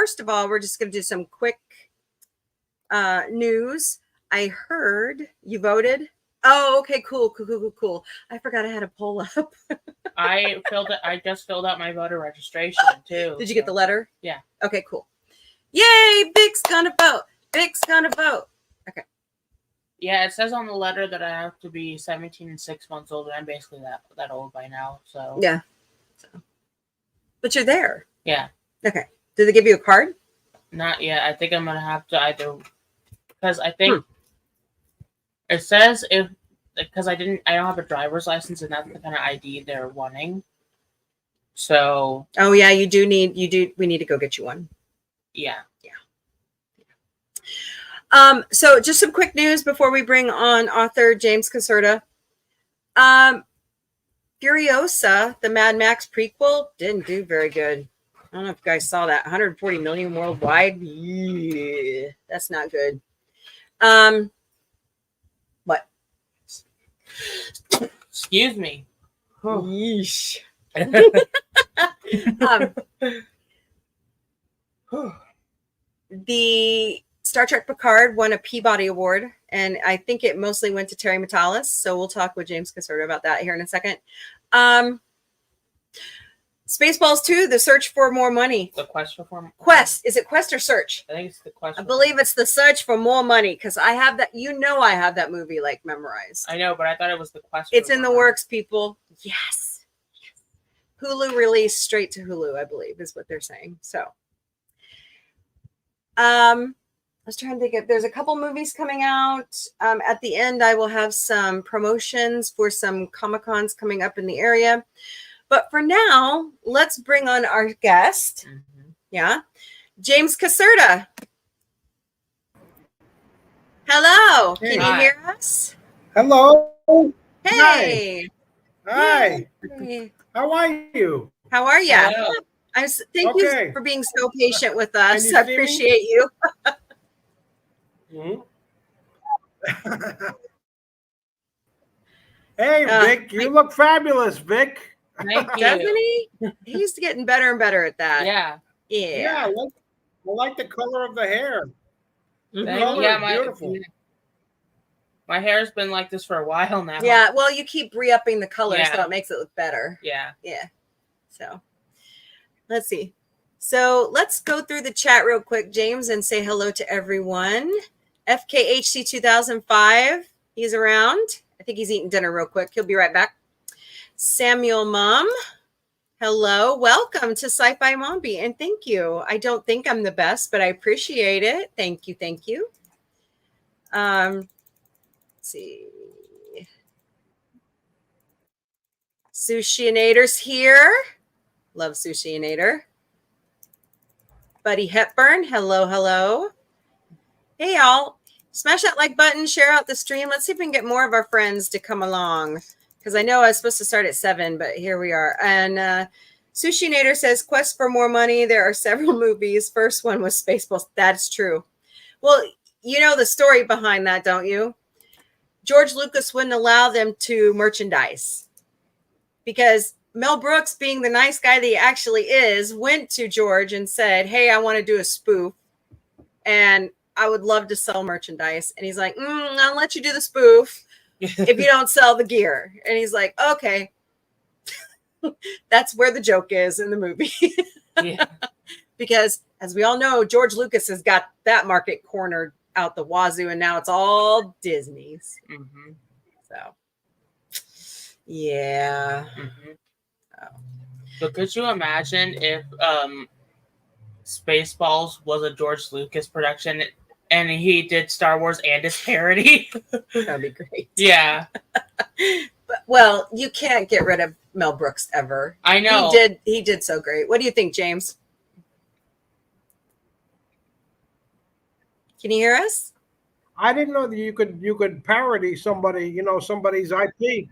first of all, we're just going to do some quick news. I heard you voted. Oh, okay, cool. I forgot I had a poll up. I just filled out my voter registration too. Did you get the letter? Yeah. Okay, cool. Yay! Vic's gonna vote. Okay. Yeah, it says on the letter that I have to be 17 and 6 months old, and I'm basically that old by now. So yeah. But you're there. Yeah. Okay. Did they give you a card? Not yet. I think I'm gonna have to either, because I think it says because I don't have a driver's license, and that's the kind of ID they're wanting. So. Oh yeah, we need to go get you one. Yeah. So just some quick news before we bring on author James Caserta. Furiosa, the Mad Max prequel, didn't do very good. I don't know if you guys saw that. 140 million worldwide. Yeah, that's not good. What? Excuse me. Yeesh. The Star Trek Picard won a Peabody Award, and I think it mostly went to Terry Matalas. So we'll talk with James Caserta about that here in a second. Spaceballs 2, The Search for More Money. The Quest for More Money. Quest. Is it Quest or Search? I think it's the Quest. I believe it's The Search for More Money, because I have that. I have that movie like memorized. I know, but I thought it was the Quest. It's in the works, people. Yes. Hulu released straight to Hulu, I believe, is what they're saying. So, I was trying to think if there's a couple movies coming out. At the end, I will have some promotions for some Comic-Cons coming up in the area. But for now, let's bring on our guest. Mm-hmm. Yeah. James Caserta. Hello. Hey. Can you hear us? Hello. Hey. Hi. Hey. How are you? How are you? Thank you for being so patient with us. I appreciate you. Hey, Vic, you look fabulous, Vic. Thank you. Doesn't he? He's getting better and better at that. Yeah. Yeah, I like the color of the hair. The color is beautiful. My hair's been like this for a while now. Yeah, well, you keep re-upping the color, so it makes it look better. Yeah. So, let's see. So, let's go through the chat real quick, James, and say hello to everyone. FKHC 2005, he's around. I think he's eating dinner real quick. He'll be right back. Samuel Mom, hello. Welcome to SciFi Mombie, and thank you. I don't think I'm the best, but I appreciate it. Thank you. Let's see. Sushinator's here. Love Sushinator. Buddy Hepburn, hello. Hey, y'all. Smash that like button, share out the stream. Let's see if we can get more of our friends to come along. Because I know I was supposed to start at 7, but here we are. And Sushinator says, Quest for More Money. There are several movies. First one was Spaceballs. That's true. Well, you know the story behind that, don't you? George Lucas wouldn't allow them to merchandise. Because Mel Brooks, being the nice guy that he actually is, went to George and said, hey, I want to do a spoof. And I would love to sell merchandise. And he's like, I'll let you do the spoof if you don't sell the gear. And he's like, okay. That's where the joke is in the movie. Yeah. Because as we all know, George Lucas has got that market cornered out the wazoo, and now it's all Disney's. Mm-hmm. So, yeah. Mm-hmm. So could you imagine if Spaceballs was a George Lucas production and he did Star Wars and his parody? That'd be great. Yeah. But, well, you can't get rid of Mel Brooks ever. I know. He did so great. What do you think, James? Can you hear us? I didn't know that you could parody somebody, somebody's IP.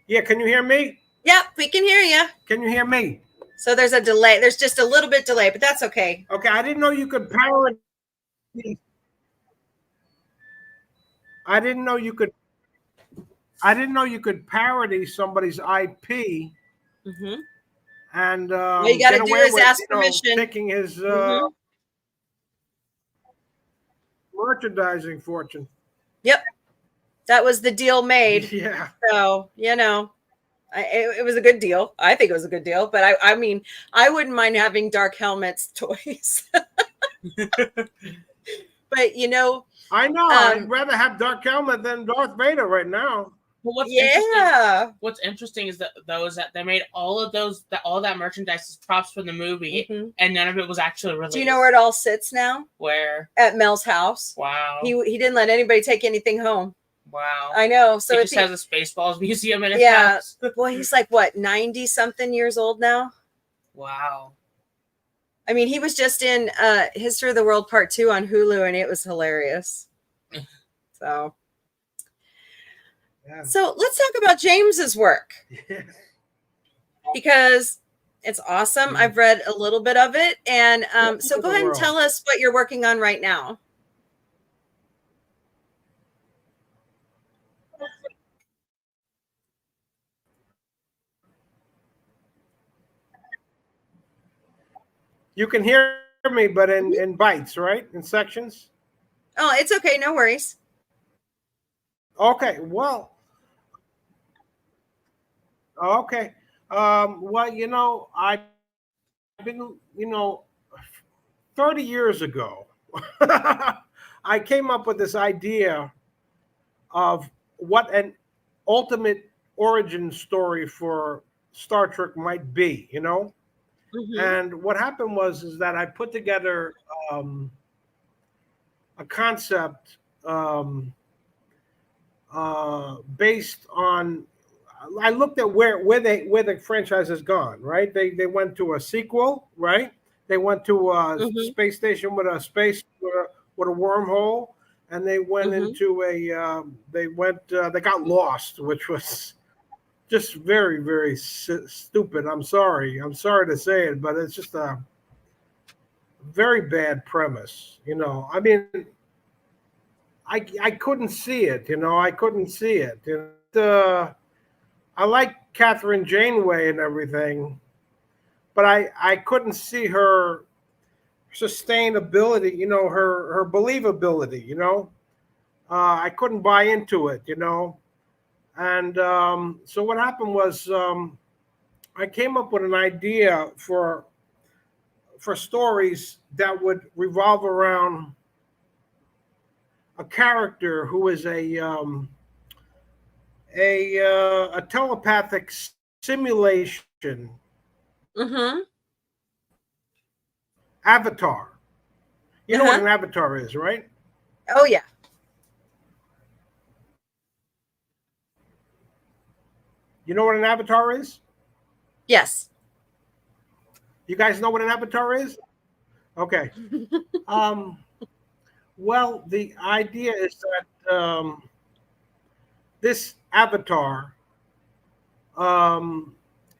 Yeah, can you hear me? Yep, we can hear you. Can you hear me? So there's a delay. There's just a little bit delay, but that's okay. Okay, I didn't know you could parody. I didn't know you could parody somebody's IP. Mm-hmm. And all you got to do is ask permission. Taking his merchandising fortune. Yep. That was the deal made. Yeah. So, it was a good deal. I think it was a good deal, but I mean, I wouldn't mind having Dark Helmet's toys. But I know. I'd rather have Dark Helmet than Darth Vader right now. Well, what's interesting is that they made all that merchandise as props for the movie, and none of it was actually released. Do you know where it all sits now? Where? At Mel's house. Wow. He didn't let anybody take anything home. Wow. I know. So he just has a Spaceballs museum in his house. Boy, he's like what, 90-something years old now? Wow. I mean, he was just in History of the World Part 2 on Hulu, and it was hilarious. So. Yeah. So let's talk about James's work. Yeah. Because it's awesome. I've read a little bit of it. And so go ahead and tell us what you're working on right now. You can hear me, but in bites, right? In sections? Oh, it's okay. No worries. Okay. Well, okay. Well, I've been, 30 years ago, I came up with this idea of what an ultimate origin story for Star Trek might be, And what happened is that I put together a concept based on. I looked at where the franchise has gone. Right, they went to a sequel. Right, they went to a space station with a wormhole, and they went into they got lost, which was just very, very stupid. I'm sorry to say it, but it's just a very bad premise. I mean, I couldn't see it. I couldn't see it. I like Catherine Janeway and everything, but I couldn't see her sustainability. Her believability. I couldn't buy into it. And so what happened was I came up with an idea for stories that would revolve around a character who is a telepathic simulation avatar. You know what an avatar is, right? Oh, yeah. You know what an avatar is? Yes. You guys know what an avatar is? Okay. Well, the idea is that this avatar,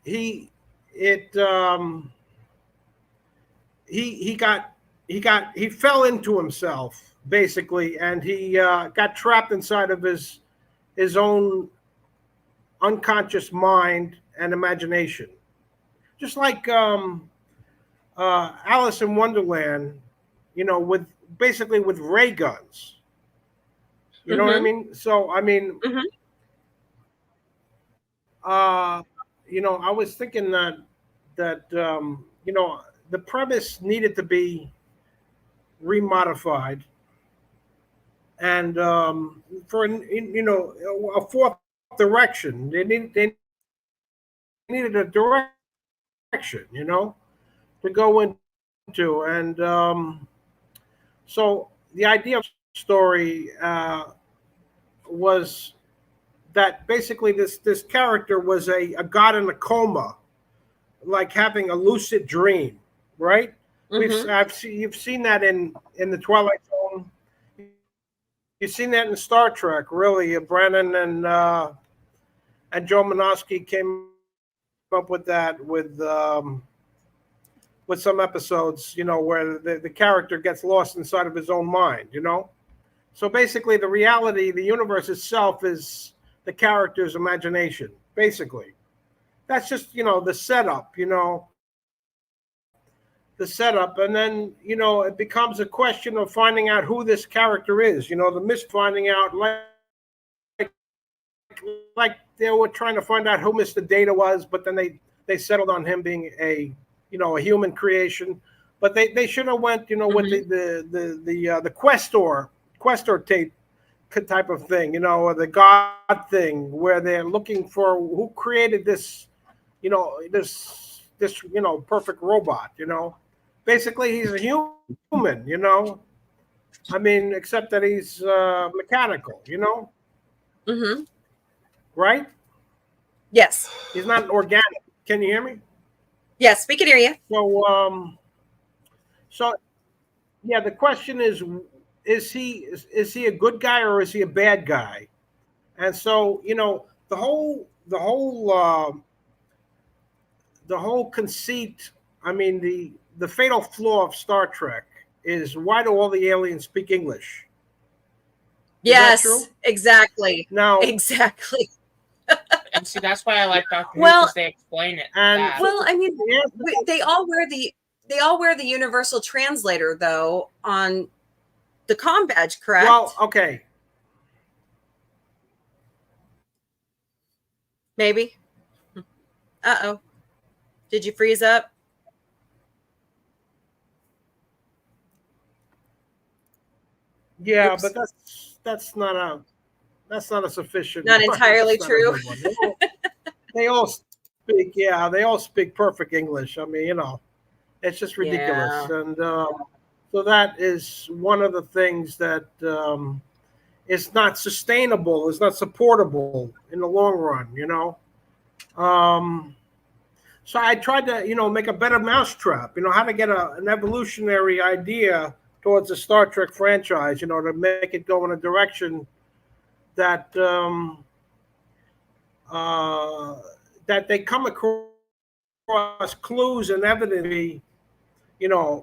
he fell into himself basically, and he got trapped inside of his own unconscious mind and imagination, just like Alice in Wonderland, with ray guns. You know what I mean? So I mean, I was thinking that the premise needed to be remodified, and for a fourth direction. They needed a direction, to go into, and so the idea of the story was that basically this character was a god in a coma, like having a lucid dream, right? You've seen that in the Twilight Zone. You've seen that in Star Trek, really. Brennan and Joe Menosky came up with that with some episodes, where the character gets lost inside of his own mind, So basically, the reality, the universe itself is the character's imagination, basically. That's just, the setup, setup, and then it becomes a question of finding out who this character is. The finding out like they were trying to find out who Mr. Data was, but then they settled on him being a human creation. But they should have went with the Questor tape type of thing, or the God thing, where they're looking for who created this this perfect robot. Basically he's a human. I mean, except that he's mechanical. Mm-hmm. Right? Yes. He's not organic. Can you hear me? Yes, we can hear you. So yeah, the question is he a good guy or is he a bad guy? And so the whole conceit. I mean, the fatal flaw of Star Trek is, why do all the aliens speak English? Yes, exactly. Now, exactly. And see, that's why I like Doctor Who, Well, because they explain it. and well, I mean, they all wear the universal translator though on the comm badge, correct? Well, okay. Maybe. Uh-oh. Did you freeze up? Yeah, Oops. but that's not a sufficient. Not entirely that's true. Not a good one. They all speak. Yeah, they all speak perfect English. I mean, it's just ridiculous. Yeah. And so that is one of the things that is not sustainable. Is not supportable in the long run. So I tried to make a better mousetrap. How to get an evolutionary idea towards the Star Trek franchise. To make it go in a direction that that they come across clues and evidence,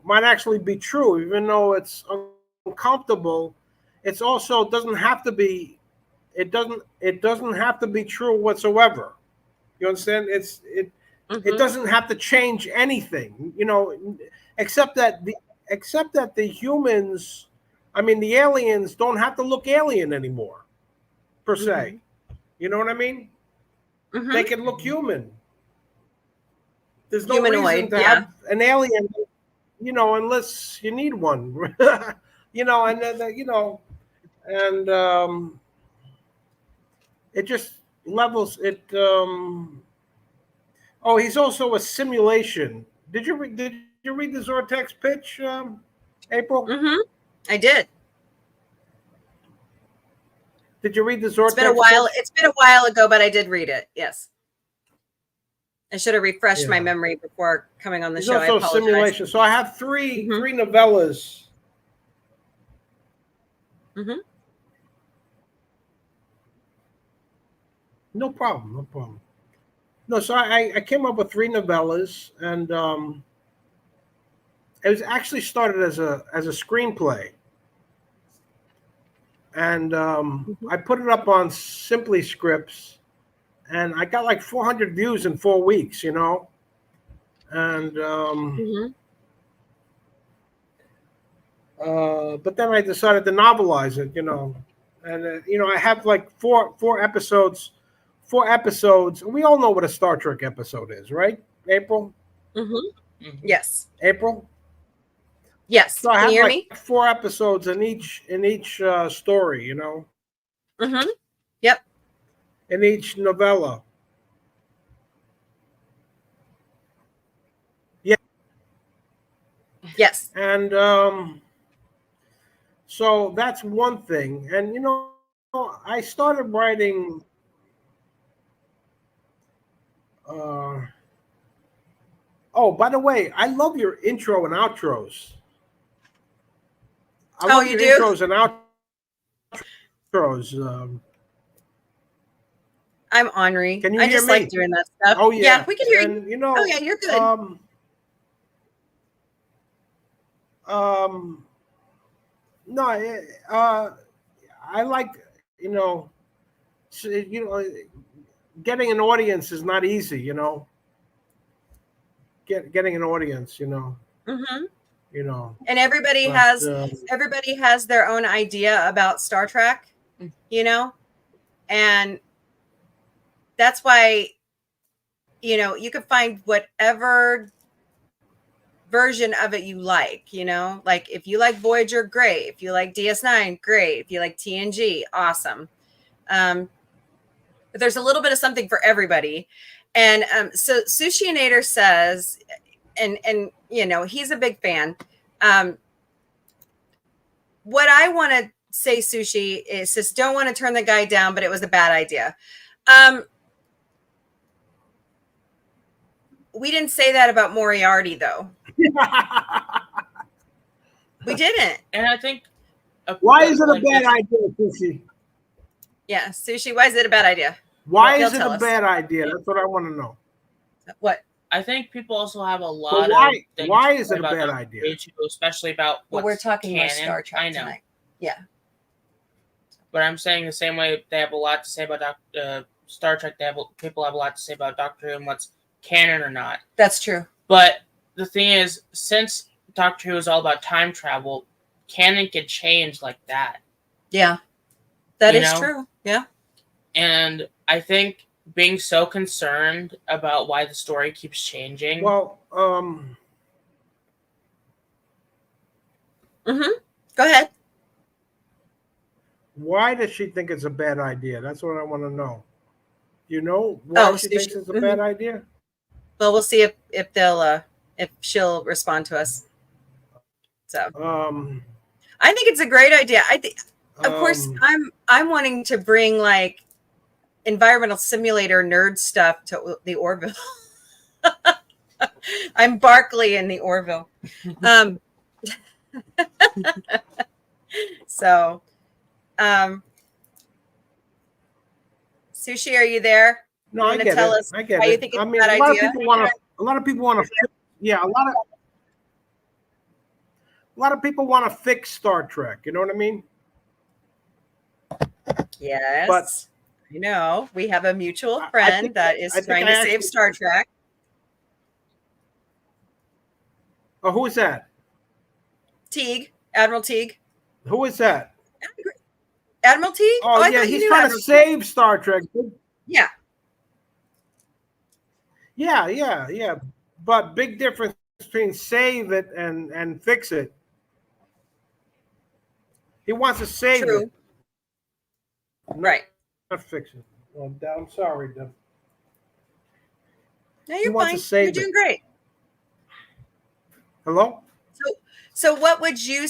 might actually be true, even though it's uncomfortable. It's also doesn't have to be. It doesn't have to be true whatsoever. You understand? It doesn't have to change anything. Except that the humans, I mean, the aliens don't have to look alien anymore, per se. You know what I mean? Mm-hmm. They can look human. There's no Humanoid, reason to have an alien, unless you need one. And and it just levels it. Oh, he's also a simulation. Did you read the Zortex pitch, April? Mm-hmm. I did. Did you read the Zortex? It's been a while. pitch? It's been a while ago, but I did read it. Yes. I should have refreshed my memory before coming on the show. Also I apologize. simulation. So I have three novellas. Mm-hmm. No problem. No, so I came up with three novellas, and it was actually started as a screenplay, and I put it up on Simply Scripts, and I got like 400 views in 4 weeks, and but then I decided to novelize it, and I have like four episodes. 4 episodes. We all know what a Star Trek episode is, right, April? Mm-hmm. Yes. April? Yes. So I Can have you hear like me? 4 episodes in each story, Mm-hmm. Yep. in each novella. Yeah. Yes. And so that's one thing. And I started writing oh, by the way, I love your intro and outros. I love your intros and outros. I'm ornery. Can you I hear just me? like doing that stuff. Oh yeah, we can hear and, you. Oh yeah, you're good. No, I like getting an audience is not easy. Getting an audience, Mm-hmm. You know, and everybody has their own idea about Star Trek, you know, and that's why, you know, you can find whatever version of it you like, you know, like if you like Voyager, great. If you like DS9, great. If you like TNG, awesome. But there's a little bit of something for everybody. And so Sushinator says, and you know, he's a big fan. What I want to say, Sushi, is just don't want to turn the guy down, but it was a bad idea. We didn't say that about Moriarty, though. We didn't. And I think why is it a bad idea, Sushi? Yeah, Sushi, why is it a bad idea? Why is it a bad idea? That's what I want to know. What? I think people also have a lot of things why is it a about bad Doctor idea? Who, especially about well, we're talking canon. about Star Trek I know. tonight. Yeah. But I'm saying the same way they have a lot to say about Star Trek, people have a lot to say about Doctor Who and what's canon or not. That's true. But the thing is, since Doctor Who is all about time travel, canon can change like that. Yeah. That is true. Yeah. And I think being so concerned about why the story keeps changing. Well, Go ahead. Why does she think it's a bad idea? That's what I want to know. You know why she thinks it's a bad idea? Well, we'll see if they'll if she'll respond to us. So I think it's a great idea. I think, of course, I'm wanting to bring like environmental simulator nerd stuff to the Orville. I'm Barkley in the Orville. So, Sushi, are you there? No, I get tell it. Us I get how it. You think it's I mean, a lot of people want to. Yeah, a lot of people want to fix Star Trek. You know what I mean? Yes, but you know, we have a mutual friend that is trying to save Star Trek. Oh, who is that? Teague, Admiral Teague. Who is that? Admiral Teague? Oh, yeah, he's trying to save Star Trek. Yeah. Yeah. But big difference between save it and fix it. He wants to save it. Right. Not fix it. Well, I'm sorry, Deb. No, you're fine. You're doing great. Hello? So what would you,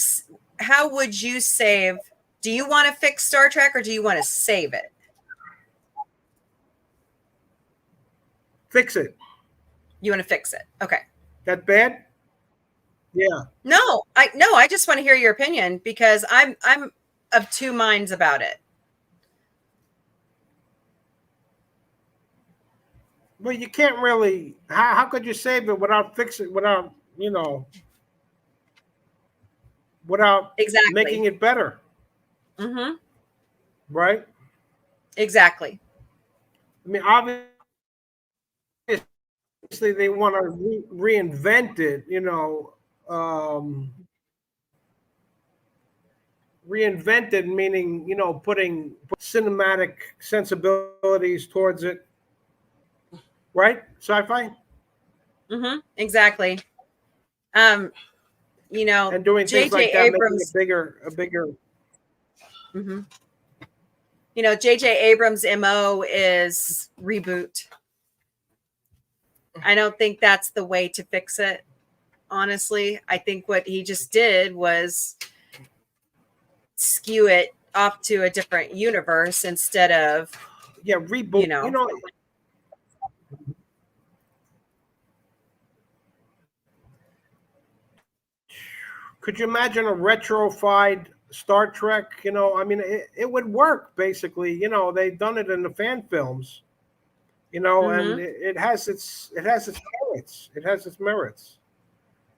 how would you save? Do you want to fix Star Trek or do you want to save it? Fix it. You want to fix it. Okay. That bad? Yeah. No, I just want to hear your opinion because I'm of two minds about it. Well, you can't really. How could you save it without fixing? Without without making it better? Mm-hmm. Right. Exactly. I mean, obviously, they want to reinvent it. Reinvent it, meaning putting cinematic sensibilities towards it. Right, SciFi. Mm-hmm. Exactly. And doing things like that, Abrams, making a bigger. Mm-hmm. J.J. Abrams' MO is reboot. I don't think that's the way to fix it. Honestly, I think what he just did was skew it off to a different universe instead of reboot. Could you imagine a retrofied Star Trek? I mean, it would work basically. They've done it in the fan films. And it has its merits. It has its merits.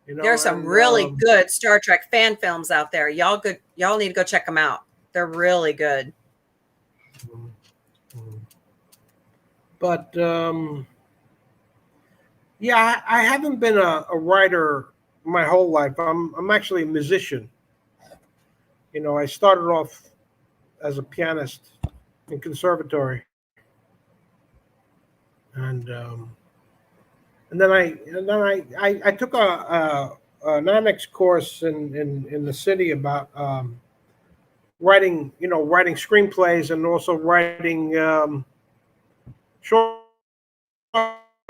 There are some really good Star Trek fan films out there. Y'all need to go check them out. They're really good. But I haven't been a writer my whole life. I'm actually a musician. You know, I started off as a pianist in conservatory, and then I took an annex course in the city about writing screenplays and also writing short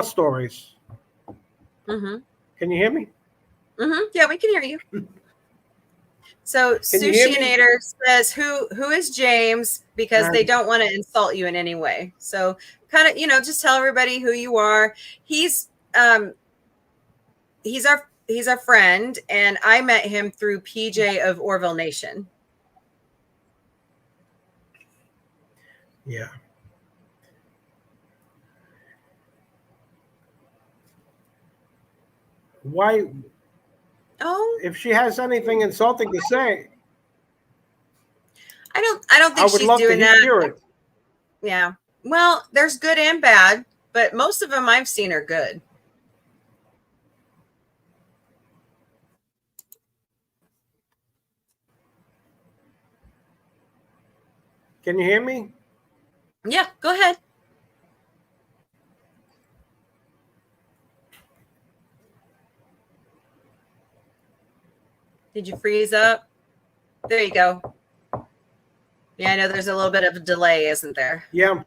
stories. Mm-hmm. Can you hear me? Mm-hmm. Yeah, we can hear you. So Sushinator says, who is James? Because they don't want to insult you in any way. So kind of, just tell everybody who you are. He's our friend, and I met him through PJ of Orville Nation. Yeah. Why? Oh, if she has anything insulting to say, I don't think she's doing that. Hear it. Yeah. Well, there's good and bad, but most of them I've seen are good. Can you hear me? Yeah, go ahead. Did you freeze up? There you go. Yeah, I know there's a little bit of a delay, isn't there? Yeah.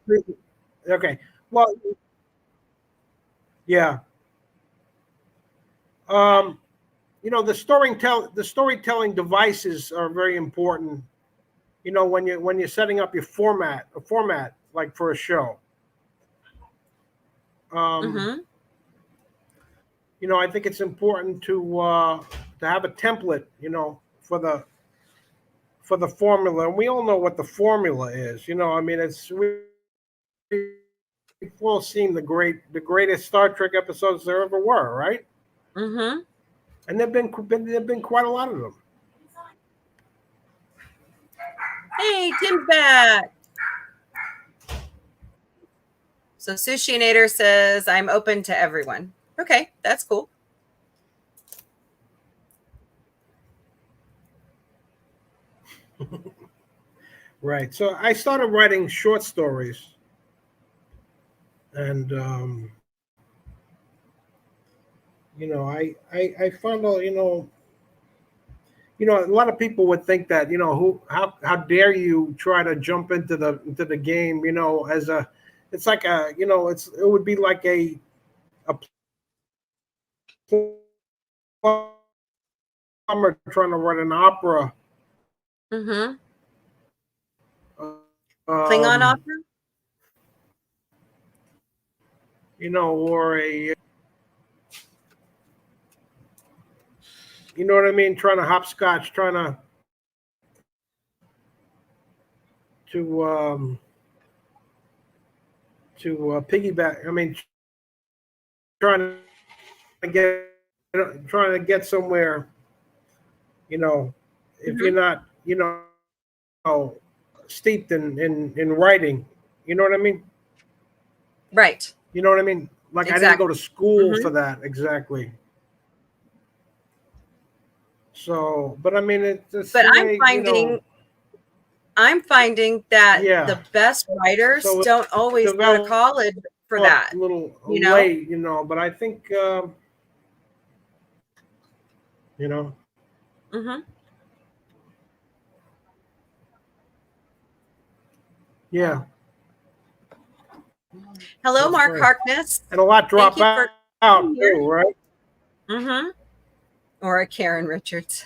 Okay. Well, yeah. The storytelling devices are very important. When you're setting up a format like for a show. Mm-hmm. I think it's important to have a template, for the formula, and we all know what the formula is. I mean, we've all seen the greatest Star Trek episodes there ever were, right? Mm-hmm. And there've been quite a lot of them. Hey, Tim's back. So Sushinator says, I'm open to everyone. Okay, that's cool. Right. So I started writing short stories, and I found out, a lot of people would think that, how dare you try to jump into the game, as it's like it would be like a plumber trying to write an opera. Mm-hmm. Klingon opera? Or a, you know what I mean? Trying to hopscotch, trying to piggyback. I mean, trying to get somewhere. If Mm-hmm. you're not, steeped in writing, you know what I mean? Right. You know what I mean? Like Exactly. I didn't go to school Mm-hmm. for that exactly. So, but I mean, it's. But I'm finding that the best writers don't always go to college for that. A little late, but I think, Mm-hmm. Yeah. Hello, Mark Harkness. And a lot drop out too, right? Mm-hmm. Or a Karen Richards.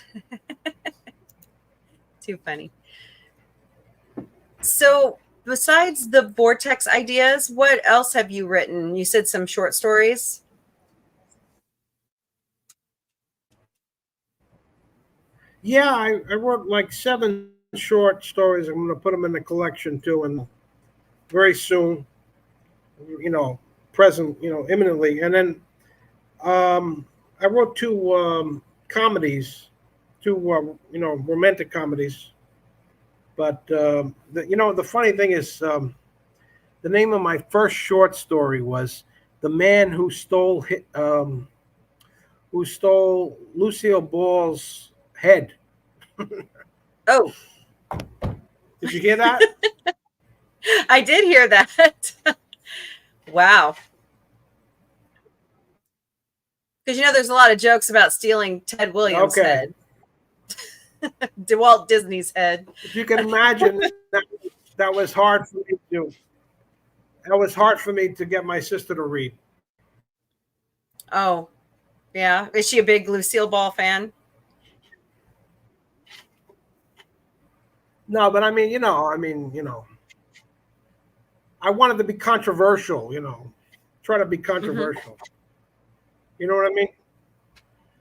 Too funny. So besides the Vortex ideas, what else have you written? You said some short stories. Yeah, I wrote like 7 short stories. I'm going to put them in the collection too, and very soon, present, imminently. And then I wrote 2 comedies, 2 romantic comedies. But the funny thing is, the name of my first short story was "The Man Who Stole who stole Lucille Ball's head. Oh, Did you hear that? I did hear that. Wow. Because there's a lot of jokes about stealing Ted Williams' head. Walt Disney's head. If you can imagine, that was hard for me to. That was hard for me to get my sister to read. Oh, yeah. Is she a big Lucille Ball fan? No, but I wanted to be controversial. Try to be controversial. Mm-hmm. You know what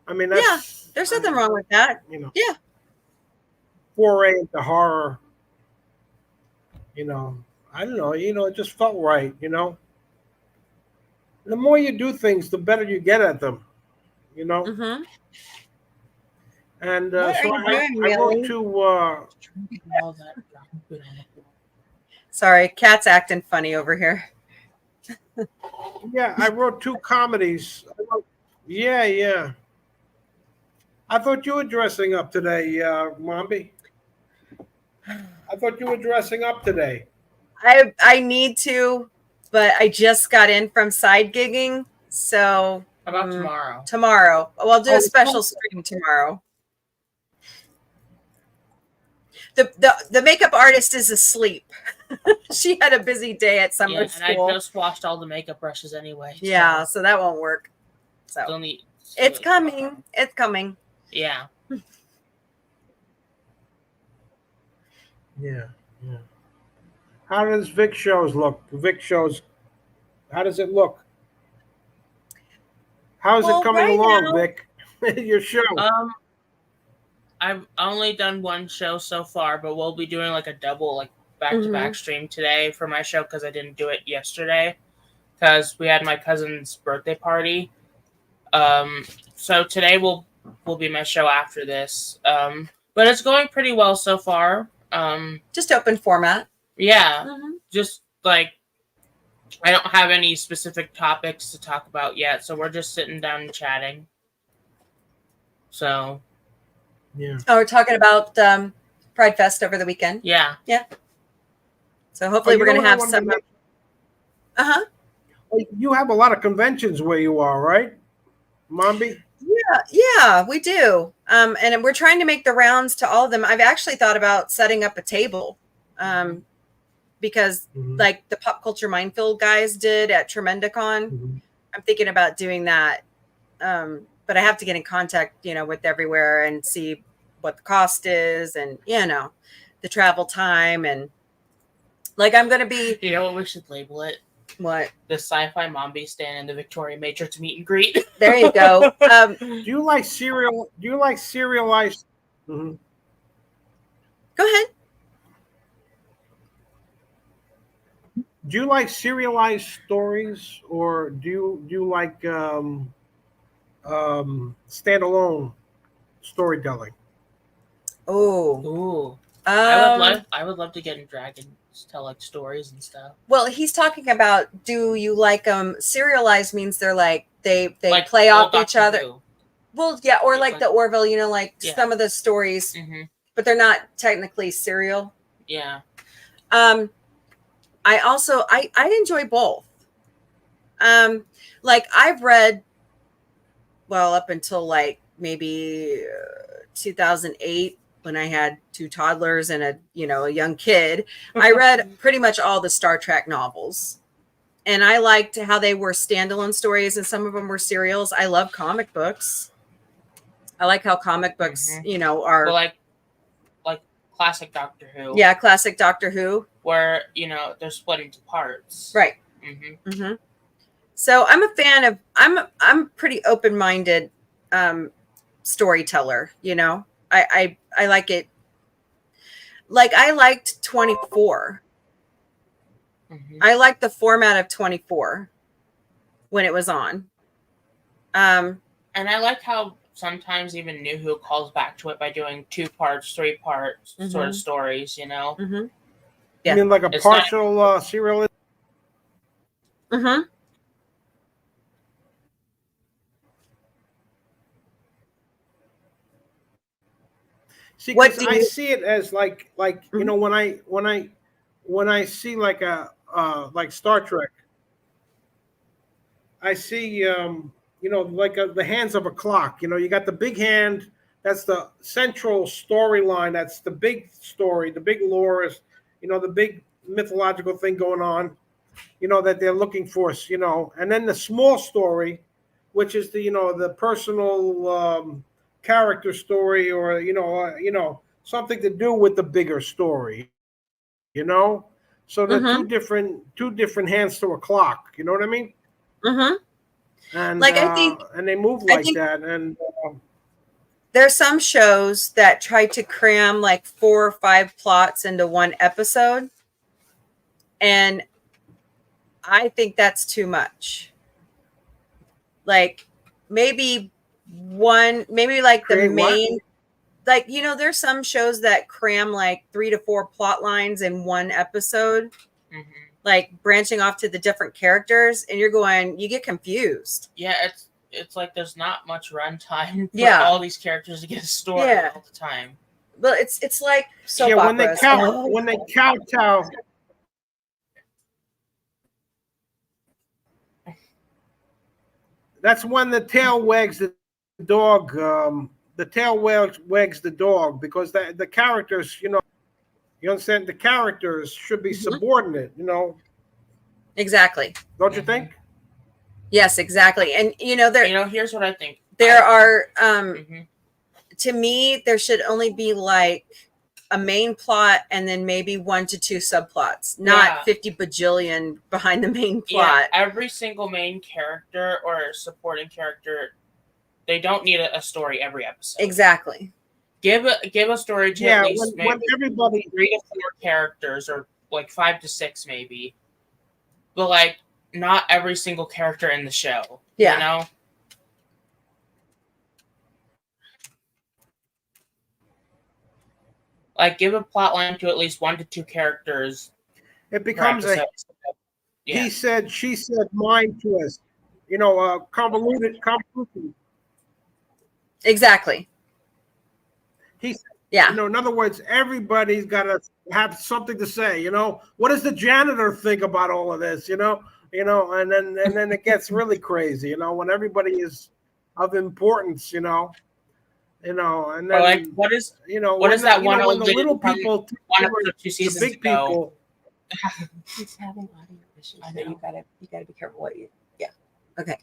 I mean? That's, there's nothing wrong with that. Yeah. Foray into horror. I don't know. It just felt right. The more you do things, the better you get at them. Mm-hmm. And What so are you doing, I wrote Millie? to. Sorry, cat's acting funny over here. Yeah, I wrote 2 comedies. Yeah. I thought you were dressing up today, Mombie. I thought you were dressing up today. I need to, but I just got in from side gigging, so How about tomorrow? Tomorrow. Well, I'll do a special stream tomorrow. The makeup artist is asleep. She had a busy day at summer school. And I just washed all the makeup brushes anyway. Yeah, so that won't work. So it's coming. It's coming. Yeah. Yeah. How does Vic shows look? How does it look? How's it coming along, now, Vic? Your show. I've only done 1 show so far, but we'll be doing like a double, like back-to-back stream today for my show because I didn't do it yesterday because we had my cousin's birthday party. So today will be my show after this. But it's going pretty well so far. Just open format. Yeah. Just like I don't have any specific topics to talk about yet, so we're just sitting down and chatting. So yeah. Oh, we're talking about Pride Fest over the weekend. Yeah. So hopefully we're going to have some. You have a lot of conventions where you are, right, Mombie? Yeah, we do. And we're trying to make the rounds to all of them. I've actually thought about setting up a table, because like the Pop Culture Minefield guys did at Tremendicon. I'm thinking about doing that. But I have to get in contact, with everywhere and see what the cost is and, the travel time. And like, I'm going to be. You know what we should label it? What? The SciFi Mombie stand and the Victoria Matrix meet and greet. There you go. Do you like serial? Do you like serialized? Go ahead. Do you like serialized stories, or do you like standalone storytelling? Oh, I would love to get in Dragons tell like stories and stuff. Well, he's talking about, do you like serialized means they're like they like play off each other. Who. Well, yeah, or like the Orville, some of the stories, but they're not technically serial. Yeah. I also I enjoy both. Like I've read, well, up until like maybe 2008 when I had 2 toddlers and a young kid. I read pretty much all the Star Trek novels, and I liked how they were standalone stories and some of them were serials. I love comic books. I like how comic books, are well, like classic Doctor Who. Yeah, classic Doctor Who, where they're split into parts. Right. So I'm a fan of. I'm pretty open-minded storyteller. I like it. Like I liked 24. I liked the format of 24 when it was on. And I like how sometimes even New Who calls back to it by doing 2 parts, 3 parts sort of stories, Yeah. You mean like a partial serial? See, What because do I you? see it as like you know when I see like a like Star Trek, I see you know like the hands of a clock. You know, you got the big hand. That's the central storyline. That's the big story, the big lore is, you know, the big mythological thing going on. You know that they're looking for. You know, and then the small story, which is the, you know, the personal character story, or you know something to do with the bigger story. You know, so the Mm-hmm. two different hands to a clock. You know what I mean? Mm-hmm. And Like and they move I like think that. And there's some shows that try to cram like 4 or 5 plots into one episode, and I think that's too much. Like maybe maybe like the create what? main, like, you know, there's some shows that cram like 3 to 4 plot lines in one episode, like branching off to the different characters, and you get confused. Yeah, it's like there's not much runtime for Yeah. all these characters to get a story Yeah. all the time. But it's like soap Yeah, operas. when they kowtow. That's when the tail wags the dog. The tail wags the dog, because the characters, you know, you understand, the characters should be subordinate. You know, Exactly. don't you think? Yes, exactly. And you know, Here's what I think. There are Mhm. to me, there should only be like a main plot and then maybe 1 to 2 subplots, not 50 bajillion behind the main plot. Yeah, every single main character or supporting character, they don't need a story every episode. Exactly. Give a story to at least when everybody 3 to 4 characters, or like 5 to 6 maybe, but like not every single character in the show. Yeah. You know. Like, give a plot line to at least 1 to 2 characters. it becomes a he said, she said, mind twist. You know, convoluted. Exactly. He said, Yeah. you know, in other words, everybody's got to have something to say. You know, what does the janitor think about all of this? You know, and then it gets really crazy. You know, when everybody is of importance. You know, and then or like, what is that one when old the lady little from people one episode 2 seasons the big ago? people. He's having audio issues. So you gotta be careful what you. Yeah. Okay.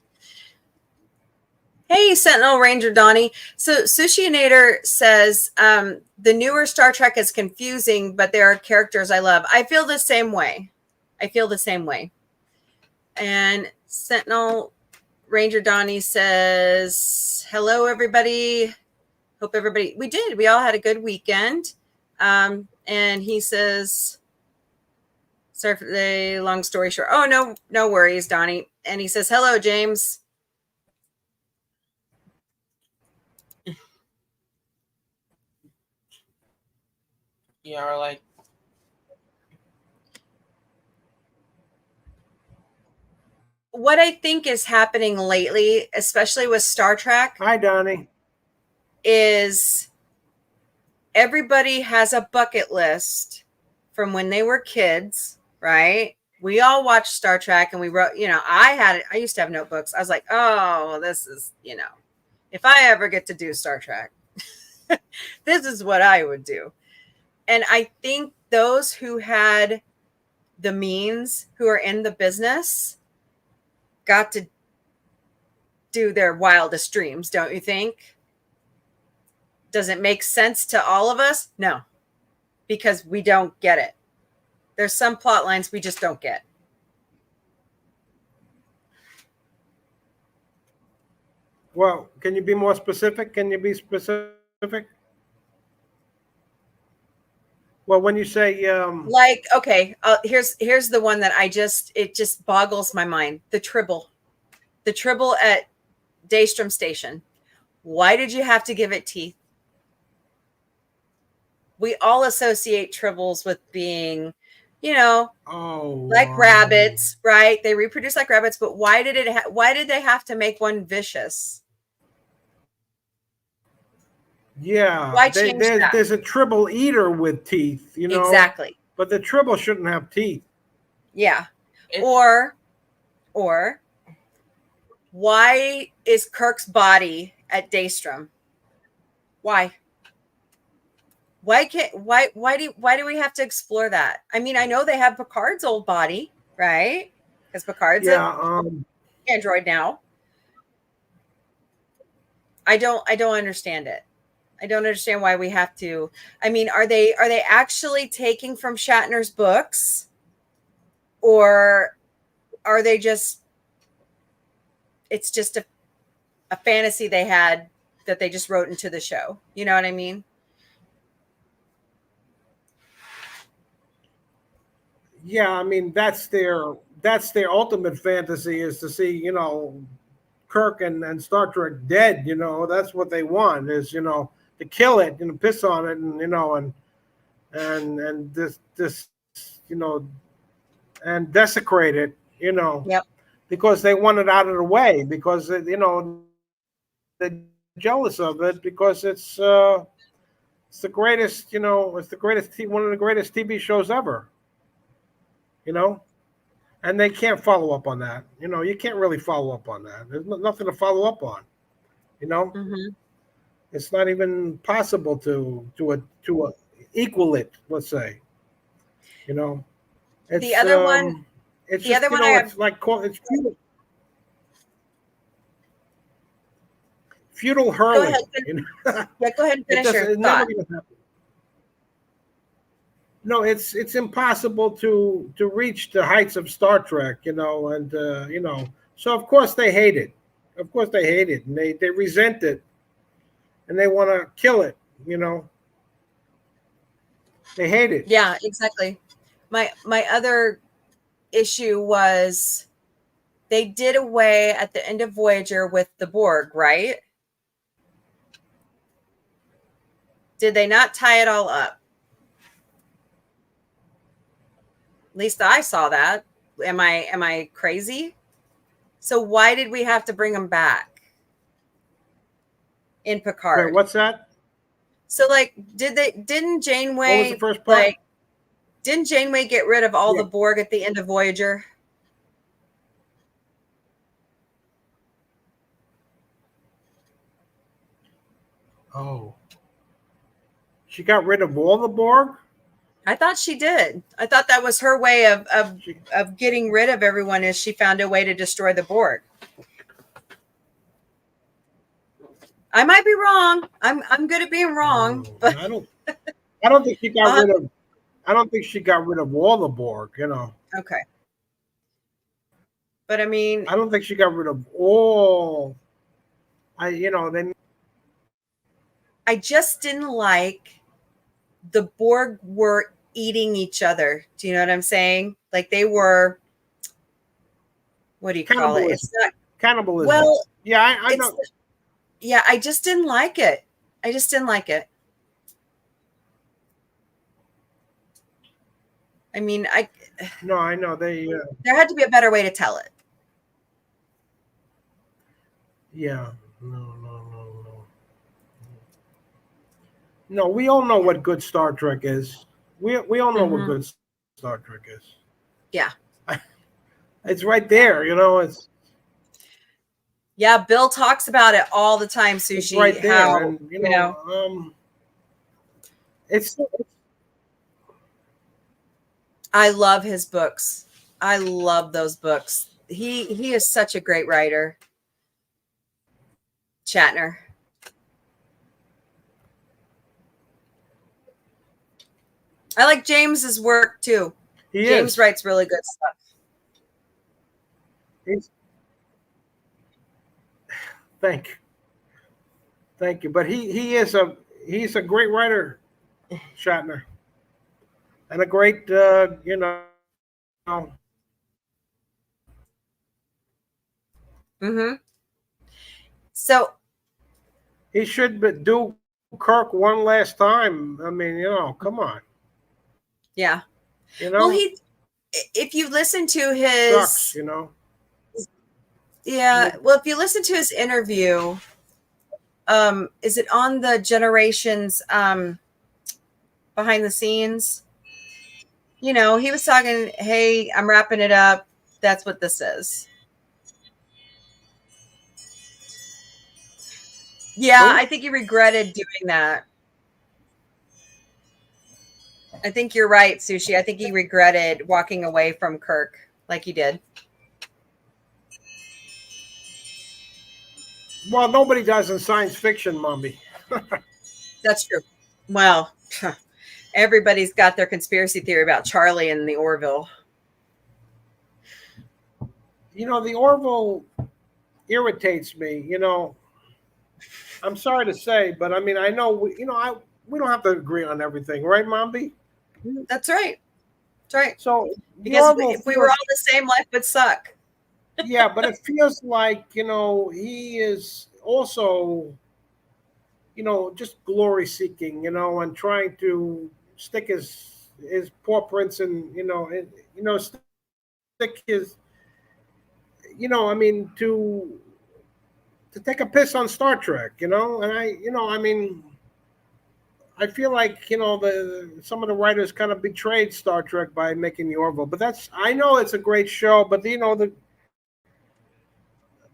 Hey, Sentinel Ranger Donnie. So Sushinator says the newer Star Trek is confusing, but there are characters I love. I feel the same way. And Sentinel Ranger Donnie says, hello, everybody. Hope everybody, we all had a good weekend. And he says, sorry for the long story short. Oh, no worries, Donnie. And he says, hello, James. Yeah, or like, what I think is happening lately, especially with Star Trek. Hi, Donnie. Is everybody has a bucket list from when they were kids, right? We all watched Star Trek and we wrote, I used to have notebooks. I was like, oh, this is, if I ever get to do Star Trek, this is what I would do. And I think those who had the means, who are in the business, got to do their wildest dreams, don't you think? Does it make sense to all of us? No, because we don't get it. There's some plot lines we just don't get. Well, can you be more specific? Well, when you say like, okay, here's the one that it just boggles my mind. The Tribble at Daystrom Station. Why did you have to give it teeth? We all associate tribbles with being, like rabbits, right? They reproduce like rabbits, but why did they have to make one vicious? Yeah, Why change that? there's a Tribble eater with teeth, you know. Exactly. But the Tribble shouldn't have teeth. Yeah. Or why is Kirk's body at Daystrom? Why? Why do we have to explore that? I mean, I know they have Picard's old body, right? Because Picard's an android now. I don't understand it. I don't understand why we have to. I mean, are they actually taking from Shatner's books, or are they just? It's just a fantasy they had that they just wrote into the show. You know what I mean? Yeah, I mean that's their ultimate fantasy is to see, you know, Kirk and Star Trek dead. You know, that's what they want is, you know, to kill it and piss on it, and you know, and this you know, and desecrate it, you know. Yep. Because they want it out of the way, because you know they're jealous of it, because it's the greatest, you know, it's the greatest one of the greatest TV shows ever, you know. And they can't follow up on that. You know, you can't really follow up on that. There's nothing to follow up on. You know, it's not even possible to equal it. Let's say, you know, it's The other one, it's the just, other you one know, I have. it's like it's feudal Go hurling. ahead. You know? Yeah, go ahead and finish your It's thought. never going to happen. No, it's impossible to reach the heights of Star Trek, you know, and you know, so of course they hate it. Of course they hate it, and they resent it, and they want to kill it, you know. They hate it. Yeah, exactly. My other issue was they did away at the end of Voyager with the Borg, right? Did they not tie it all up? At least I saw that. Am I crazy? So why did we have to bring them back in Picard? Wait, what's that? So like, didn't What was the Janeway first part? like? Didn't Janeway get rid of all Yeah. the Borg at the end of Voyager? Oh, she got rid of all the Borg. I thought she did. I thought that was her way of She, getting rid of everyone, is she found a way to destroy the Borg. I might be wrong. I'm good at being wrong, but I don't think she got rid of. I don't think she got rid of all the Borg. You know. okay. But I mean, I don't think she got rid of all. You know, I just didn't like the Borg were eating each other. Do you know what I'm saying? Like they were, what do you call it? It's not cannibalism. Well, yeah, I know. Yeah, I just didn't like it. I just didn't like it. I mean, No, I know they. There had to be a better way to tell it. Yeah. No, we all know what good Star Trek is. We all know what good Star Trek is. Yeah. It's right there, you know. It's Bill talks about it all the time, Sushi. It's right there, how, and you know, it's. I love his books. I love those books. He is such a great writer. Shatner. I like James's work too. James writes really good stuff. Thank you. But he's a great writer, Shatner, and a great you know. So he should do Kirk one last time. I mean, you know, come on. Yeah. You know. Well, if you listen to his, sucks, you know. Yeah. Well, if you listen to his interview, is it on the Generations behind the scenes? You know, he was talking, hey, I'm wrapping it up. That's what this is. Yeah, Who? I think he regretted doing that. I think you're right, Sushi. I think he regretted walking away from Kirk like he did. Well, nobody does in science fiction, Mombie. That's true. Well, everybody's got their conspiracy theory about Charlie and the Orville. You know, the Orville irritates me. You know, I'm sorry to say, but I mean, I know we don't have to agree on everything, right, Mombie? That's right. That's right. So the Because Orville if we were all the same, life would suck. yeah, but it feels like he is also just glory seeking, and trying to stick his paw prints and stick his I mean to take a piss on Star Trek, and I mean I feel like some of the writers kind of betrayed Star Trek by making the Orville, but I know it's a great show, but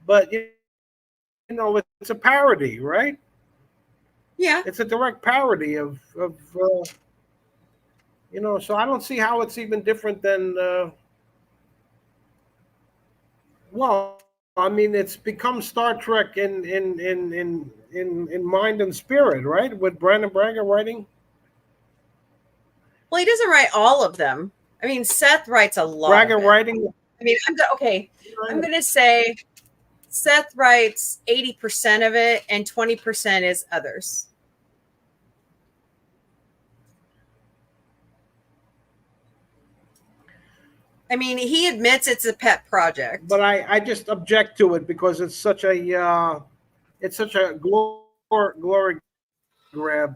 but it's a parody, right? Yeah. It's a direct parody of so I don't see how it's even different than well, I mean it's become Star Trek in mind and spirit, right? With Brandon Braga writing. Well, he doesn't write all of them. I mean, Seth writes a lot. Braga of it. writing. I mean, I'm going to say Seth writes 80% of it, and 20% is others. I mean, he admits it's a pet project, but I just object to it because it's such a glory grab.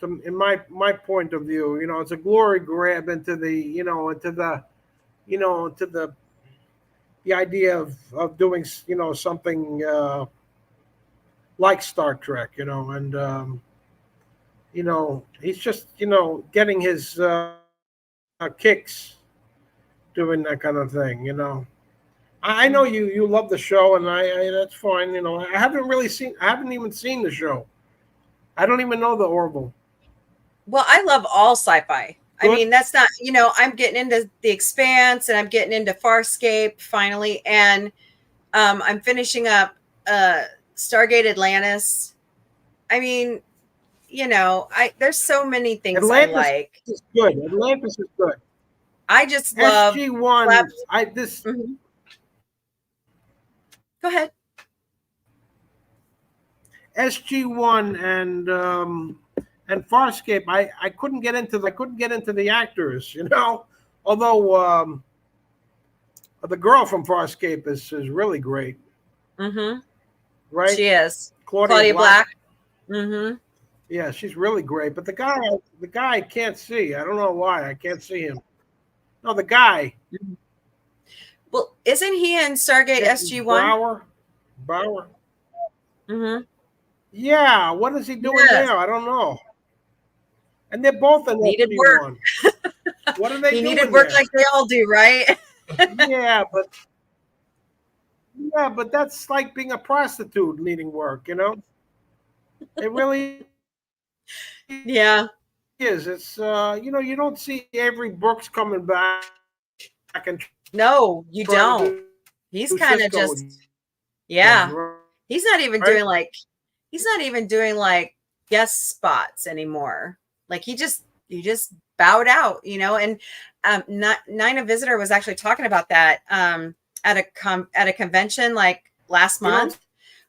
In my point of view, it's a glory grab into the idea of doing something like Star Trek, and he's just getting his kicks doing that kind of thing, I know you love the show, and I that's fine. I haven't even seen the show. I don't even know the Orville. Well, I love all sci-fi. Good. I mean, that's not, I'm getting into The Expanse, and I'm getting into Farscape finally, and I'm finishing up Stargate Atlantis. I mean, there's so many things Atlantis I like. Is good. Atlantis is good. I just love SG1. Mm-hmm. Go ahead. SG1 and Farscape. I couldn't get into the actors. Although the girl from Farscape is really great. Mm-hmm. Right. She is Claudia Black. Mm-hmm. Yeah, she's really great. But the guy I can't see. I don't know why I can't see him. No, the guy. Well, isn't he in Stargate SG1? Bauer. Mm-hmm. Yeah, what is he doing there? I don't know. And they're both in needed work. What are they doing? He needed work like they all do, right? Yeah, but that's like being a prostitute needing work, It really yeah is. It's you don't see Avery Brooks coming back and no, you don't. He's kind of just He's not even doing like guest spots anymore. Like he just bowed out, and Nina Visitor was actually talking about that at a convention like last month,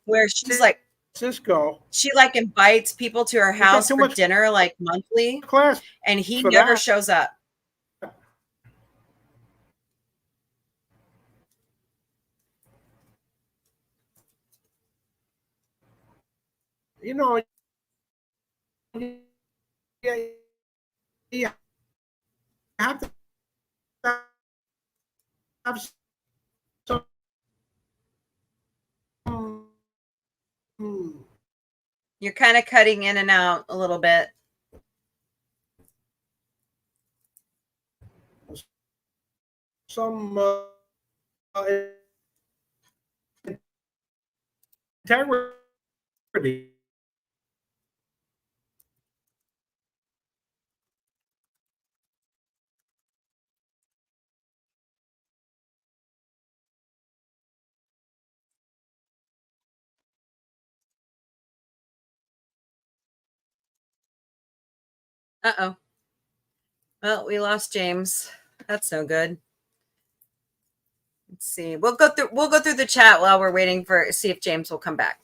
where she's like Cisco. She like invites people to her house for dinner like monthly, and he never shows up. You have to have some You're kind of cutting in and out a little bit. Some integrity. Uh-oh. Well, we lost James. That's no good. Let's see. We'll go through the chat while we're waiting for see if James will come back.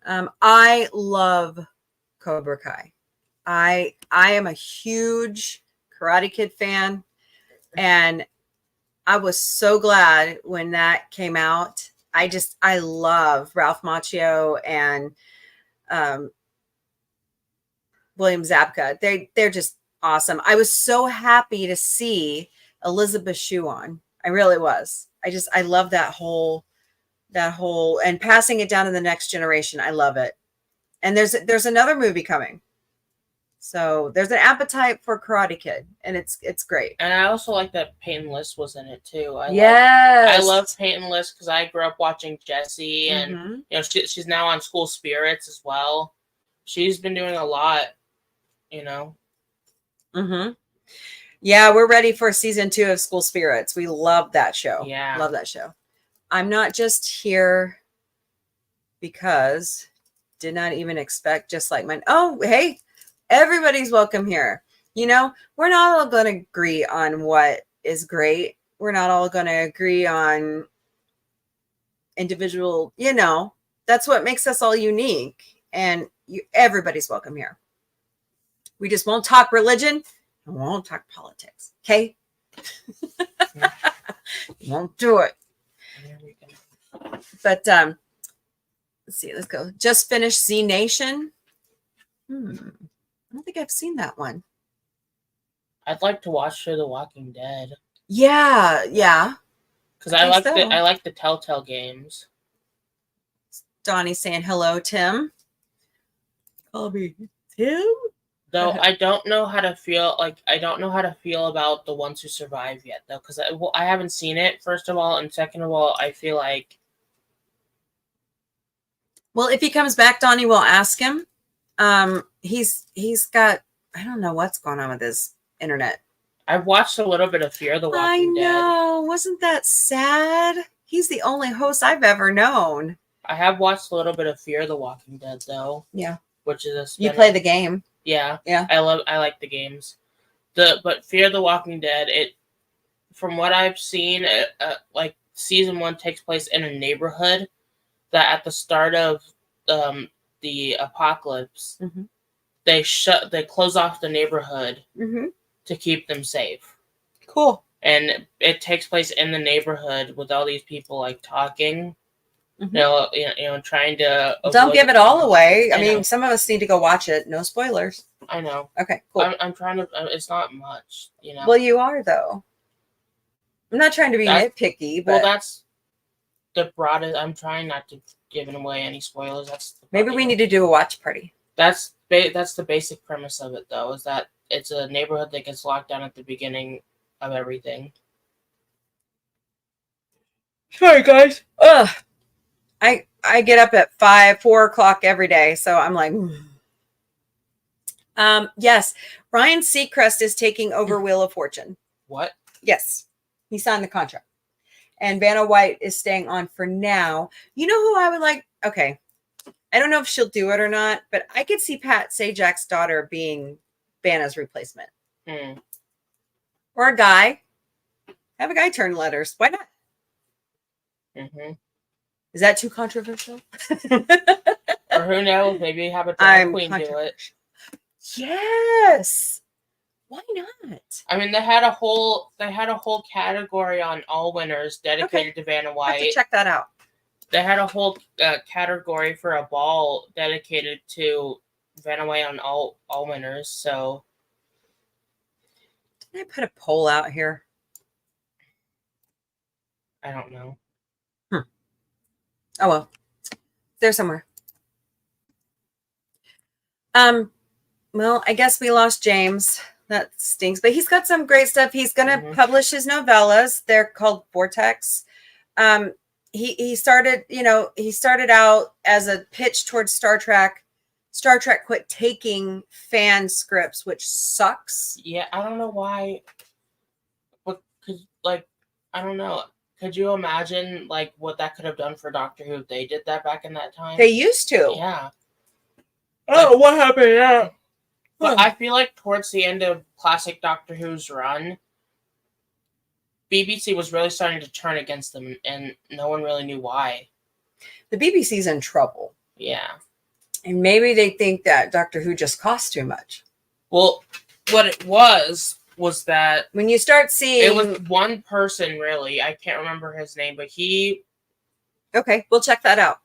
I love Cobra Kai. I am a huge Karate Kid fan, and I was so glad when that came out. I love Ralph Macchio and William Zabka. They're just awesome. I was so happy to see Elizabeth Shue on. I really was. I love that whole and passing it down to the next generation. I love it. And there's another movie coming. So there's an appetite for Karate Kid, and it's great. And I also like that Peyton List was in it too. Yes, I love Peyton List because I grew up watching Jessie, and she's now on School Spirits as well. She's been doing a lot, Yeah, we're ready for season 2 of School Spirits. We love that show. Yeah, love that show. I'm not just here because did not even expect just like mine. Oh, hey. Everybody's welcome here. We're not all going to agree on what is great. We're not all going to agree on individual, that's what makes us all unique. And everybody's welcome here. We just won't talk religion and we won't talk politics. Okay? Won't do it. But let's see. Let's go. Just finished Z Nation. I don't think I've seen that one. I'd like to watch The Walking Dead. Yeah. Because I like the Telltale games. Donnie's saying hello, Tim. Call me Tim. Though I don't know how to feel. I don't know how to feel about the ones who survive yet, though, because I haven't seen it. First of all, and second of all, I feel like. Well, if he comes back, Donnie, we'll ask him. He's got, I don't know what's going on with his internet. I've watched a little bit of Fear the Walking Dead. I know. Wasn't that sad? He's the only host I've ever known. I have watched a little bit of Fear the Walking Dead, though. Yeah. Which is you play the game. Yeah. Yeah. I like the games. But Fear the Walking Dead, from what I've seen, like season 1 takes place in a neighborhood that at the start of the apocalypse, they close off the neighborhood to keep them safe. Cool. And it takes place in the neighborhood with all these people talking, trying to. Don't give it all away. I mean, some of us need to go watch it. No spoilers. I know. Okay, cool. I'm trying to. It's not much, Well, you are though. I'm not trying to be nitpicky, but that's the broadest. I'm trying not to give away any spoilers. Maybe we need to do a watch party. That's the basic premise of it, though, is that it's a neighborhood that gets locked down at the beginning of everything. Sorry, guys. Ugh. I get up at 4 o'clock every day, so I'm like, yes, Ryan Seacrest is taking over Wheel of Fortune. What? Yes, he signed the contract, and Vanna White is staying on for now. You know who I would like? Okay, I don't know if she'll do it or not, but I could see Pat Sajak's daughter being Vanna's replacement, or a guy. Have a guy turn letters. Why not? Is that too controversial? Or who knows? Maybe have a drag queen do it. Yes. Why not? I mean, they had a whole category on All Winners dedicated to Vanna White. I have to check that out. They had a whole category for a ball dedicated to Vanna White on All Winners. So, did I put a poll out here? I don't know. Oh well, there somewhere. Well, I guess we lost James. That stinks, but he's got some great stuff. He's going to publish his novellas. They're called Vortex. He started, he started out as a pitch towards Star Trek. Star Trek quit taking fan scripts, which sucks. Yeah, I don't know why. But I don't know. Could you imagine what that could have done for Doctor Who if they did that back in that time? They used to. Yeah. Oh, what happened? Yeah. But I feel like towards the end of classic Doctor Who's run, BBC was really starting to turn against them, and no one really knew why. The BBC's in trouble. Yeah. And maybe they think that Doctor Who just costs too much. Well, what it was that when you start seeing... It was one person, really. I can't remember his name, but he... Okay, we'll check that out.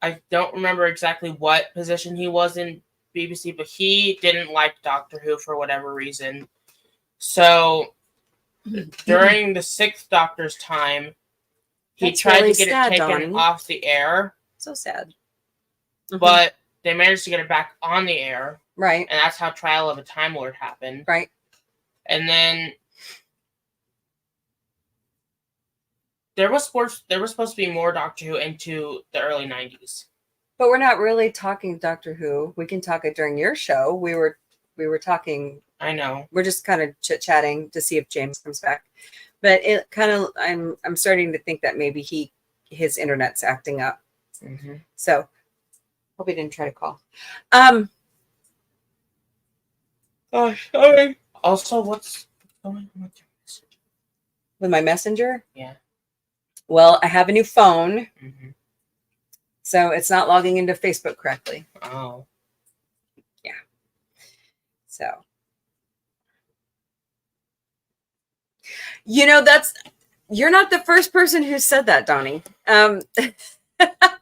I don't remember exactly what position he was in BBC, but he didn't like Doctor Who for whatever reason. So, during the Sixth Doctor's time, he tried to get it taken off the air. So sad. But they managed to get it back on the air. Right. And that's how Trial of a Time Lord happened. Right. And then there was supposed to be more Doctor Who into the early 90s. But we're not really talking Doctor Who. We can talk it during your show. We were talking. I know. We're just kind of chit-chatting to see if James comes back. But it kind of I'm starting to think that maybe his internet's acting up. Mm-hmm. So hope he didn't try to call. Oh, sorry. Also, what's going on with your messenger? With my messenger? Yeah. Well, I have a new phone. Mm-hmm. So it's not logging into Facebook correctly. Oh. Yeah. So. You're not the first person who said that, Donnie. I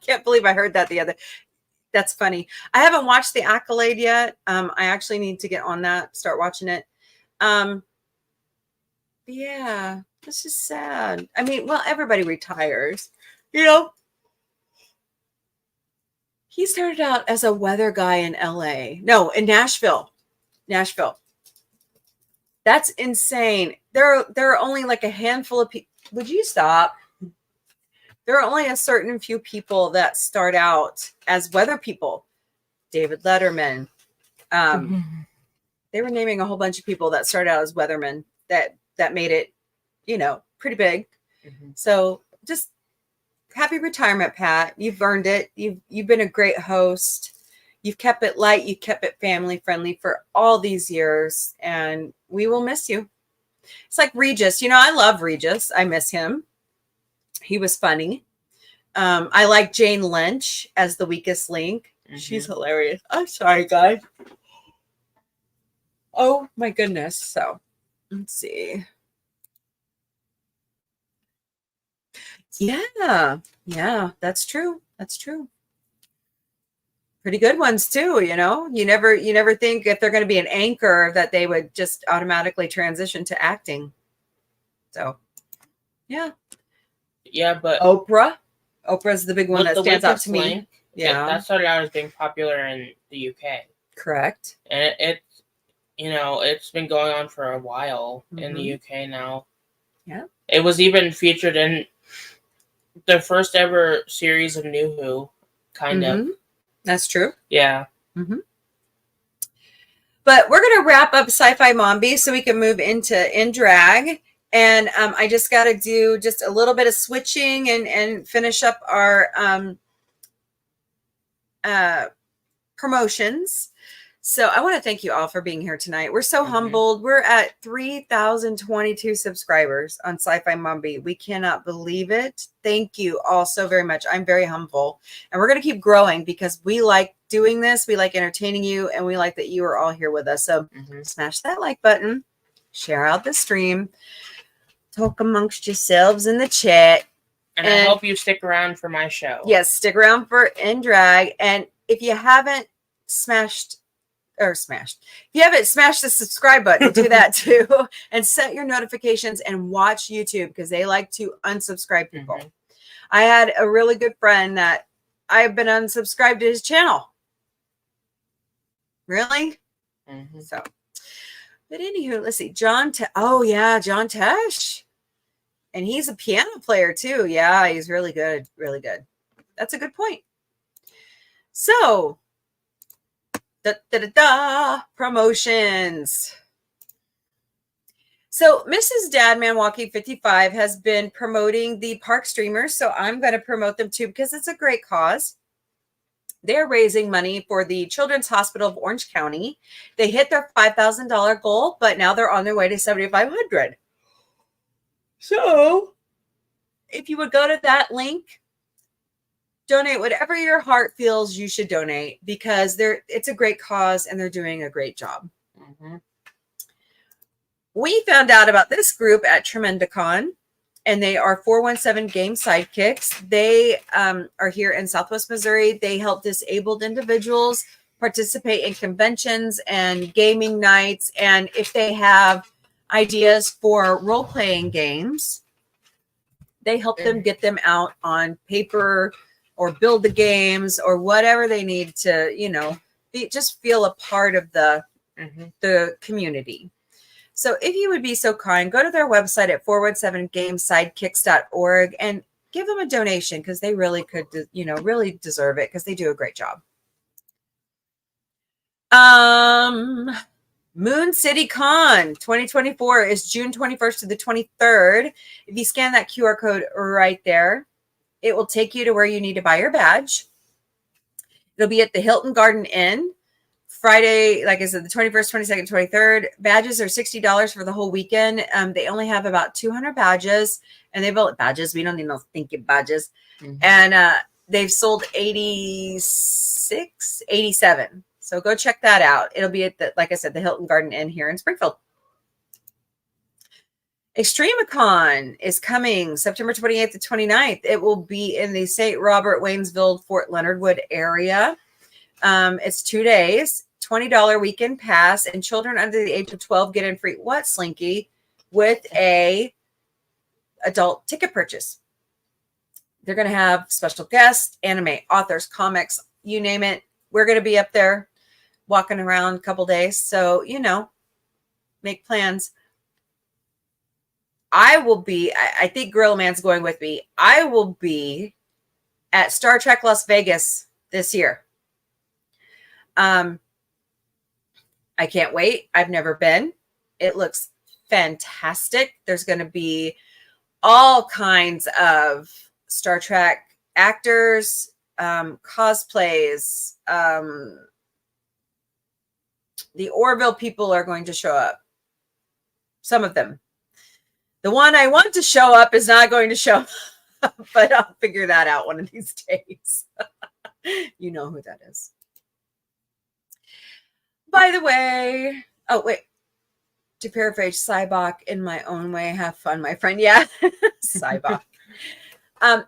can't believe I heard that that's funny. I haven't watched The Accolade yet. I actually need to get on that, start watching it. Yeah, this is sad. I mean, well, everybody retires, He started out as a weather guy in LA. No, in Nashville. That's insane. There are only like a handful of people. Would you stop? There are only a certain few people that start out as weather people. David Letterman. They were naming a whole bunch of people that started out as weathermen that made it, pretty big. Mm-hmm. So just happy retirement, Pat. You've earned it. You've been a great host. You've kept it light. You kept it family friendly for all these years, and we will miss you. It's like Regis. I love Regis. I miss him. He was funny. I like Jane Lynch as the weakest link. Mm-hmm. She's hilarious. I'm sorry, guys. Oh my goodness. So let's see. Yeah, that's true. Pretty good ones too, you never think if they're going to be an anchor that they would just automatically transition to acting. So, yeah. Yeah, but Oprah's the big one that stands out to me. Link, that started out as being popular in the UK. Correct. And it's been going on for a while in the UK now. Yeah. It was even featured in the first ever series of New Who, kind of. That's true. Yeah. Mm-hmm. But we're going to wrap up Sci-Fi Mombie so we can move into In Drag. And I just got to do just a little bit of switching and finish up our promotions. So I want to thank you all for being here tonight. We're so humbled. We're at 3,022 subscribers on Sci-Fi Mombie. We cannot believe it. Thank you all so very much. I'm very humble. And we're going to keep growing because we like doing this. We like entertaining you. And we like that you are all here with us. So smash that like button. Share out the stream. Talk amongst yourselves in the chat. And I hope you stick around for my show. Yes, stick around for In Drag. And if you haven't smashed the subscribe button, do that too. And set your notifications and watch YouTube because they like to unsubscribe people. I had a really good friend that I've been unsubscribed to his channel. Really? Mm-hmm. So, but anywho, let's see. John Tesh. And he's a piano player too. Yeah, he's really good. Really good. That's a good point. So, promotions. So, Mrs. Dadman Walking 55 has been promoting the park streamers. So, I'm going to promote them too because it's a great cause. They're raising money for the Children's Hospital of Orange County. They hit their $5,000 goal, but now they're on their way to $7,500. So, if you would go to that link, donate whatever your heart feels you should donate because it's a great cause and they're doing a great job. Mm-hmm. We found out about this group at Tremendicon, and they are 417 Game Sidekicks. They are here in Southwest Missouri. They help disabled individuals participate in conventions and gaming nights. And if they have ideas for role-playing games, they help them get them out on paper or build the games or whatever they need to, just feel a part of the community. So if you would be so kind, go to their website at 417gamesidekicks.org and give them a donation because they really could, really deserve it because they do a great job. Moon City Con 2024 is June 21st to the 23rd. If you scan that QR code right there, it will take you to where you need to buy your badge. It'll be at the Hilton Garden Inn. Friday, like I said, the 21st, 22nd, 23rd. Badges are $60 for the whole weekend. They only have about 200 badges, and they've built badges. We don't need no stinking badges. Mm-hmm. And they've sold 87. So go check that out. It'll be at like I said, the Hilton Garden Inn here in Springfield. Extremicon is coming September 28th to 29th. It will be in the St. Robert, Waynesville, Fort Leonard Wood area. It's 2 days, $20 weekend pass, and children under the age of 12 get in free. What, Slinky? With a adult ticket purchase. They're going to have special guests, anime, authors, comics, you name it. We're going to be up there walking around a couple days. So, make plans. I think Gorilla Man's going with me. I will be at Star Trek Las Vegas this year. I can't wait. I've never been. It looks fantastic. There's going to be all kinds of Star Trek actors, cosplays. The Orville people are going to show up. Some of them. The one I want to show up is not going to show up, but I'll figure that out one of these days. You know who that is. By the way, to paraphrase Cybok in my own way, have fun, my friend. Yeah, Cybok.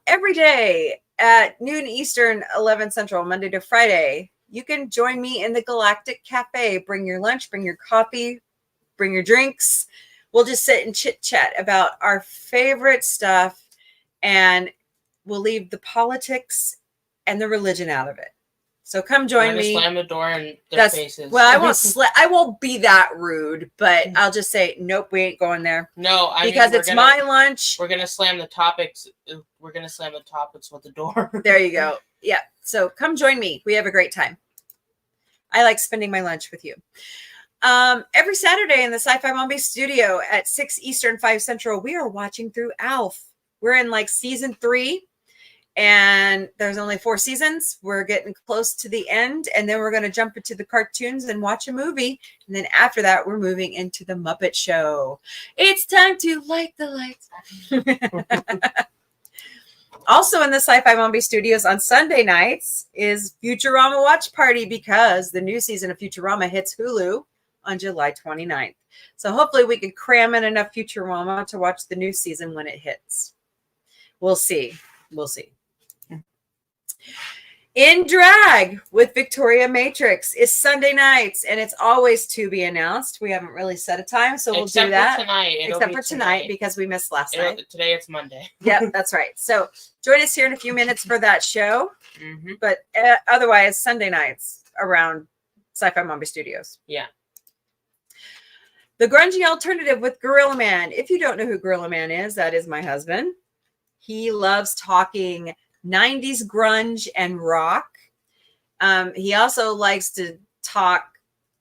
Every day at noon Eastern, 11 Central, Monday to Friday, you can join me in the Galactic Cafe. Bring your lunch, bring your coffee, bring your drinks. We'll just sit and chit chat about our favorite stuff, and we'll leave the politics and the religion out of it. So come join me. Slam the door in their faces. Well, I won't be that rude, but I'll just say, nope, we ain't going there. No, because it's my lunch. We're gonna slam the topics. We're gonna slam the topics with the door. There you go. Yeah. So come join me. We have a great time. I like spending my lunch with you. Every Saturday in the SciFi Mombie studio at 6 Eastern, 5 Central, we are watching through ALF. We're in season 3. And there's only 4 seasons. We're getting close to the end. And then we're going to jump into the cartoons and watch a movie. And then after that, we're moving into the Muppet Show. It's time to light the lights. Also in the SciFi Mombie studios on Sunday nights is Futurama Watch Party because the new season of Futurama hits Hulu on July 29th. So hopefully we can cram in enough Futurama to watch the new season when it hits. We'll see. We'll see. In Drag with Victoria Matrix is Sunday nights, and it's always to be announced. We haven't really set a time, so we'll do that. Except for tonight, because we missed last night. Today it's Monday. Yep, that's right. So join us here in a few minutes for that show. Mm-hmm. But otherwise, Sunday nights around SciFi Mombie Studios. Yeah. The Grungy Alternative with Gorilla Man. If you don't know who Gorilla Man is, that is my husband. He loves talking 90s grunge and rock. He also likes to talk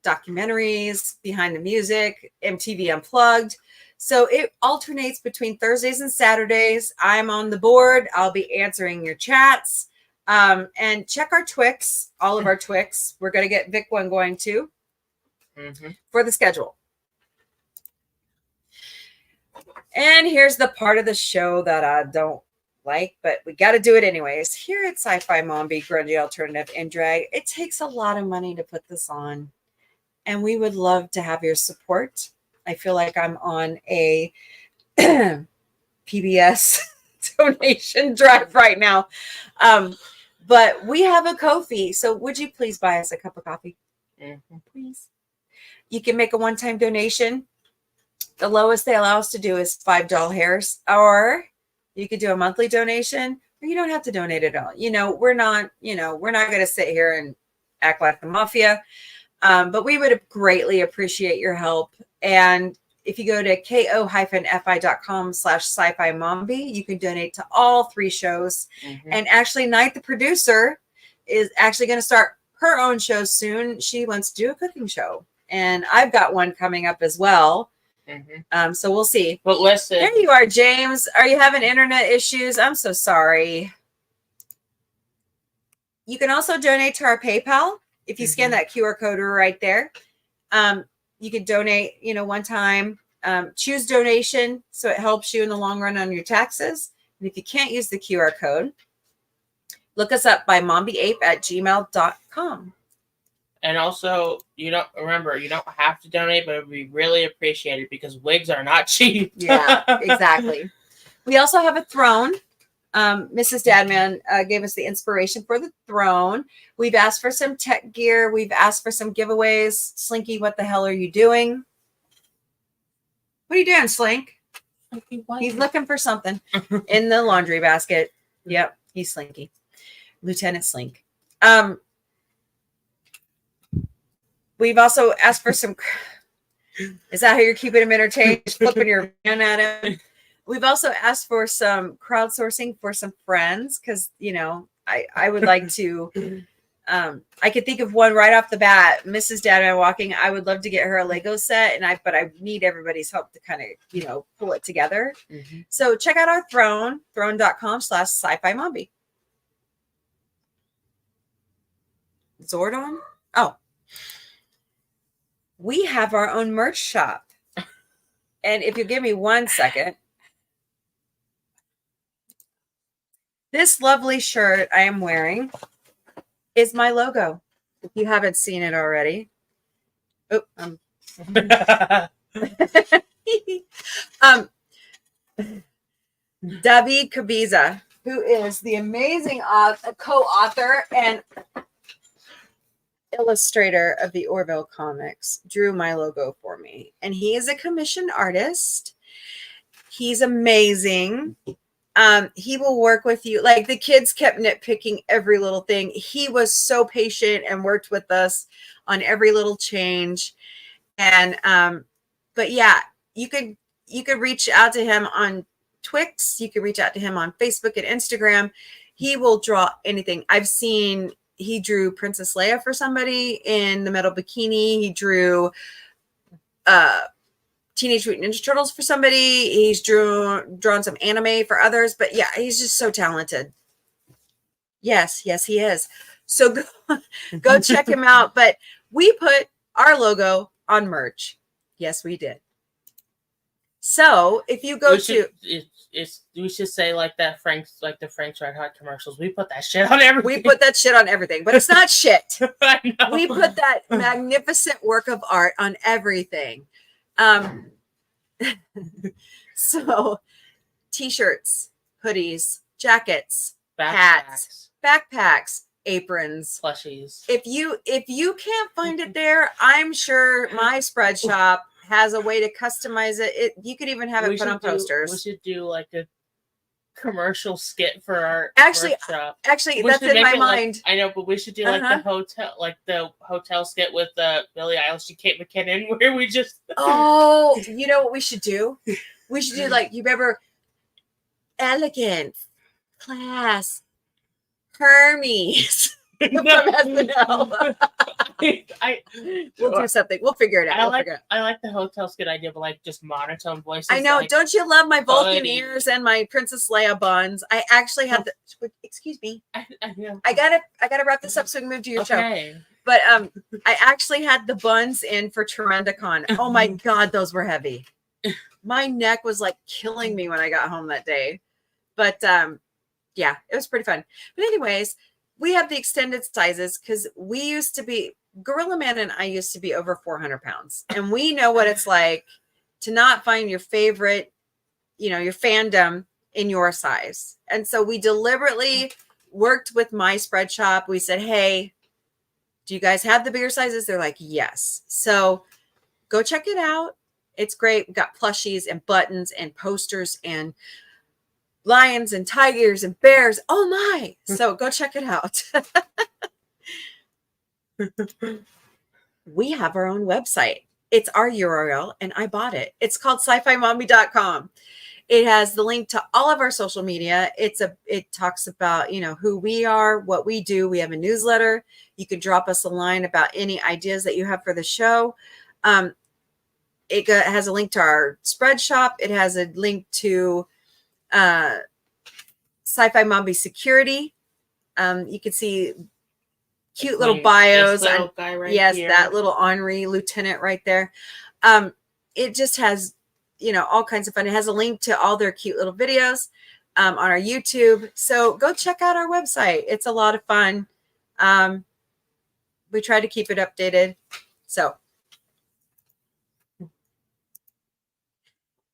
documentaries, behind the music, MTV Unplugged. So it alternates between Thursdays and Saturdays. I'm on the board. I'll be answering your chats. And check our Twix, all of our Twix. We're going to get Vic one going too for the schedule. And here's the part of the show that I don't like, but we got to do it anyways. Here at SciFi Mombie, Grungy Alternative in Drag, it takes a lot of money to put this on. And we would love to have your support. I feel like I'm on a PBS donation drive right now. But we have a Ko-fi. So would you please buy us a cup of coffee? Please. You can make a one-time donation. The lowest they allow us to do is $5, or you could do a monthly donation, or you don't have to donate at all. We're not going to sit here and act like the mafia. But we would greatly appreciate your help. And if you go to ko-fi.com/sci-fi Mombie, you can donate to all 3 shows. And actually, Night, the producer, is actually going to start her own show soon. She wants to do a cooking show. And I've got one coming up as well. So we'll see. But listen. There you are, James. Are you having internet issues? I'm so sorry. You can also donate to our PayPal. If you scan that QR code right there, you can donate, one time. Choose donation so it helps you in the long run on your taxes. And if you can't use the QR code, look us up by mombieape@gmail.com. And also, you don't have to donate, but it would be really appreciated because wigs are not cheap. Yeah, exactly. We also have a throne. Mrs. Dadman gave us the inspiration for the throne. We've asked for some tech gear. We've asked for some giveaways. Slinky, what the hell are you doing? What are you doing, Slink? He's looking for something in the laundry basket. Yep, he's Slinky. Lieutenant Slink. We've also asked for some... Is that how you're keeping him entertained? Just flipping your man at him? We've also asked for some crowdsourcing for some friends because, I would like to, I could think of one right off the bat. Mrs. Dad walking, I would love to get her a Lego set, but I need everybody's help to kind of, pull it together. So check out our throne, throne.com/sci-fi Mombie. Zordon? Oh. We have our own merch shop. And if you give me 1 second. This lovely shirt I am wearing is my logo. If you haven't seen it already. Oh, David Kabiza, who is the amazing co-author and illustrator of the Orville comics, drew my logo for me. And he is a commissioned artist. He's amazing. He will work with you. Like the kids kept nitpicking every little thing. He was so patient and worked with us on every little change. And, but yeah, you could reach out to him on Twix. You could reach out to him on Facebook and Instagram. He will draw anything. I've seen, he drew Princess Leia for somebody in the metal bikini. He drew, Teenage Mutant Ninja Turtles for somebody. He's drawn some anime for others, but yeah, he's just so talented. Yes, he is. So go check him out. But we put our logo on merch. Yes, we did. So if you go we should say like the Frank's Red Hot commercials. We put that shit on everything. We put that shit on everything, but it's not shit. I know. We put that magnificent work of art on everything. So t-shirts, hoodies, jackets, hats, backpacks, aprons, plushies. If you can't find it there, I'm sure my spread shop has a way to customize it. You could even have it put on posters. We should do like commercial skit for our Actually, workshop. Actually, that's in my mind. I know, but we should do like the hotel skit with Billie Eilish and Kate McKinnon, where we just. Oh, you know what we should do? We should do like you remember, elegance, class, Hermes from SNL. We'll do something. We'll figure it out. I like the hotel skit idea, but like just monotone voices. I know. Like, don't you love my Vulcan ears and my Princess Leia buns? I actually had the. Excuse me. I know. I gotta wrap this up so we can move to your show. But I actually had the buns in for Tremendicon. Oh my God, those were heavy. My neck was like killing me when I got home that day. But yeah, it was pretty fun. But anyways, we have the extended sizes because we used to be. Gorilla Man and I used to be over 400 pounds, and we know what it's like to not find your favorite, your fandom in your size. And so we deliberately worked with my spread shop. We said, hey, do you guys have the bigger sizes? They're like, yes. So go check it out. It's great. We've got plushies and buttons and posters and lions and tigers and bears. Oh my. So go check it out. We have our own website. It's our URL and I bought it. It's called SciFiMombie.com. It has the link to all of our social media. It talks about, who we are, what we do. We have a newsletter. You can drop us a line about any ideas that you have for the show. It has a link to our spread shop. It has a link to SciFi Mombie security. You can see cute little bios. Little guy right here. That little Henri lieutenant right there. It just has, all kinds of fun. It has a link to all their cute little videos on our YouTube. So go check out our website. It's a lot of fun. We try to keep it updated. So.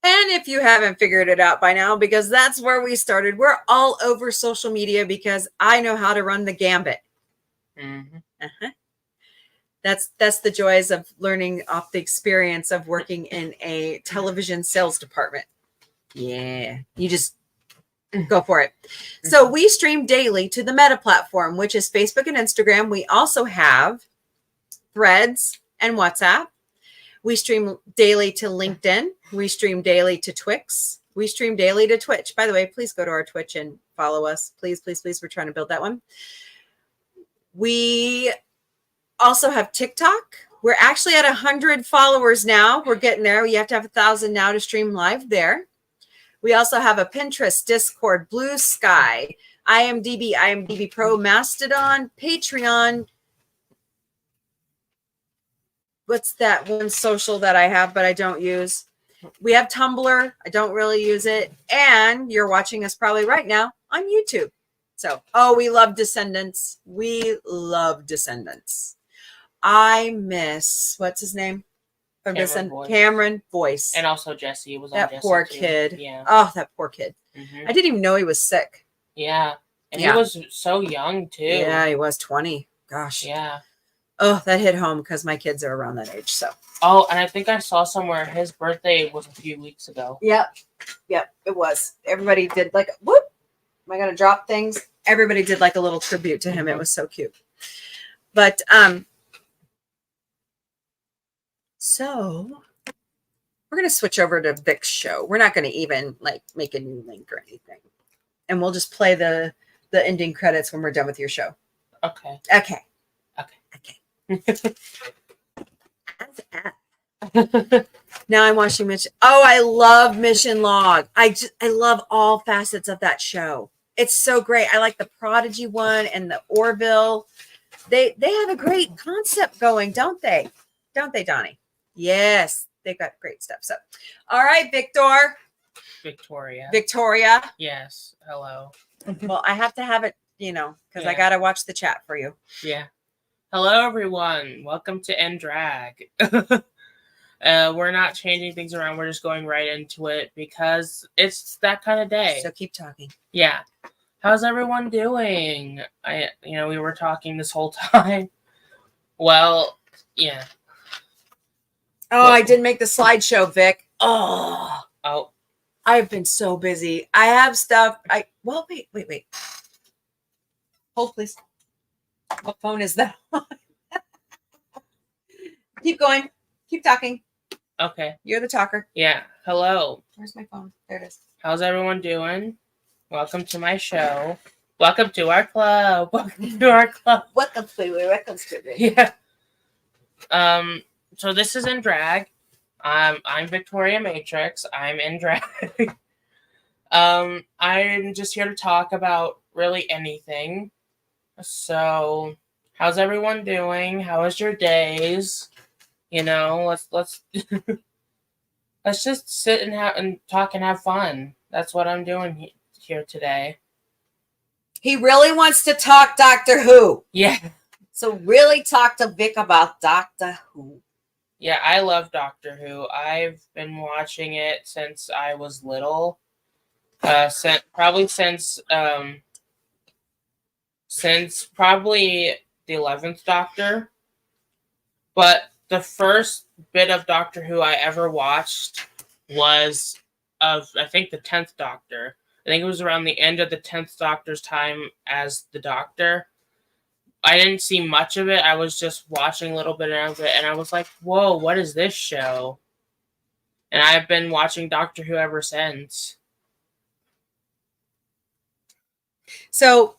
And if you haven't figured it out by now, because that's where we started, we're all over social media because I know how to run the gambit. Mm-hmm. That's the joys of learning off the experience of working in a television sales department. Yeah, you just go for it. So we stream daily to the Meta platform, which is Facebook and Instagram. We also have Threads and WhatsApp. We stream daily to LinkedIn. We stream daily to Twix. We stream daily to Twitch. By the way, please go to our Twitch and follow us. Please, please, please. We're trying to build that one. We also have TikTok. We're actually at 100 followers now. We're getting there. You have to have 1,000 now to stream live there. We also have a Pinterest, Discord, Blue Sky, IMDb Pro, Mastodon, Patreon. What's that one social that I have but I don't use? We have Tumblr. I don't really use it. And you're watching us probably right now on YouTube. So, we love Descendants. We love Descendants. I miss, what's his name? Cameron Boyce. And also Jesse was on that Jesse poor too. kid. Yeah. Oh, that poor kid. Mm-hmm. I didn't even know he was sick. Yeah. And he was so young too. Yeah, he was 20. Gosh. Yeah. Oh, that hit home because my kids are around that age. So. Oh, and I think I saw somewhere his birthday was a few weeks ago. Yep, it was. Everybody did like, whoop. Am I going to drop things? Everybody did like a little tribute to him. It was so cute. But, so we're going to switch over to Vic's show. We're not going to even like make a new link or anything. And we'll just play the ending credits when we're done with your show. Okay. Now I'm watching Mission. Oh, I love Mission Log. I love all facets of that show. It's so great. I like the Prodigy one and the Orville. They have a great concept going, don't they? Don't they, Donnie? Yes, they've got great stuff. So, all right, Victoria. Yes. Hello. Well, I have to have it, because I got to watch the chat for you. Yeah. Hello, everyone. Welcome to End Drag. We're not changing things around. We're just going right into it because it's that kind of day. So keep talking. Yeah. How's everyone doing? We were talking this whole time. Well, yeah. Oh, I didn't make the slideshow, Vic. Oh. I've been so busy. I have stuff. Wait. Hold, please. What phone is that? Keep going. Keep talking. Okay. You're the talker. Yeah. Hello. Where's my phone? There it is. How's everyone doing? Welcome to my show. Welcome to our club. Welcome to our club. Welcome to me. Yeah. So this is in drag. I'm Victoria Matrix. I'm in drag. I'm just here to talk about really anything. So, how's everyone doing? How was your days? You know, let's let's just sit and talk and have fun. That's what I'm doing here today. He really wants to talk Doctor Who. Yeah. So really talk to Vic about Doctor Who. Yeah, I love Doctor Who. I've been watching it since I was little. Probably since probably the 11th Doctor. But the first bit of Doctor Who I ever watched was of, I think, the 10th Doctor. I think it was around the end of the 10th Doctor's time as the Doctor. I didn't see much of it. I was just watching a little bit of it, and I was like, whoa, what is this show? And I've been watching Doctor Who ever since. So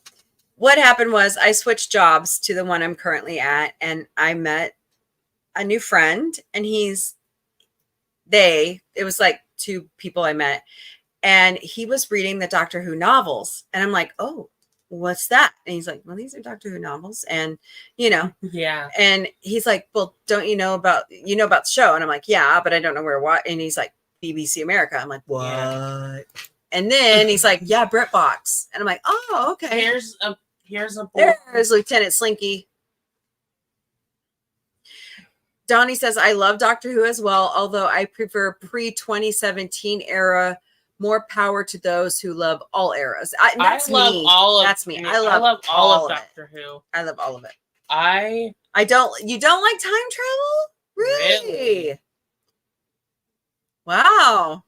what happened was I switched jobs to the one I'm currently at, and I met a new friend, and it was like two people I met, and he was reading the Doctor Who novels, and I'm like, oh, what's that? And he's like, well, these are Doctor Who novels, and Yeah. And he's like, well, don't you know about the show? And I'm like, yeah, but I don't know what. And he's like, BBC America. I'm like, what? Yeah. And then he's like, yeah, BritBox. And I'm like, oh, okay. Here's a There's Lieutenant Slinky. Donnie says, I love Doctor Who as well, although I prefer pre-2017 era. More power to those who love all eras. That's me. That's me. I love all of Doctor Who. I love all of it. You don't like time travel? Really? Wow.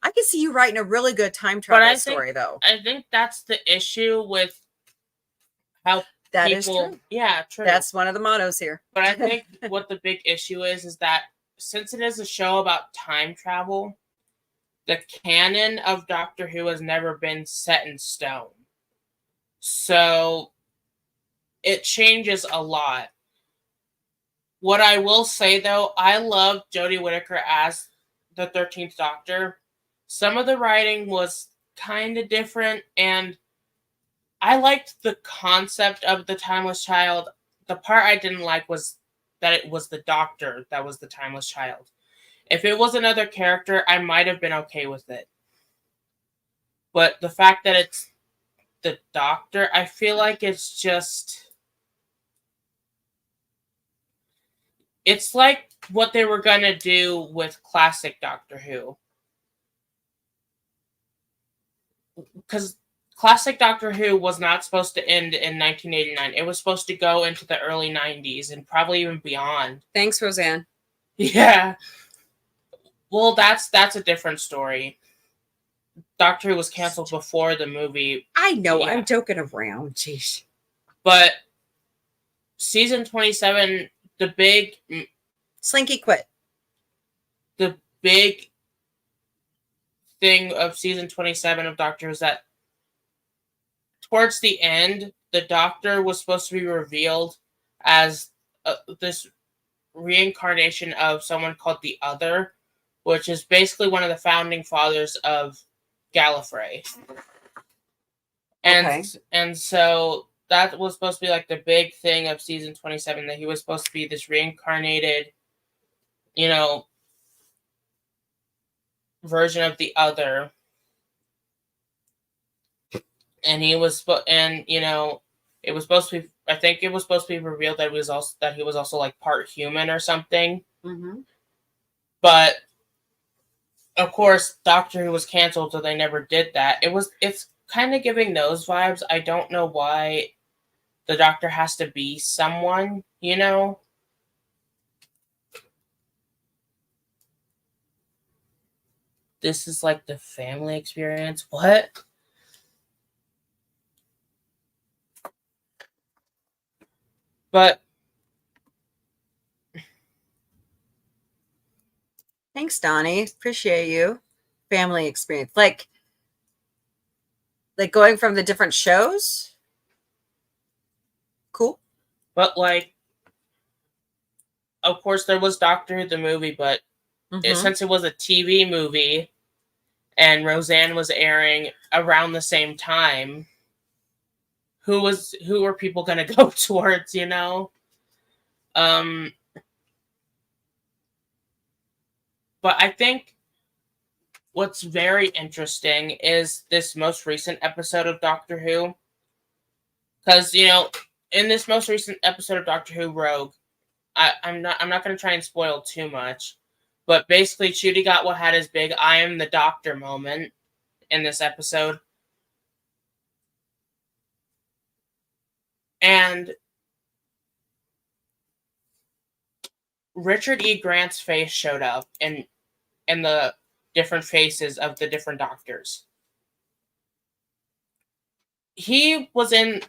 I can see you writing a really good time travel story, though. I think that's the issue with how that people... is true. Yeah, true. That's one of the mottos here. But I think what the big issue is that since it is a show about time travel, the canon of Doctor Who has never been set in stone. So it changes a lot. What I will say, though, I love Jodie Whittaker as the 13th Doctor. Some of the writing was kind of different, and I liked the concept of the Timeless Child. The part I didn't like was that it was the Doctor that was the Timeless Child. If it was another character, I might have been okay with it. But the fact that it's the Doctor, I feel like it's just... It's like what they were going to do with classic Doctor Who. Because classic Doctor Who was not supposed to end in 1989. It was supposed to go into the early 90s and probably even beyond. Thanks, Roseanne. Yeah. Well, that's a different story. Doctor Who was canceled before the movie. I know, yeah. I'm joking around. Jeez. But season 27, the big... Slinky quit. The big thing of season 27 of Doctor Who is that towards the end, the Doctor was supposed to be revealed as this reincarnation of someone called the Other, which is basically one of the founding fathers of Gallifrey. And so that was supposed to be like the big thing of season 27, that he was supposed to be this reincarnated, version of the Other. And it was supposed to be, I think it was supposed to be revealed that he was also like part human or something. Mm-hmm. But of course, Doctor Who was canceled, so they never did that. It's kind of giving those vibes. I don't know why the Doctor has to be someone, this is like the family experience. What? But thanks, Donnie. Appreciate you. Family experience. Like going from the different shows? Cool. But like, of course, there was Doctor Who the movie, but since it was a TV movie and Roseanne was airing around the same time, who were people going to go towards, you know? But I think what's very interesting is this most recent episode of Doctor Who. Because, you know, in this most recent episode of Doctor Who Rogue, I'm not going to try and spoil too much, but basically Ncuti Gatwa had his big "I am the Doctor" moment in this episode, and Richard E. Grant's face showed up in the different faces of the different Doctors. He was in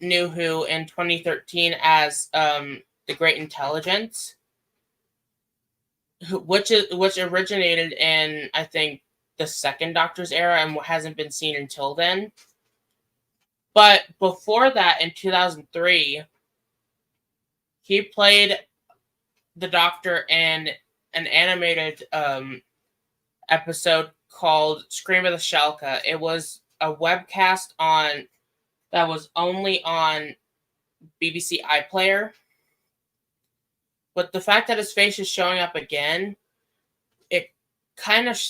New Who in 2013 as the Great Intelligence, which originated in, I think, the second Doctor's era and hasn't been seen until then. But before that, in 2003, he played the Doctor in an animated episode called Scream of the Shalka. It was a webcast that was only on BBC iPlayer. But the fact that his face is showing up again, it kind of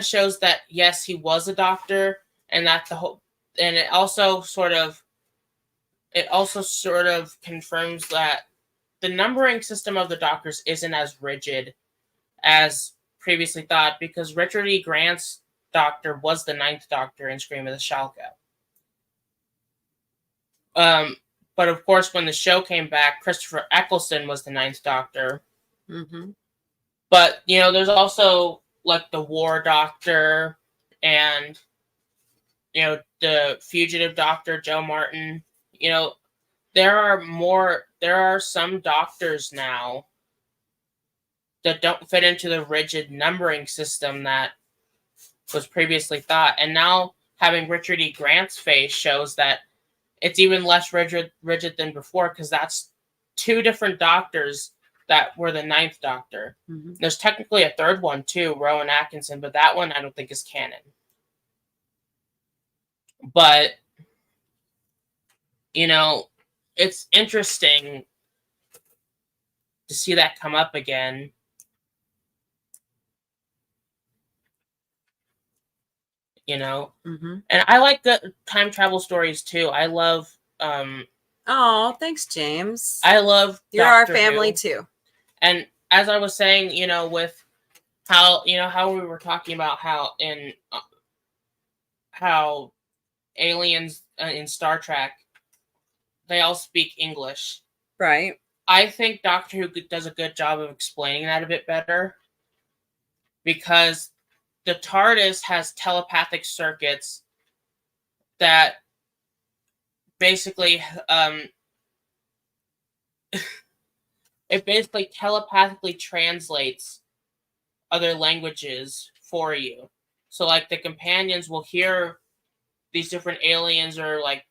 shows that yes, he was a Doctor, and that it also sort of confirms that the numbering system of the Doctors isn't as rigid as previously thought, because Richard E. Grant's Doctor was the 9th Doctor in Scream of the Shalka. But of course, when the show came back, Christopher Eccleston was the 9th Doctor. Mm-hmm. But, you know, there's also, like, the War Doctor and, you know, the Fugitive Doctor, Joe Martin. You know, there are some Doctors now that don't fit into the rigid numbering system that was previously thought. And now having Richard E. Grant's face shows that it's even less rigid than before, because that's 2 different Doctors that were the 9th Doctor. Mm-hmm. There's technically a 3rd one too, Rowan Atkinson, but that one I don't think is canon. But, you know, it's interesting to see that come up again. You know? Mm-hmm. And I like the time travel stories too. I love oh, thanks, James. I love You're Doctor our family Who. too. And as I was saying, you know, with how we were talking about how aliens in Star Trek, they all speak English. Right. I think Doctor Who does a good job of explaining that a bit better, because the TARDIS has telepathic circuits that basically it basically telepathically translates other languages for you. So, like, the companions will hear these different aliens or, like,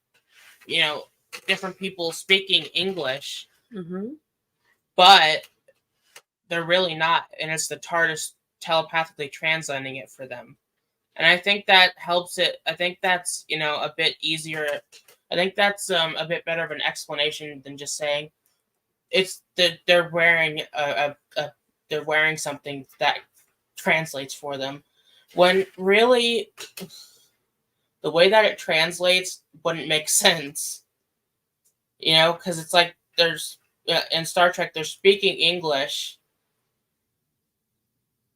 you know, different people speaking English, Mm-hmm. but they're really not, and it's the TARDIS telepathically translating it for them. And I think that helps it. I think that's, you know, a bit easier. I think that's a bit better of an explanation than just saying it's they're wearing they're wearing something that translates for them, when really the way that it translates wouldn't make sense. You know, because it's like there's in Star Trek they're speaking English,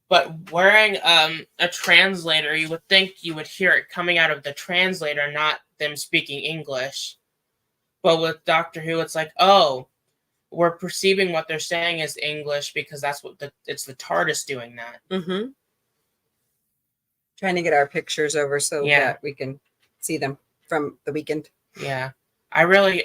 but wearing a translator, you would think you would hear it coming out of the translator, not them speaking English. But with Doctor Who, it's like, oh, we're perceiving what they're saying as English because that's what it's the TARDIS doing that. Mm-hmm. Trying to get our pictures over so that we can see them from the weekend. Yeah. I really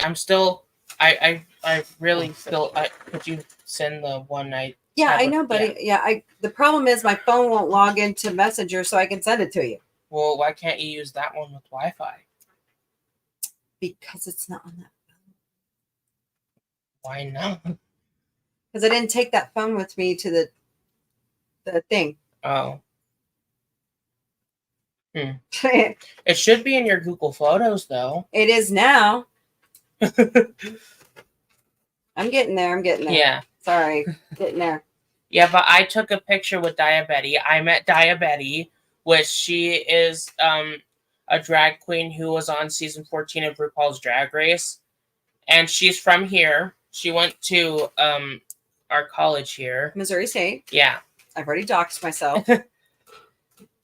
feel. Could you send the one night? Yeah, I know, buddy. Yeah, the problem is my phone won't log into Messenger, so I can send it to you. Well, why can't you use that one with Wi-Fi? Because it's not on that phone. Why not? Because I didn't take that phone with me to the thing. Oh. It should be in your Google Photos, though. It is now. I'm getting there. Yeah. Sorry, getting there. Yeah, but I took a picture with Diabetti. I met Diabetti, which she is a drag queen who was on season 14 of RuPaul's Drag Race. And she's from here. She went to our college here. Missouri State. Yeah. I've already doxed myself. I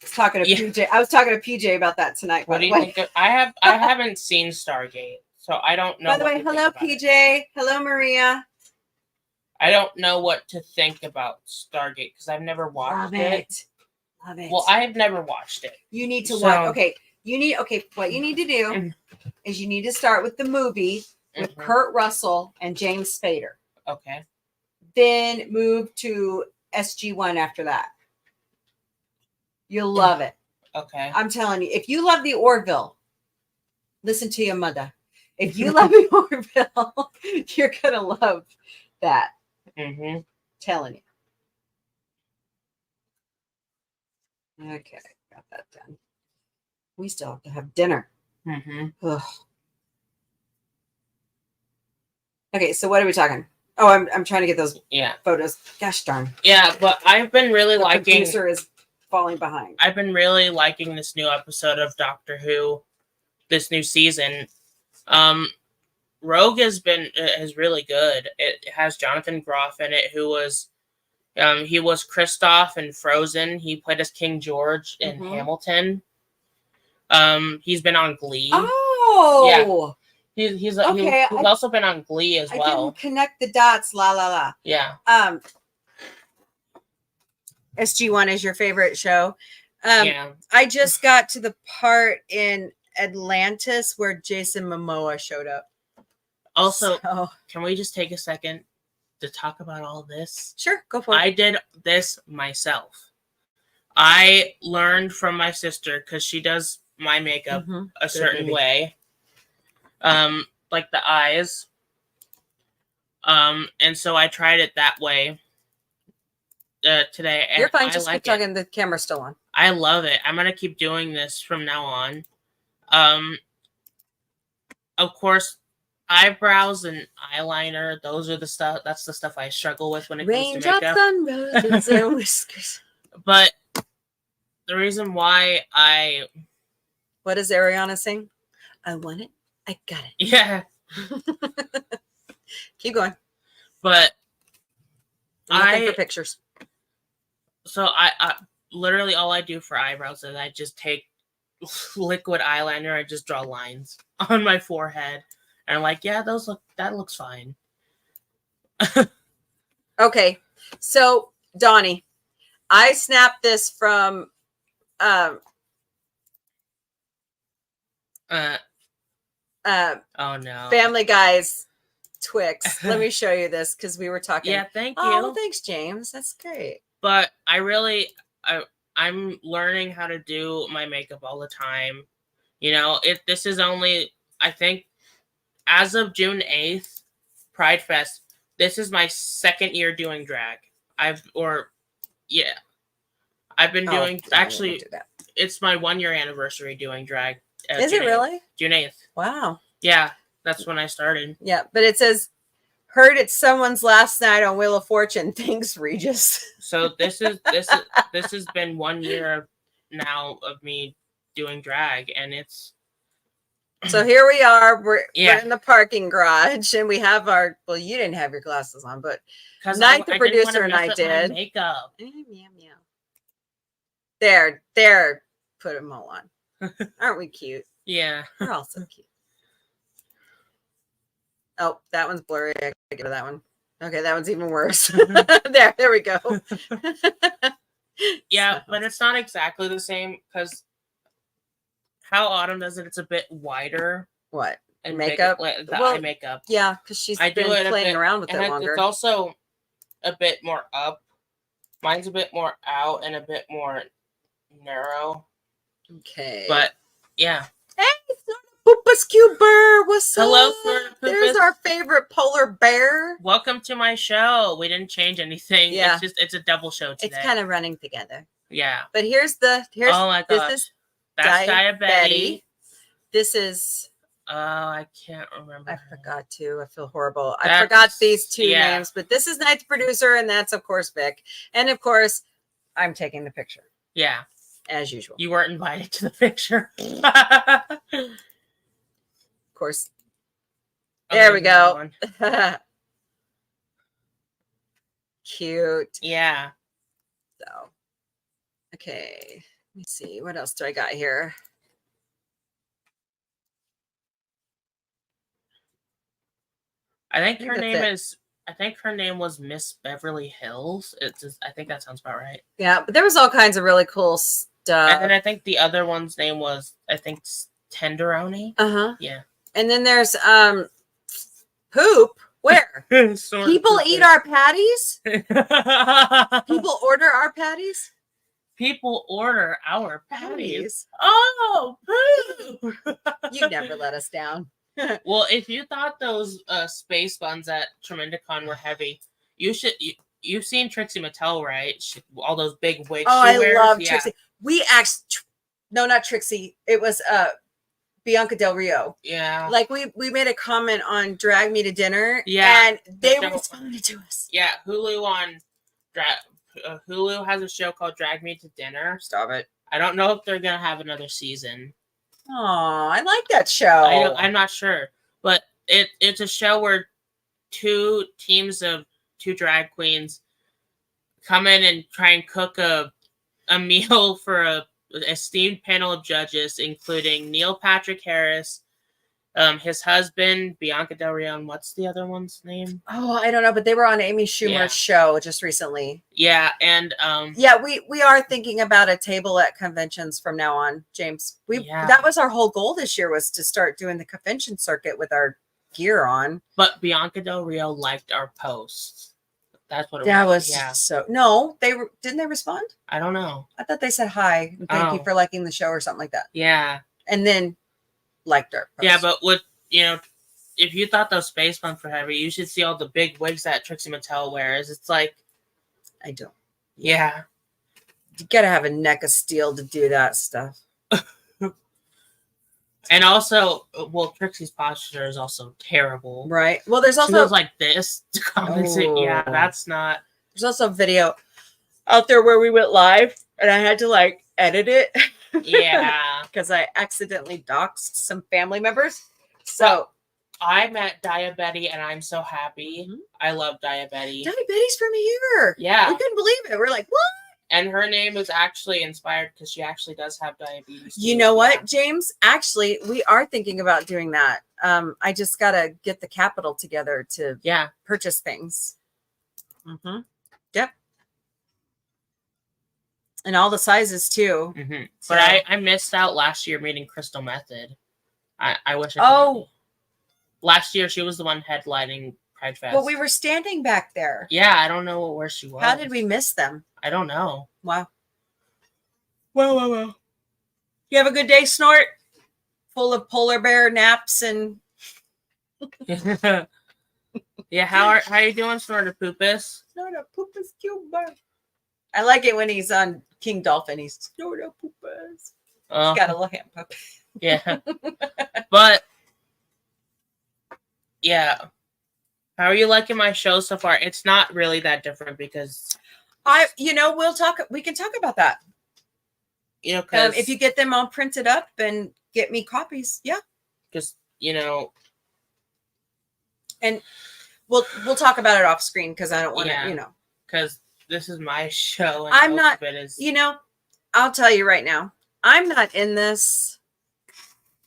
was talking to PJ about that tonight. What do you think? I haven't seen Stargate, so I don't know. By the way, hello PJ. Hello Maria. I don't know what to think about Stargate because I've never watched it. Love it. Well, I've never watched it. You need to watch. Okay. What you need to do is you need to start with the movie with Kurt Russell and James Spader. Okay. Then move to SG1 after that. You'll love it. Okay. I'm telling you, if you love the Orville, listen to your mother. If you love the Orville, you're gonna love that. Mm-hmm. Telling you. Okay, got that done. We still have to have dinner. Mm-hmm. Ugh. Okay, so what are we talking? Oh, I'm trying to get those photos. Gosh darn. Yeah, but I've been really liking. The producer is falling behind. I've been really liking this new episode of Doctor Who, this new season. Rogue is really good. It has Jonathan Groff in it, who was he was Kristoff in Frozen. He played as King George in Hamilton. He's been on Glee. Oh, yeah. He's also been on Glee as well. I didn't connect the dots. La la la. Yeah. SG1 is your favorite show. I just got to the part in Atlantis where Jason Momoa showed up. Also, can we just take a second to talk about all this? Sure, go for it. I did this myself. I learned from my sister because she does my makeup a certain way. Like the eyes. And so I tried it that way today. And you're fine, just keep talking. The camera's still on. I love it. I'm gonna keep doing this from now on. Of course, eyebrows and eyeliner, those are the stuff. That's the stuff I struggle with when it comes to makeup. Raindrops on roses and whiskers. But the reason why what does Ariana sing? I want it. I got it. Yeah. Keep going. But I'm looking for pictures. So I literally all I do for eyebrows is I just take liquid eyeliner. I just draw lines on my forehead, and I'm like, yeah, that looks fine. Okay, so Donnie, I snapped this from oh no, Family Guy's Twix. Let me show you this because we were talking. Yeah, thank you. Oh, thanks, James. That's great. But I'm learning how to do my makeup all the time. You know, this is only, I think, as of June 8th, Pride Fest, this is my second year doing drag. I've been doing, actually, it's my 1 year anniversary doing drag. Is it really? June 8th. Wow. Yeah, that's when I started. Yeah, but it says, heard it's someone's last night on Wheel of Fortune. Thanks, Regis. So this has been 1 year now of me doing drag, and it's. So here we are. We're in the parking garage, and we have our. Well, you didn't have your glasses on, but Night, the producer, and I did. Makeup. There. Put them all on. Aren't we cute? Yeah. We're all so cute. Oh, that one's blurry. I gotta get rid of that one. Okay, that one's even worse. there we go. Yeah, but it's not exactly the same because how Autumn does it, it's a bit wider. What? And Makeup? bigger, the Well, eye makeup. Yeah, because she's I do been it playing around with it and longer. It's also a bit more up. Mine's a bit more out and a bit more narrow. Okay. But yeah. Hey, Poopus Cuber, what's Hello, up? Florida There's Poopus. our favorite polar bear. Welcome to my show. We didn't change anything. Yeah. It's a double show today. It's kind of running together. Yeah. But here's oh my gosh. This is That's Diabetes. This is I can't remember. I forgot to. I feel horrible. I forgot these two names, but this is Night's producer, and that's of course Vic. And of course, I'm taking the picture. Yeah. As usual. You weren't invited to the picture. Of course. There we go. Cute. Yeah. So, okay. Let me see. What else do I got here? I think her name was Miss Beverly Hills. I think that sounds about right. Yeah, but there was all kinds of really cool stuff. And then I think the other one's name was Tenderoni. Uh-huh. Yeah. And then there's Poop. Where? People eat our patties? People order our patties? People order our patties. Patties. Oh, Poop! You never let us down. Well, if you thought those space buns at Tremendicon were heavy, you've seen Trixie Mattel, right? All those big wigs. Oh, I love yeah. Trixie. We actually, no, not Trixie. It was Bianca Del Rio. Yeah. Like we made a comment on Drag Me to Dinner. Yeah. And they responded to us. Yeah, Hulu has a show called Drag Me to Dinner. Stop it. I don't know if they're gonna have another season. Oh, I like that show. I'm not sure, but it's a show where two teams of two drag queens come in and try and cook a meal for a esteemed panel of judges, including Neil Patrick Harris, his husband, Bianca Del Rio, and what's the other one's name? Oh, I don't know, but they were on Amy Schumer's show just recently. Yeah, and yeah, we are thinking about a table at conventions from now on, James. That was our whole goal this year, was to start doing the convention circuit with our gear on. But Bianca Del Rio liked our posts. That's what it that was. So no, didn't they respond? I don't know. I thought they said hi and thank you for liking the show or something like that. Yeah. And then liked our post. Yeah, but if you thought those space buns were heavy, you should see all the big wigs that Trixie Mattel wears. It's like, I don't. Yeah. You gotta have a neck of steel to do that stuff. And also, Trixie's posture is also terrible. Right. Well, there's also she goes like this to compensate. Oh. Yeah, that's not. There's also a video out there where we went live, and I had to edit it. Yeah, because I accidentally doxed some family members. So I met Diabetes, and I'm so happy. Mm-hmm. I love Diabetes. Diabetes from here. Yeah, we couldn't believe it. We're like, what? And her name is actually inspired because she actually does have diabetes. You know what, James? Actually, we are thinking about doing that. I just gotta get the capital together to purchase things. Mm-hmm. Yep. And all the sizes too. Mm-hmm. So. But I missed out last year meeting Crystal Method. I wish. Last year she was the one headlining Pride Fest. Well, we were standing back there. Yeah, I don't know where she was. How did we miss them? I don't know. Wow. Well. You have a good day, Snort? Full of polar bear naps and. Yeah, how are you doing, Snorter Poopus? Snorter Poopus Cuber. I like it when he's on King Dolphin. He's Snorter Poopus. He's got a little hand pup. Yeah. But yeah. How are you liking my show so far? It's not really that different because we can talk about that. Because if you get them all printed up and get me copies, yeah. Because and we'll talk about it off screen because I don't want to, because this is my show. And I'm not. I'll tell you right now, I'm not in this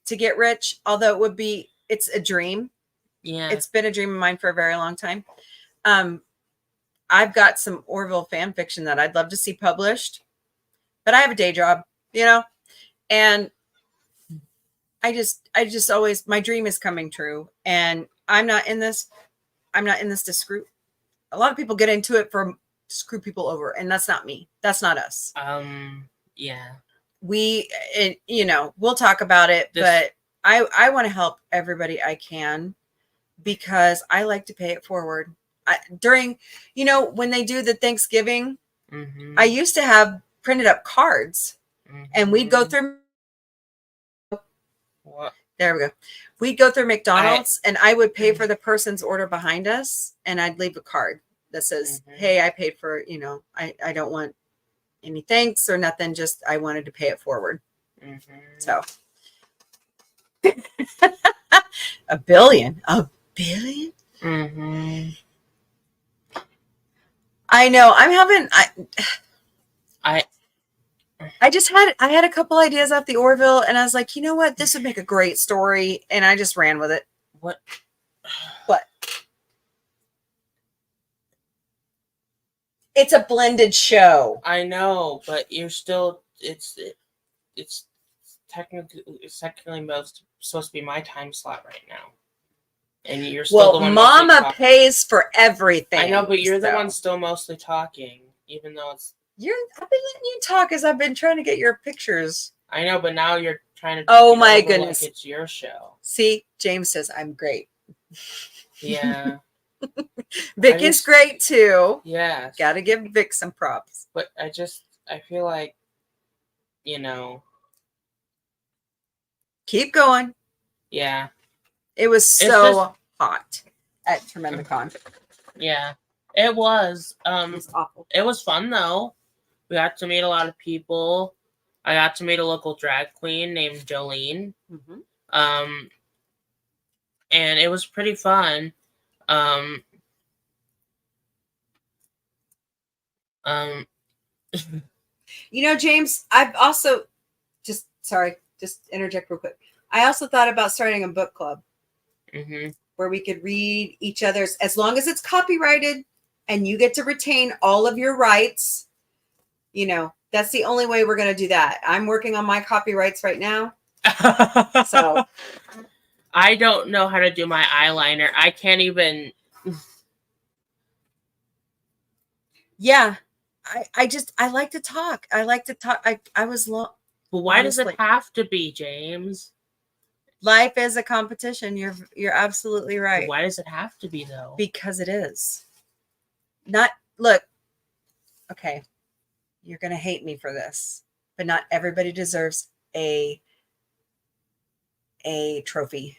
to get rich. Although it's a dream. Yeah, it's been a dream of mine for a very long time. I've got some Orville fan fiction that I'd love to see published, but I have a day job, and I just always, my dream is coming true, and I'm not in this to screw. A lot of people get into it for screw people over, and that's not me. That's not us. Yeah. We'll talk about it, but I want to help everybody I can, because I like to pay it forward. During, when they do the Thanksgiving, I used to have printed up cards, and we'd go through. What? There we go. We'd go through McDonald's, and I would pay for the person's order behind us, and I'd leave a card that says, "Hey, I paid for, I don't want any thanks or nothing. Just I wanted to pay it forward." So a billion. I know. I had a couple ideas off the Orville, and I was like, you know what? This would make a great story, and I just ran with it. What? It's a blended show. I know, but you're still. It's technically supposed to be my time slot right now, and you're still the one. Mama pays for everything. I know, but you're the one still mostly talking, even though it's. I've been letting you talk as I've been trying to get your pictures. I know, but now you're trying to. Oh my goodness! Like it's your show. See, James says I'm great. Yeah. Vic is great too. Yeah. Got to give Vic some props. But I feel like, keep going. Yeah. It was so hot at Tremendicon. Yeah, it was. It was awful. It was fun though. We got to meet a lot of people. I got to meet a local drag queen named Jolene. And it was pretty fun. James, I've also just interject real quick. I also thought about starting a book club where we could read each other's, as long as it's copyrighted and you get to retain all of your rights. That's the only way we're going to do that. I'm working on my copyrights right now. So I don't know how to do my eyeliner. I can't even. Yeah. I like to talk. I was long. But why does it have to be, James? Life is a competition. You're absolutely right. But why does it have to be though? Because it is. Look. Okay. You're going to hate me for this, but not everybody deserves a trophy.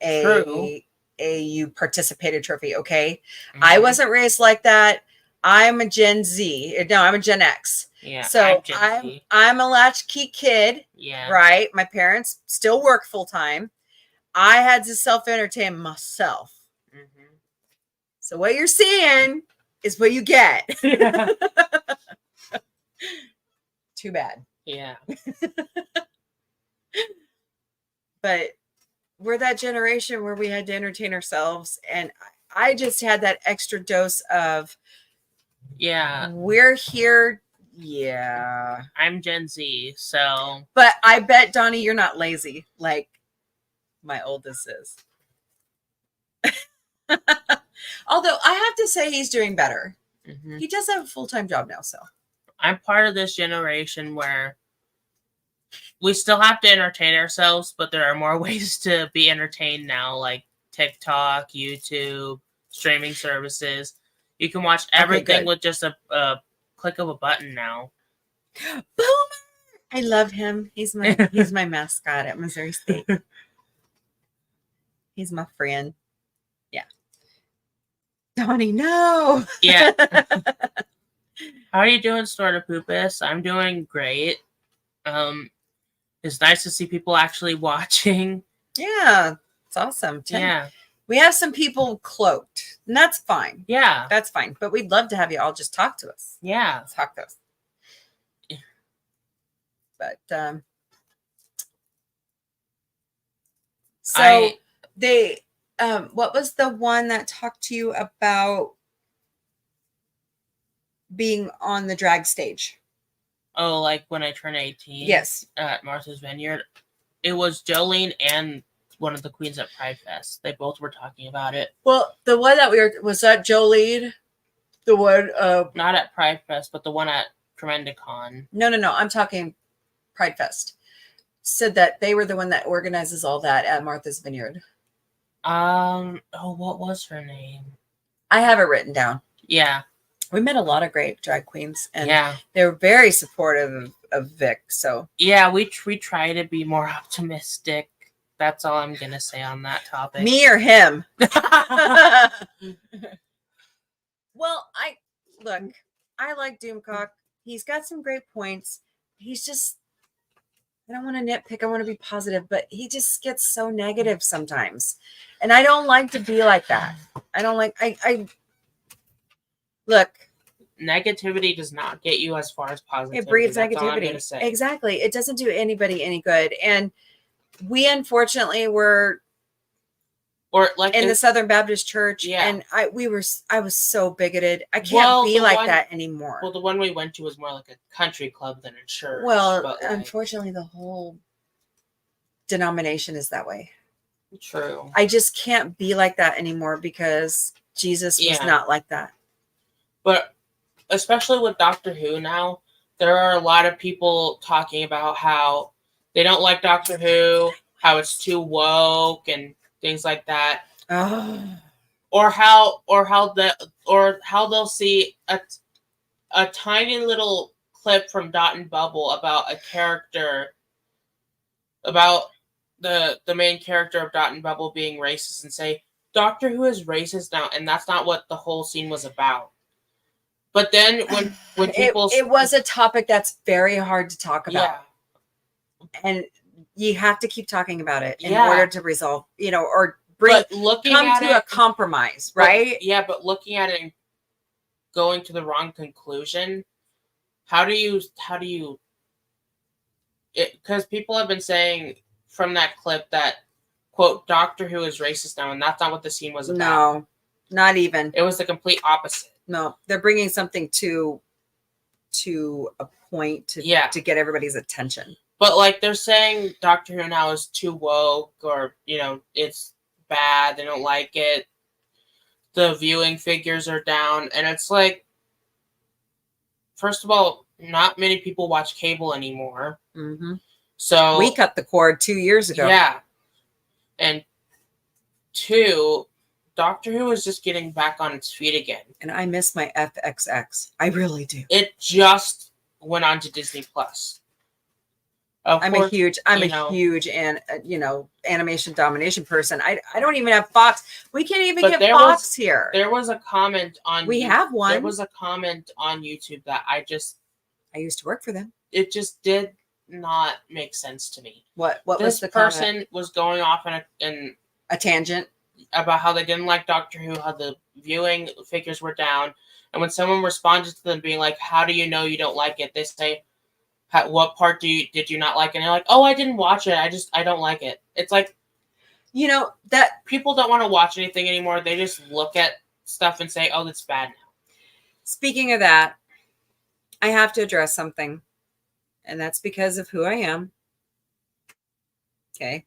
You participated trophy. Okay. I wasn't raised like that. I'm a Gen Z. No, I'm a Gen X. Yeah. So I'm a latchkey kid. Yeah. Right. My parents still work full time. I had to self-entertain myself. So what you're seeing is what you get. Yeah. Too bad. Yeah. But we're that generation where we had to entertain ourselves, and I just had that extra dose of. Yeah. We're here. Yeah. I'm Gen Z, so. But I bet, Donnie, you're not lazy like my oldest is. Although I have to say he's doing better. He does have a full-time job now, so. I'm part of this generation where we still have to entertain ourselves, but there are more ways to be entertained now, like TikTok, YouTube, streaming services. You can watch everything with just a click of a button now. Boomer! I love him. He's my mascot at Missouri State. He's my friend. Yeah. Donnie, no. Yeah. How are you doing, Snorta Poopus? I'm doing great. It's nice to see people actually watching. Yeah, it's awesome. Yeah. We have some people cloaked, and that's fine. Yeah. That's fine. But we'd love to have you all just talk to us. Yeah. Talk to us. But what was the one that talked to you about being on the drag stage. Oh, like when I turned 18? Yes. At Martha's Vineyard. It was Jolene and one of the queens at Pride Fest. They both were talking about it. Well, the one that was that Jolene? The one not at Pride Fest, but the one at Tremendicon. No. I'm talking Pride Fest. Said that they were the one that organizes all that at Martha's Vineyard. What was her name? I have it written down. Yeah. We met a lot of great drag queens, and yeah, they were very supportive of Vic. So yeah, we try to be more optimistic. That's all I'm gonna say on that topic. Me or him? Well, I like Doomcock. He's got some great points. He's just, I don't want to nitpick. I want to be positive, but he just gets so negative sometimes, and I don't like to be like that. I don't like. I look. Negativity does not get you as far as positivity. It breeds That's all I'm negativity. gonna say. Exactly. It doesn't do anybody any good. And we unfortunately were in the Southern Baptist Church. Yeah. And I was so bigoted. I can't be like that anymore. Well, the one we went to was more like a country club than a church. Well, but unfortunately the whole denomination is that way. True. I just can't be like that anymore because Jesus was not like that. But especially with Doctor Who now, there are a lot of people talking about how they don't like Doctor Who, how it's too woke and things like that. Oh. Or how they'll see a tiny little clip from Dot and Bubble about a character, about the main character of Dot and Bubble being racist, and say Doctor Who is racist now, and that's not what the whole scene was about. But then when people... It was a topic that's very hard to talk about. Yeah. And you have to keep talking about it in order to resolve, or come to a compromise, right? But looking at it and going to the wrong conclusion, how do you... Because people have been saying from that clip that, quote, Doctor Who is racist now, and that's not what the scene was about. No, not even. It was the complete opposite. No, they're bringing something to a point to get everybody's attention. But like they're saying Doctor Who now is too woke, or it's bad, they don't like it. The viewing figures are down, and it's like, first of all, not many people watch cable anymore. Mm-hmm. So we cut the cord 2 years ago. Yeah. And 2, Doctor Who is just getting back on its feet again. And I miss my FXX. I really do. It just went on to Disney Plus. I'm a huge animation domination person. I don't even have Fox. We can't even get Fox here. There was a comment on have one. There was a comment on YouTube that I used to work for them. It just did not make sense to me. What this was the person comment? Was going off in a tangent about how they didn't like Doctor Who, how the viewing figures were down, and when someone responded to them being like, "How do you know you don't like it?" They say, "What part did you not like?" And they're like, "Oh, I didn't watch it. I don't like it." It's like, that people don't want to watch anything anymore. They just look at stuff and say, "Oh, that's bad now." Speaking of that, I have to address something, and that's because of who I am. Okay,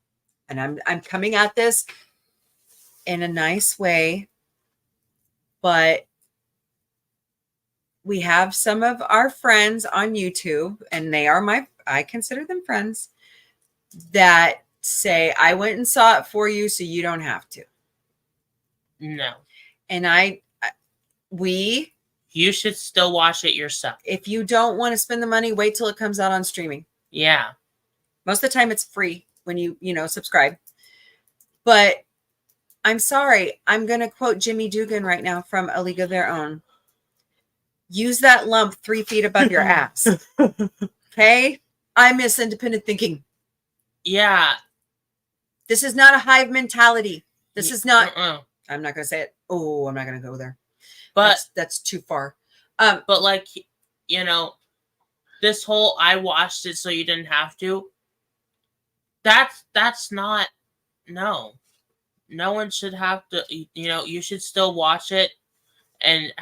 and I'm coming at this in a nice way, but we have some of our friends on YouTube, and I consider them friends, that say, I went and saw it for you, so you don't have to. No. And you should still watch it yourself. If you don't want to spend the money, wait till it comes out on streaming. Yeah. Most of the time it's free when you subscribe. But I'm sorry. I'm going to quote Jimmy Dugan right now from A League of Their Own. Use that lump 3 feet above your ass. Okay? I miss independent thinking. Yeah. This is not a hive mentality. This is not. I'm not going to say it. Oh, I'm not going to go there. But that's too far. But like, this whole I watched it so you didn't have to. That's not. No. No one should have to. You should still watch it, and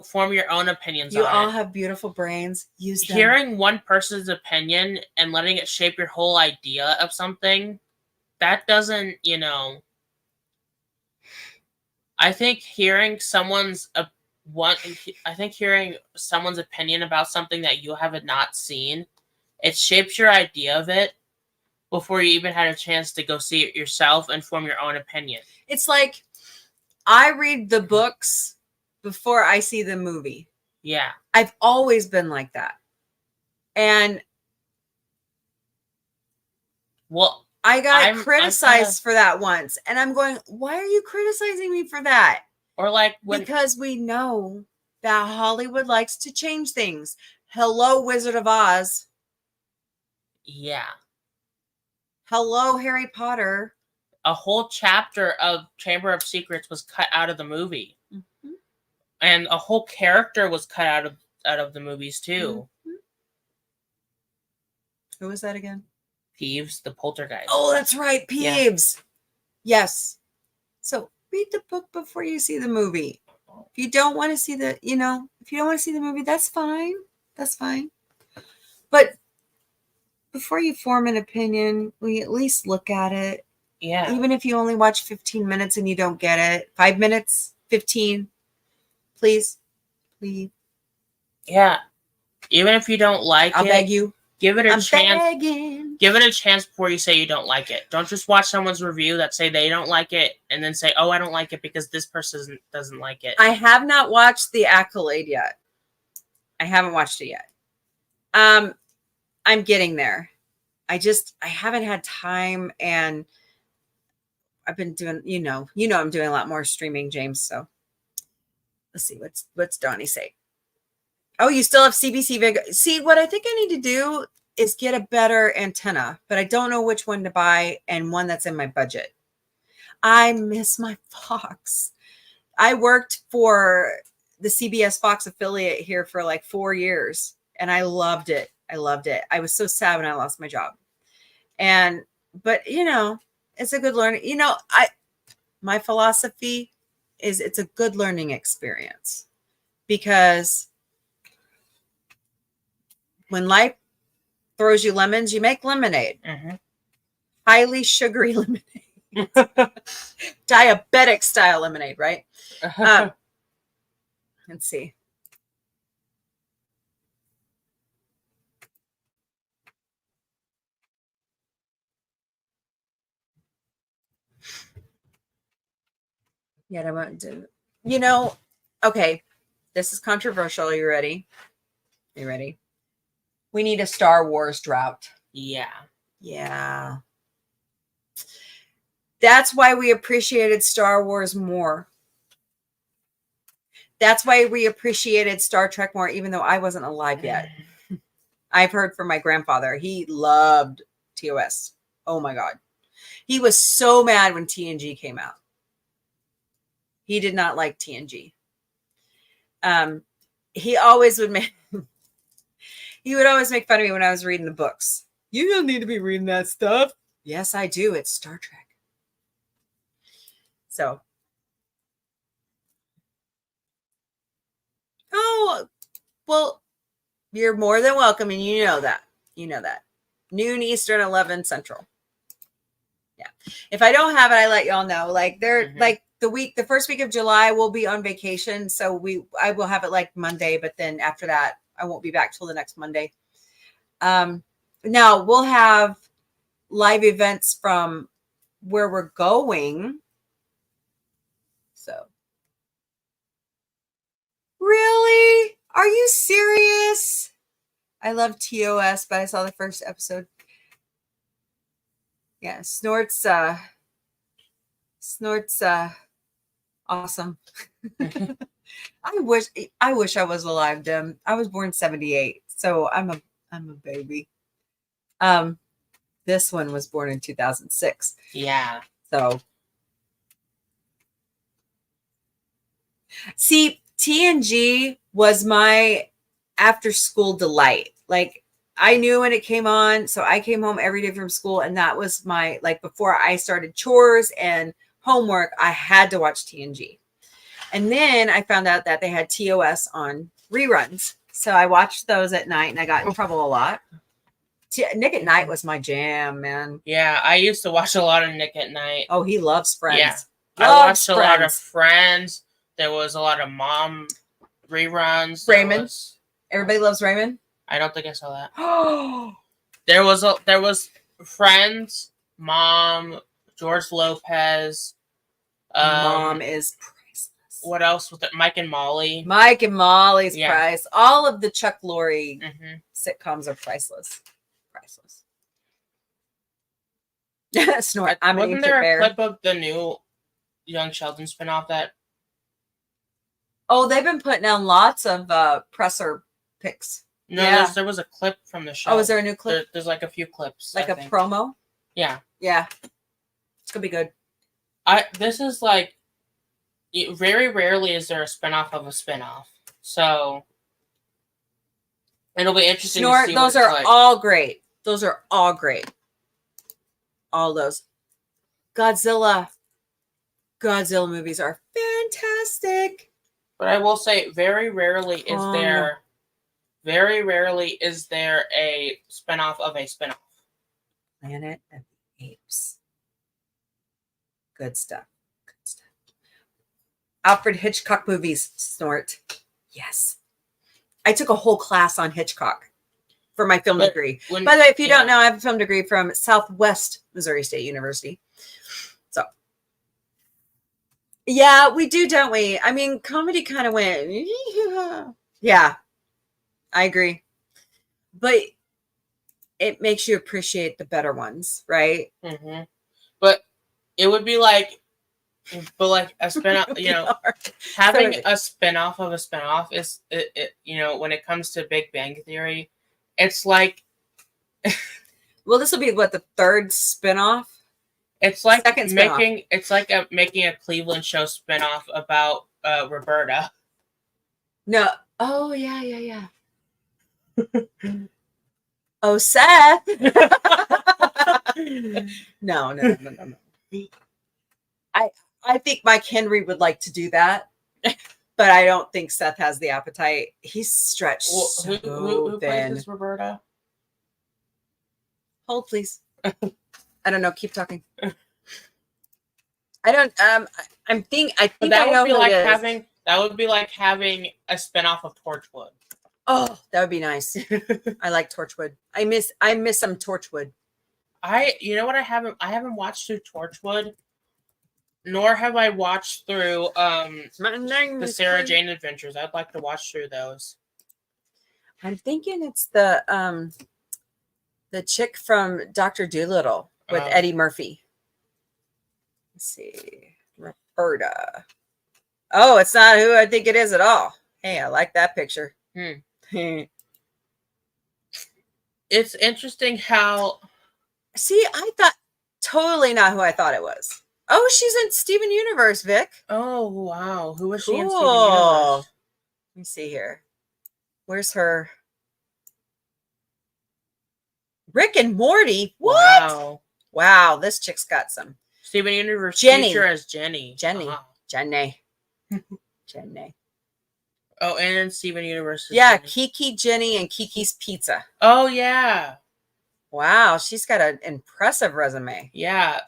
form your own opinions You on all it. have beautiful brains. Use them. Hearing one person's opinion and letting it shape your whole idea of something, that doesn't, I think hearing someone's hearing someone's opinion about something that you have not seen, it shapes your idea of it before you even had a chance to go see it yourself and form your own opinion. It's like I read the books before I see the movie. Yeah. I've always been like that. And well, I got criticized for that once. And I'm going, why are you criticizing me for that? Or like because we know that Hollywood likes to change things. Hello, Wizard of Oz. Yeah. Hello, Harry Potter. A whole chapter of Chamber of Secrets was cut out of the movie. Mm-hmm. And a whole character was cut out of the movies too. Mm-hmm. Who was that again? Peeves, the poltergeist. Oh, that's right, Peeves. Yeah. Yes. So read the book before you see the movie. If you don't want to see if you don't want to see the movie, that's fine. That's fine. But before you form an opinion, we at least look at it. Yeah. Even if you only watch 15 minutes and you don't get it, 5 minutes, 15, please. Yeah. Even if you don't like I'll beg you. Give it a chance. Begging. Give it a chance before you say you don't like it. Don't just watch someone's review that say they don't like it and then say, "Oh, I don't like it because this person doesn't like it." I have not watched The Accolade yet. I haven't watched it yet. I'm getting there. I haven't had time, and I've been doing, I'm doing a lot more streaming, James. So let's see what's Donnie say. Oh, you still have CBC Vega. See, what I think I need to do is get a better antenna, but I don't know which one to buy and one that's in my budget. I miss my Fox. I worked for the CBS Fox affiliate here for like 4 years, and I loved it. I was so sad when I lost my job. But it's a good learning. My philosophy is it's a good learning experience, because when life throws you lemons, you make lemonade. Mm-hmm. Highly sugary lemonade. Diabetic style lemonade, right? Let's see. Yeah, I won't do. Okay. This is controversial. Are you ready? You ready? We need a Star Wars drought. Yeah. Yeah. That's why we appreciated Star Wars more. That's why we appreciated Star Trek more, even though I wasn't alive yet. I've heard from my grandfather. He loved TOS. Oh my God. He was so mad when TNG came out. He did not like TNG. He always would make fun of me when I was reading the books. You don't need to be reading that stuff. Yes, I do. It's Star Trek. So. Oh, well, you're more than welcome, and you know that. Noon Eastern, 11 Central. Yeah. If I don't have it, I let y'all know. Like like the first week of July, we'll be on vacation. So I will have it like Monday, but then after that, I won't be back till the next Monday. Now we'll have live events from where we're going. So. Really? Are you serious? I love TOS, but I saw the first episode. Yeah, Snort's awesome. I wish I was alive, Dim. I was born 78, so I'm a baby. This one was born in 2006. Yeah. So see, TNG was my after school delight. Like, I knew when it came on, so I came home every day from school, and that was before I started chores and homework, I had to watch TNG. And then I found out that they had TOS on reruns. So I watched those at night and I got in trouble a lot. Nick at Night was my jam, man. Yeah, I used to watch a lot of Nick at Night. Oh, he loves Friends. Yeah. I Loves watched a lot of Friends. There was a lot of Mom reruns. Raymond. Everybody Loves Raymond. I don't think I saw that. Oh, There was Friends, Mom, George Lopez. Mom is priceless. What else was it? Mike and Molly. Mike and Molly's Yeah. price. All of the Chuck Lorre Mm-hmm. sitcoms are priceless. Priceless. Snort. I'm an Wasn't ancient there a bear. clip of the new Young Sheldon spinoff that? Oh, they've been putting on lots of presser pics. No, Yeah. there was a clip from the show. Oh, is there a new clip? There's like a few clips. Like I a think. promo? Yeah. Yeah. It's gonna be good. This is like very rarely is there a spinoff of a spinoff. So it'll be interesting to Snort, see those what are it's like. all great. Those are all great. All those. Godzilla movies are fantastic. But I will say very rarely is there a spinoff of a spinoff. Planet of the Apes. Good stuff. Good stuff. Alfred Hitchcock movies. Snort. Yes. I took a whole class on Hitchcock for my film degree. By the way, if you don't know, I have a film degree from Southwest Missouri State University. So, yeah, we do, don't we? I mean, comedy kind of went, yeah, I agree. But it makes you appreciate the better ones, right? Mm-hmm. But it would be like, a spinoff, having a spinoff of a spinoff is, when it comes to Big Bang Theory, it's like, well, this will be what, the third spinoff? It's like Second making a Cleveland show spinoff about Roberta. No. Oh, yeah. Oh, Seth. No. I think Mike Henry would like to do that, but I don't think Seth has the appetite. He's stretched Who thin. plays Roberta? Hold, please. I don't know. Keep talking. I don't. I think I know who it is. That would be like having a spinoff of Torchwood. Oh, that would be nice. I like Torchwood. I miss some Torchwood. You know what? I haven't watched through Torchwood, nor have I watched through the Sarah Jane Adventures. I'd like to watch through those. I'm thinking it's the chick from Dr. Dolittle with Eddie Murphy. Let's see, Roberta. Oh, it's not who I think it is at all. Hey, I like that picture. It's interesting how. See, I thought totally not who I thought it was. Oh, she's in Steven Universe, Vic. Oh, wow. Who was she in Cool. Steven Universe? Let me see here. Where's her? Rick and Morty. What? Wow, this chick's got some. Steven Universe Jenny. teacher as Jenny. Jenny. Jenny. Oh, and then Steven Universe. Yeah, Jenny. Kiki, Jenny, and Kiki's Pizza. Oh, yeah. Wow, she's got an impressive resume. Yeah.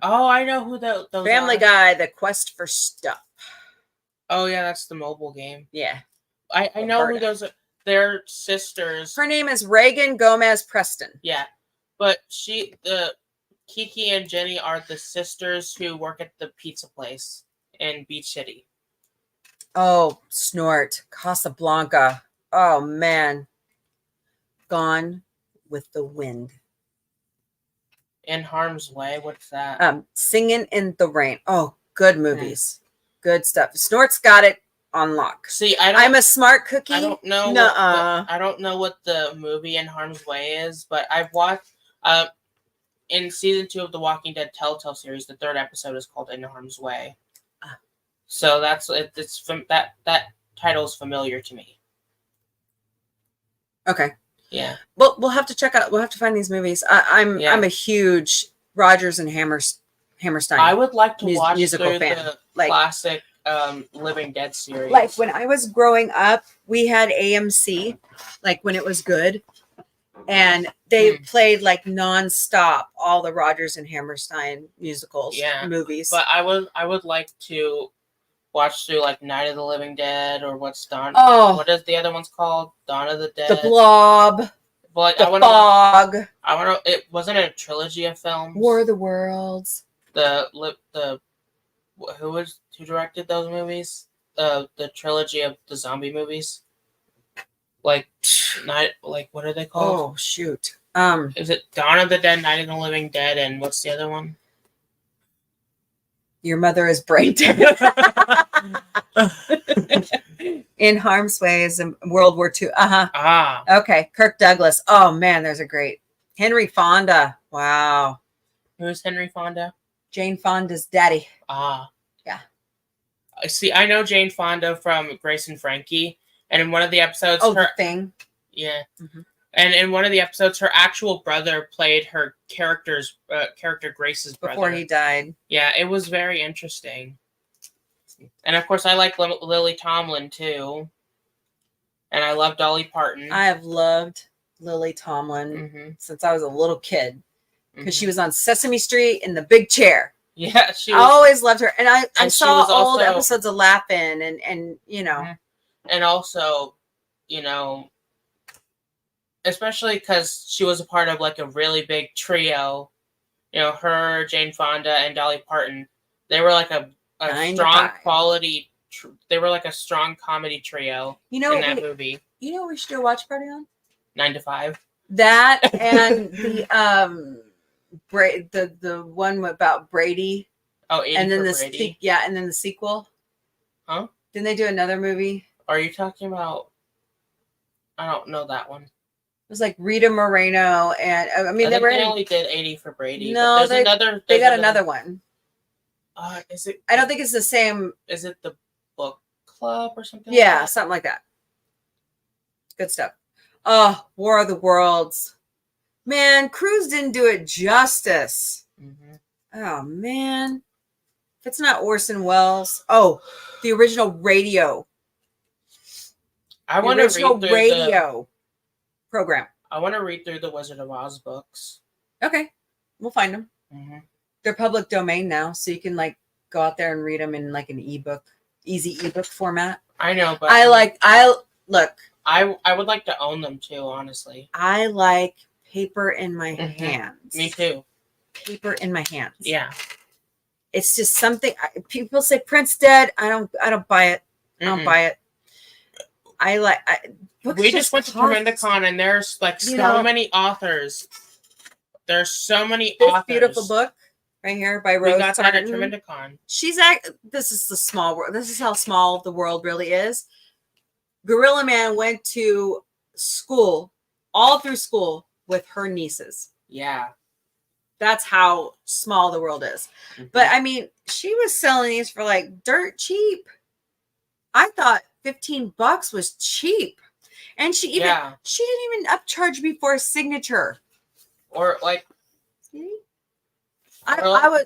Oh, I know who those Family are. Guy, The Quest for Stuff. Oh, yeah, that's the mobile game. Yeah. I know who those are. They're sisters. Her name is Reagan Gomez Preston. Yeah. But Kiki and Jenny are the sisters who work at the pizza place in Beach City. Oh, Snort. Casablanca. Oh, man. Gone with the Wind. In Harm's Way. What's that? Singing in the Rain. Oh, good movies. Good stuff. Snort's got it on lock. See, I'm a smart cookie. I don't know. I don't know what the movie In Harm's Way is, but I've watched in season 2 of the Walking Dead Telltale series. The 3rd episode is called In Harm's Way. So that's it's from that title is familiar to me. Okay. Yeah. Well, we'll have to check out. We'll have to find these movies. I'm a huge Rodgers and Hammerstein. I would like to watch musical through fan. the Like, classic Living Dead series. Like when I was growing up, we had AMC, like when it was good, and they played like nonstop all the Rodgers and Hammerstein musicals, movies. But I would like to watch through like Night of the Living Dead or what is the other one's called? Dawn of the Dead. The Blob. But the Fog. It wasn't a trilogy of films. War of the Worlds. Who directed those movies? The trilogy of the zombie movies. What are they called? Oh shoot. Is it Dawn of the Dead, Night of the Living Dead, and what's the other one? Your Mother is Brain Dead. In Harm's Way is in World War II. Okay. Kirk Douglas. Oh man, there's a great Henry Fonda. Wow. Who's Henry Fonda? Jane Fonda's daddy. Yeah. See, I know Jane Fonda from Grace and Frankie, and in one of the episodes, The Thing. Yeah. Mm-hmm. And in one of the episodes, her actual brother played her character Grace's brother before he died. Yeah, it was very interesting. And of course, I like Lily Tomlin too, and I love Dolly Parton. I have loved Lily Tomlin since I was a little kid because she was on Sesame Street in the big chair. Yeah, I always loved her, and I saw old episodes of Laugh-In, and you know, and also, you know, especially because she was a part of like a really big trio. You know, her, Jane Fonda, and Dolly Parton. They were like a strong quality. They were like a strong comedy trio. In that movie. You know what we should do a watch party on? 9 to 5. That and the one about Brady. Oh, 80 and then for Brady. And then the sequel. Huh? Didn't they do another movie? Are you talking about? I don't know that one. It was like Rita Moreno, and they only did 80 for Brady. No, they got another one. Is it? I don't think it's the same. Is it the book club or something? Yeah, something like that. Good stuff. Oh, War of the Worlds. Man, Cruise didn't do it justice. Oh man, if it's not Orson Welles. Oh, the original radio. I want to read through radio program. I want to read through the Wizard of Oz books. Okay, we'll find them. They're public domain now, so you can like go out there and read them in like an easy ebook format. I know, but I would like to own them too, honestly. I like paper in my hands. Me too. Paper in my hands. Yeah. It's just something people say print's dead. I don't buy it. I don't buy it. We just went to Tremendicon and there's like so many authors. There's so many authors. Beautiful book right here by Rose. We got that at Tremendicon. This is the small world. This is how small the world really is. Gorilla Man went to school, all through school, with her nieces. Yeah. That's how small the world is. But I mean, she was selling these for like dirt cheap. I thought $15 was cheap. And she didn't even upcharge me for a signature. Or like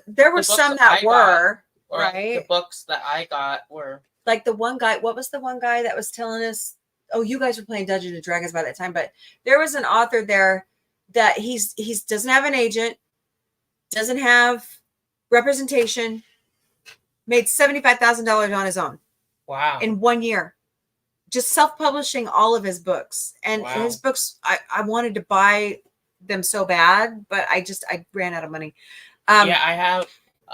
there were some that were right. The books that I got were like the one guy. What was the one guy that was telling us? Oh, you guys were playing Dungeons and Dragons by that time, but there was an author there that he's doesn't have an agent, doesn't have representation, made $75,000 on his own. Wow! In 1 year, just self-publishing all of his books. And his books, I wanted to buy them so bad, but I ran out of money. I have.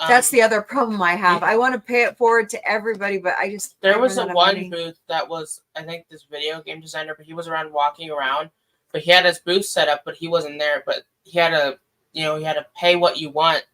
That's the other problem I have. I want to pay it forward to everybody, but there was one booth that was, I think, this video game designer, but he was walking around, but he had his booth set up, but he wasn't there. But he had a pay what you want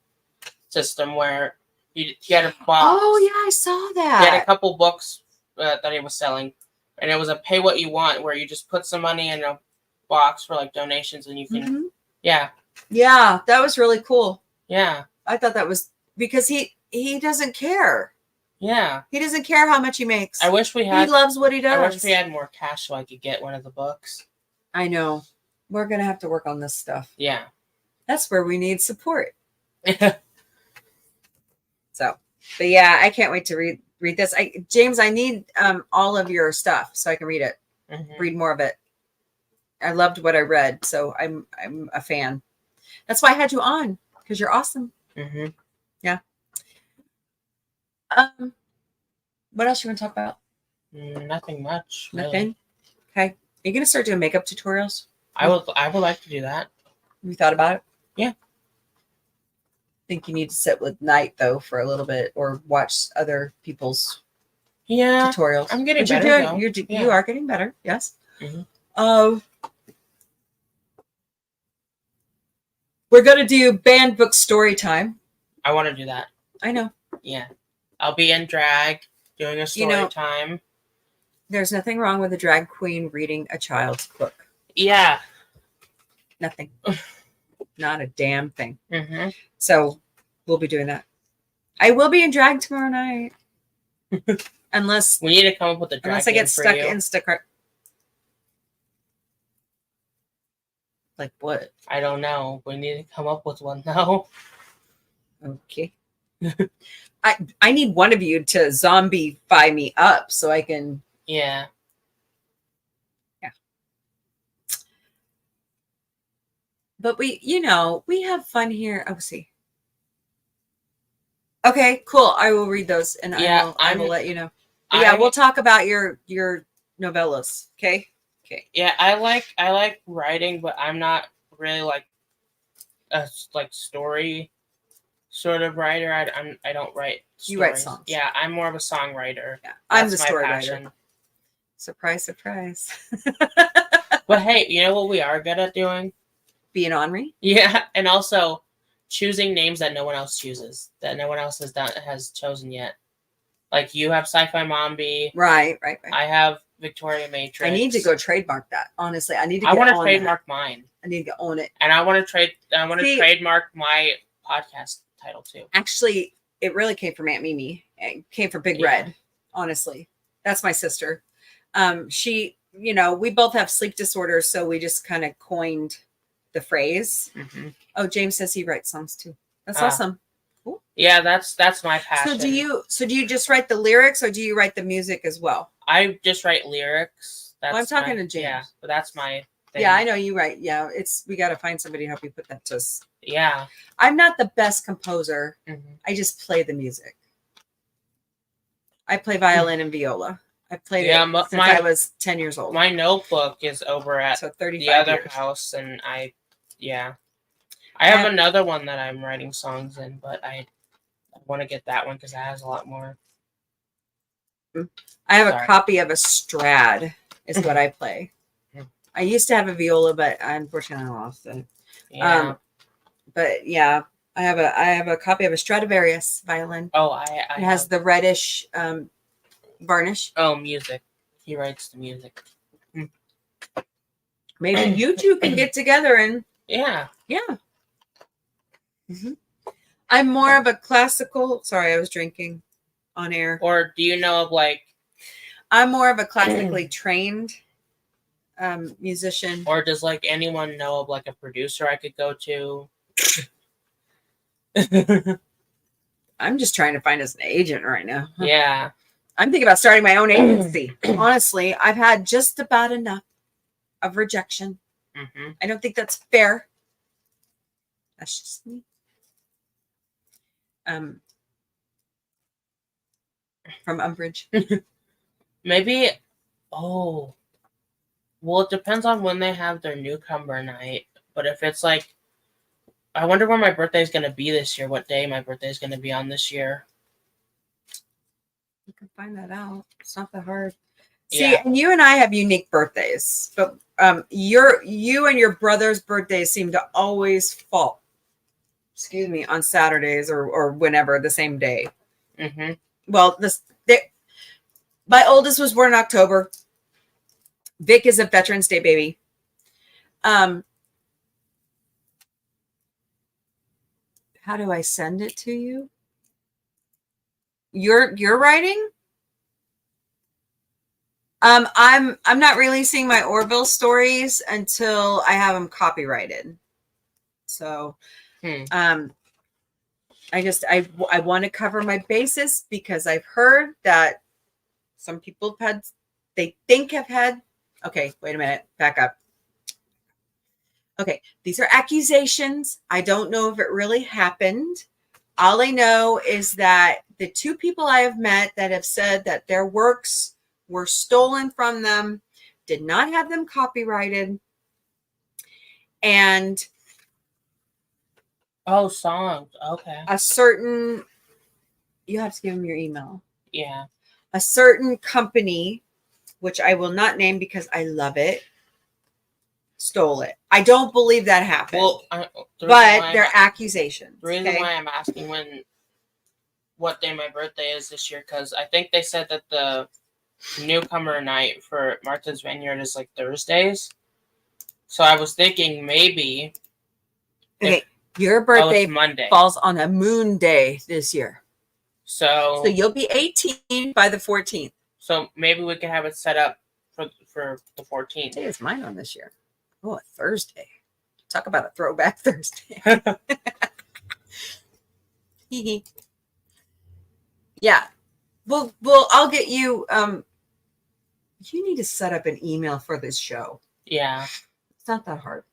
system where he had a box. Oh yeah, I saw that. He had a couple books that he was selling, and it was a pay what you want where you just put some money in a box for like donations, and you can. Yeah, that was really cool. Yeah, I thought that was because he doesn't care. Yeah, he doesn't care how much he makes. I wish we had. He loves what he does. I wish we had more cash so I could get one of the books. I know. We're gonna have to work on this stuff. Yeah, that's where we need support. So, but yeah, I can't wait to read read this. James, I need all of your stuff so I can read it. Read more of it. I loved what I read, so I'm a fan. That's why I had you on, because you're awesome. Yeah. What else you want to talk about? Nothing much. Nothing. Really. Okay. Are you gonna start doing makeup tutorials? I would like to do that. You thought about it? Yeah. Think you need to sit with Night though for a little bit, or watch other people's tutorials. I'm getting better. You are getting better. Yes. We're gonna do banned book story time. I want to do that. I know. Yeah. I'll be in drag doing a story time. There's nothing wrong with a drag queen reading a child's book. Yeah. Nothing. Not a damn thing. So we'll be doing that. I will be in drag tomorrow night. Unless we need to come up with a drag unless I get stuck in Instacart. Like what? I don't know. We need to come up with one though. Okay. I need one of you to zombie-fy me up so I can. Yeah. But we have fun here. Oh, see. Okay, cool. I will read those, and I will let you know. But we'll talk about your novellas. Okay. Okay. Yeah, I like writing, but I'm not really like a story sort of writer. I don't write stories. You write songs. Yeah, I'm more of a songwriter. Yeah, I'm the story writer. Surprise, surprise. But hey, you know what we are good at doing? Being ornery. Yeah, and also choosing names that no one else chooses, that no one else has chosen yet. Like you have SciFi Mombie. Right. I have Victoria Matrix. I need to go trademark that. Honestly, I want to trademark mine. I need to own it, and I want to trademark my podcast title too. Actually, it really came from Aunt Mimi. It came from Big Red. Honestly, that's my sister. She, we both have sleep disorders, so we just kind of coined the phrase. Oh, James says he writes songs too. That's awesome. Cool. Yeah, that's my passion. So do you just write the lyrics, or do you write the music as well? I just write lyrics. I'm talking to James. Yeah, but that's my thing. Yeah, I know you write. Yeah, we got to find somebody to help you put that to us. Yeah. I'm not the best composer. I just play the music. I play violin and viola. I played it since I was 10 years old. My notebook is over at the other house, and I have another one that I'm writing songs in, but I want to get that one because it has a lot more. I have a copy of a Strad is what I play. I used to have a viola, but unfortunately I lost it. Yeah. But yeah, I have a copy of a Stradivarius violin. Oh, it has the reddish varnish. Oh, music. He writes the music. Maybe you two can get together and yeah. I'm more of a classical. Sorry, I was drinking on air. Or do you know of I'm more of a classically trained musician. Or does anyone know of a producer I could go to? I'm just trying to find us an agent right now. Yeah. I'm thinking about starting my own agency. Honestly, I've had just about enough of rejection. I don't think that's fair. That's just me. From Umbrage. Maybe. Oh. Well, it depends on when they have their newcomer night. But if it's I wonder when my birthday is going to be this year. What day my birthday is going to be on this year. You can find that out. It's not that hard. See, and you and I have unique birthdays, but you and your brother's birthdays seem to always fall. Excuse me, on Saturdays or whenever, the same day. Well, my oldest was born in October. Vic is a Veterans Day baby. How do I send it to you? You're writing? I'm not releasing my Orville stories until I have them copyrighted. So, and I want to cover my bases because I've heard that some people have had. Okay, wait a minute. Back up. Okay, these are accusations. I don't know if it really happened. All I know is that the two people I have met that have said that their works were stolen from them, did not have them copyrighted, and songs. Okay. a certain, you have to give them your email. Yeah. A certain company, which I will not name because I love it, stole it. I don't believe that happened. Well, but they're accusations. The reason why I'm asking what day my birthday is this year, because I think they said that the newcomer night for Martha's Vineyard is like Thursdays. So I was thinking maybe. Okay, your birthday Monday falls on a moon day this year. So you'll be 18 by the 14th. So maybe we can have it set up for the 14th. Today is mine on this year. Oh, a Thursday. Talk about a throwback Thursday. Yeah. Well, I'll get you. You need to set up an email for this show. Yeah. It's not that hard.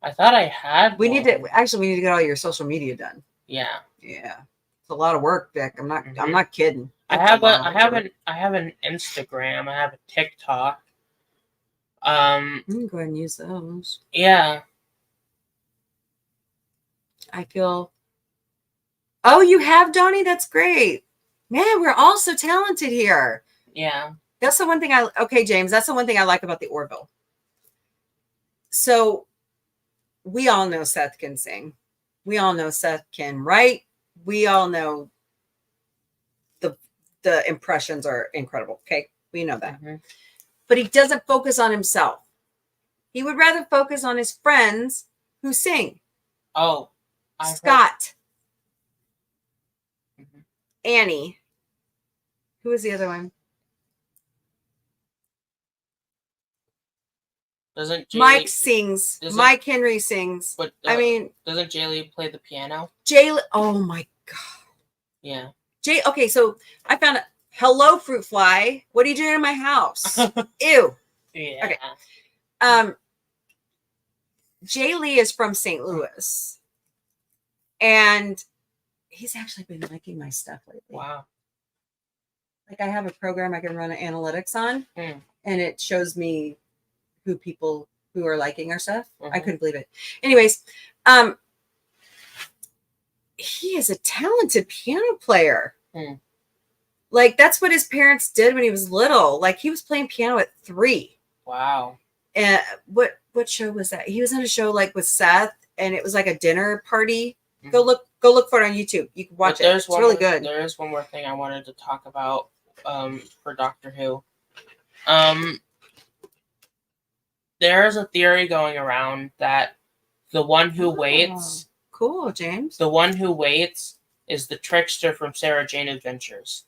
I thought I had. We need to get all your social media done. Yeah. Yeah. It's a lot of work, Vic. I'm not kidding. I have an Instagram. I have a TikTok. You can go ahead and use those. Yeah. I feel. Oh, you have, Donnie? That's great. Man, we're all so talented here. Yeah. That's the one thing okay, James, that's the one thing I like about the Orville. So we all know Seth can sing. We all know Seth can write. We all know the impressions are incredible. Okay. We know that. Mm-hmm. But he doesn't focus on himself. He would rather focus on his friends who sing. Oh. Scott. Mm-hmm. Annie. Who was the other one? Mike sings. Mike Henry sings. But doesn't Jay Lee play the piano? Oh my God. Yeah. Okay, so I found hello, fruit fly. What are you doing in my house? Ew. Yeah. Okay. Jay Lee is from St. Louis. And he's actually been liking my stuff lately. Wow. Like I have a program I can run analytics on, and it shows me people who are liking our stuff. I couldn't believe it. Anyways, he is a talented piano player. Like that's what his parents did when he was little. Like he was playing piano at 3. Wow. And what show was that? He was in a show like with Seth, and it was like a dinner party. Go look for it on YouTube. You can watch it. It's really good. There is one more thing I wanted to talk about for Doctor Who. There is a theory going around that the one who waits. Cool, James. The one who waits is the trickster from Sarah Jane Adventures.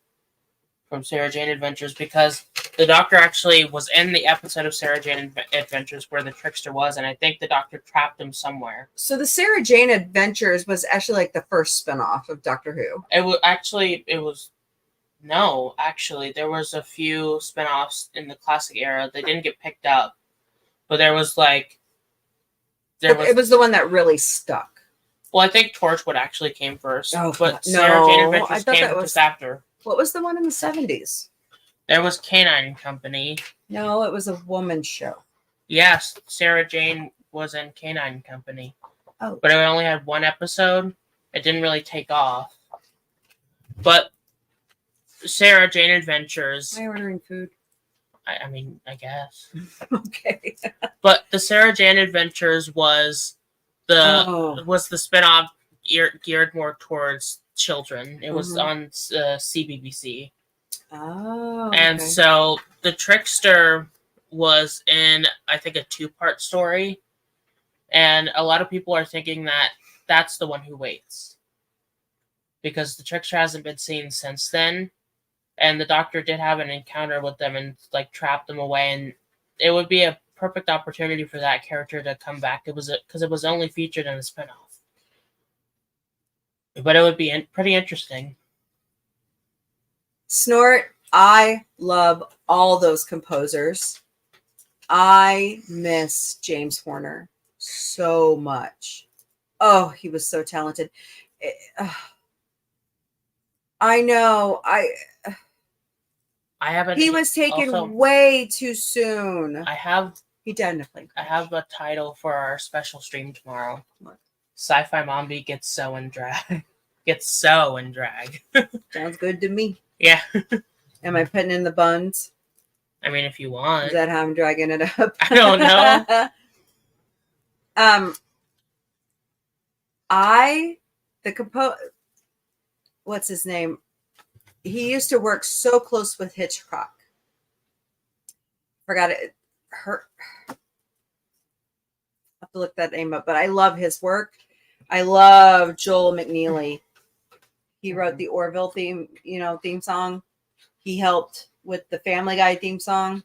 Because the Doctor actually was in the episode of Sarah Jane Adventures where the trickster was, and I think the Doctor trapped him somewhere. So the Sarah Jane Adventures was actually like the first spinoff of Doctor Who. No, there was a few spinoffs in the classic era. They didn't get picked up. But there was it was the one that really stuck. Well, I think Torchwood actually came first. Oh, but Sarah Jane Adventures came just after. What was the one in the 70s? There was Canine Company. No, it was a woman's show. Yes, Sarah Jane was in Canine Company. Oh. But it only had one episode. It didn't really take off. But Sarah Jane Adventures. Am I ordering food? I guess. Okay. But the Sarah Jane Adventures was the spinoff geared more towards children. It was on CBBC. Oh. And so the trickster was in, I think, a 2-part story. And a lot of people are thinking that that's the one who waits. Because the trickster hasn't been seen since then. And the Doctor did have an encounter with them and trapped them away, and it would be a perfect opportunity for that character to come back. Because it was only featured in a spinoff. But it would be pretty interesting. Snort, I love all those composers. I miss James Horner so much. Oh, he was so talented. I know. I haven't. He was taken also, way too soon. He died in a plane crash. I have a title for our special stream tomorrow. What? SciFi Mombie gets so in drag. Sounds good to me. Yeah. Am I putting in the buns? I mean, if you want. Is that how I'm dragging it up? I don't know. What's his name? He used to work so close with Hitchcock. Forgot it. I have to look that name up, but I love his work. I love Joel McNeely. He wrote the Orville theme song. He helped with the Family Guy theme song.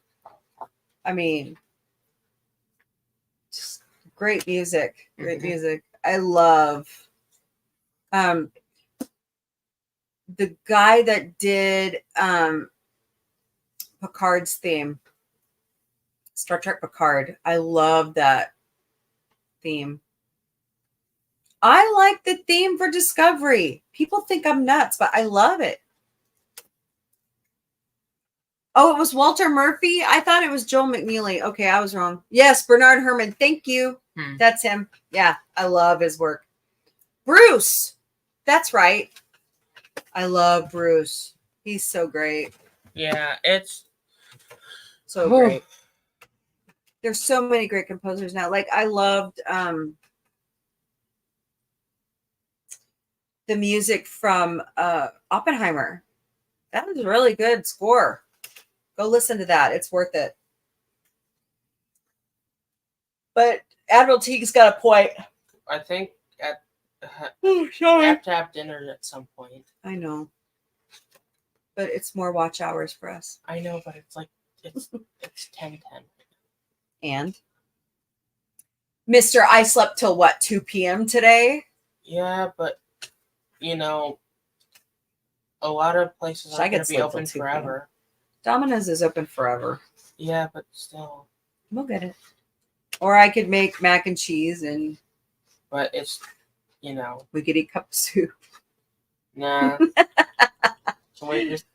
I mean, just great music. Great music. I love the guy that did Picard's theme. Star Trek Picard. I love that theme. I like the theme for Discovery. People think I'm nuts, but I love it. Oh, it was Walter Murphy? I thought it was Joel McNeely. Okay, I was wrong. Yes, Bernard Herrmann. Thank you. That's him. Yeah, I love his work. Bruce. That's right. I love Bruce. He's so great. Yeah, it's so great. There's so many great composers now. Like I loved the music from Oppenheimer. That was a really good score. Go listen to that. It's worth it. But Admiral Teague's got a point. I think we have to have dinner at some point. I know. But it's more watch hours for us. I know, but it's 10:10. And? Mr. I slept till what, 2 p.m. today? Yeah, but a lot of places are going to be open forever. Domino's is open forever. Yeah, but still. We'll get it. Or I could make mac and cheese and... But it's, we could eat cup soup. Nah. So we just,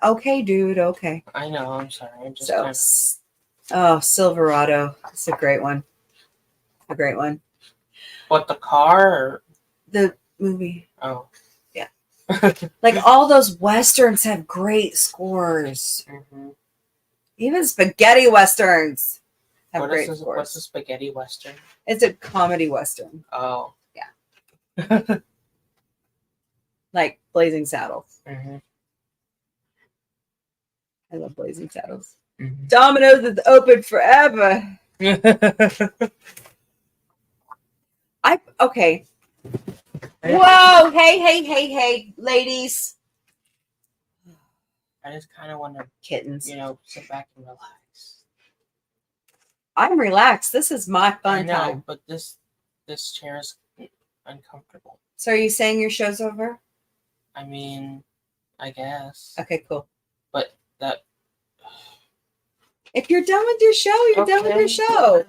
Okay, dude, okay. I know, I'm sorry. I'm just Silverado. It's a great one. A great one. What, the car or? The movie. Oh. Yeah. Like all those Westerns have great scores. Mm-hmm. Even spaghetti Westerns have great scores. What's a spaghetti Western? It's a comedy Western. Oh. Yeah. Like Blazing Saddles. Mm-hmm. I love Blazing Saddles. Mm-hmm. Domino's is open forever. Okay. Whoa! Hey, ladies. I just kind of want to, kittens, sit back and relax. I'm relaxed. This is my fun time. But this chair is uncomfortable. So are you saying your show's over? I mean, I guess. Okay, cool. But that. If you're done with your show, you're done with your show.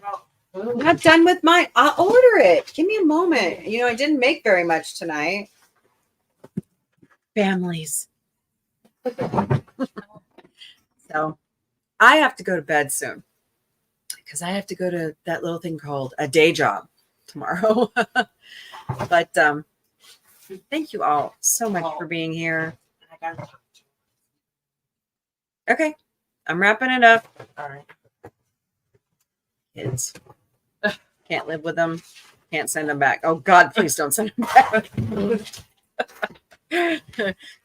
I'm not done with mine. I'll order it. Give me a moment. I didn't make very much tonight. Families. So I have to go to bed soon because I have to go to that little thing called a day job tomorrow. But thank you all so much for being here. Okay. I'm wrapping it up. All right. Kids. Can't live with them. Can't send them back. Oh, God, please don't send them back.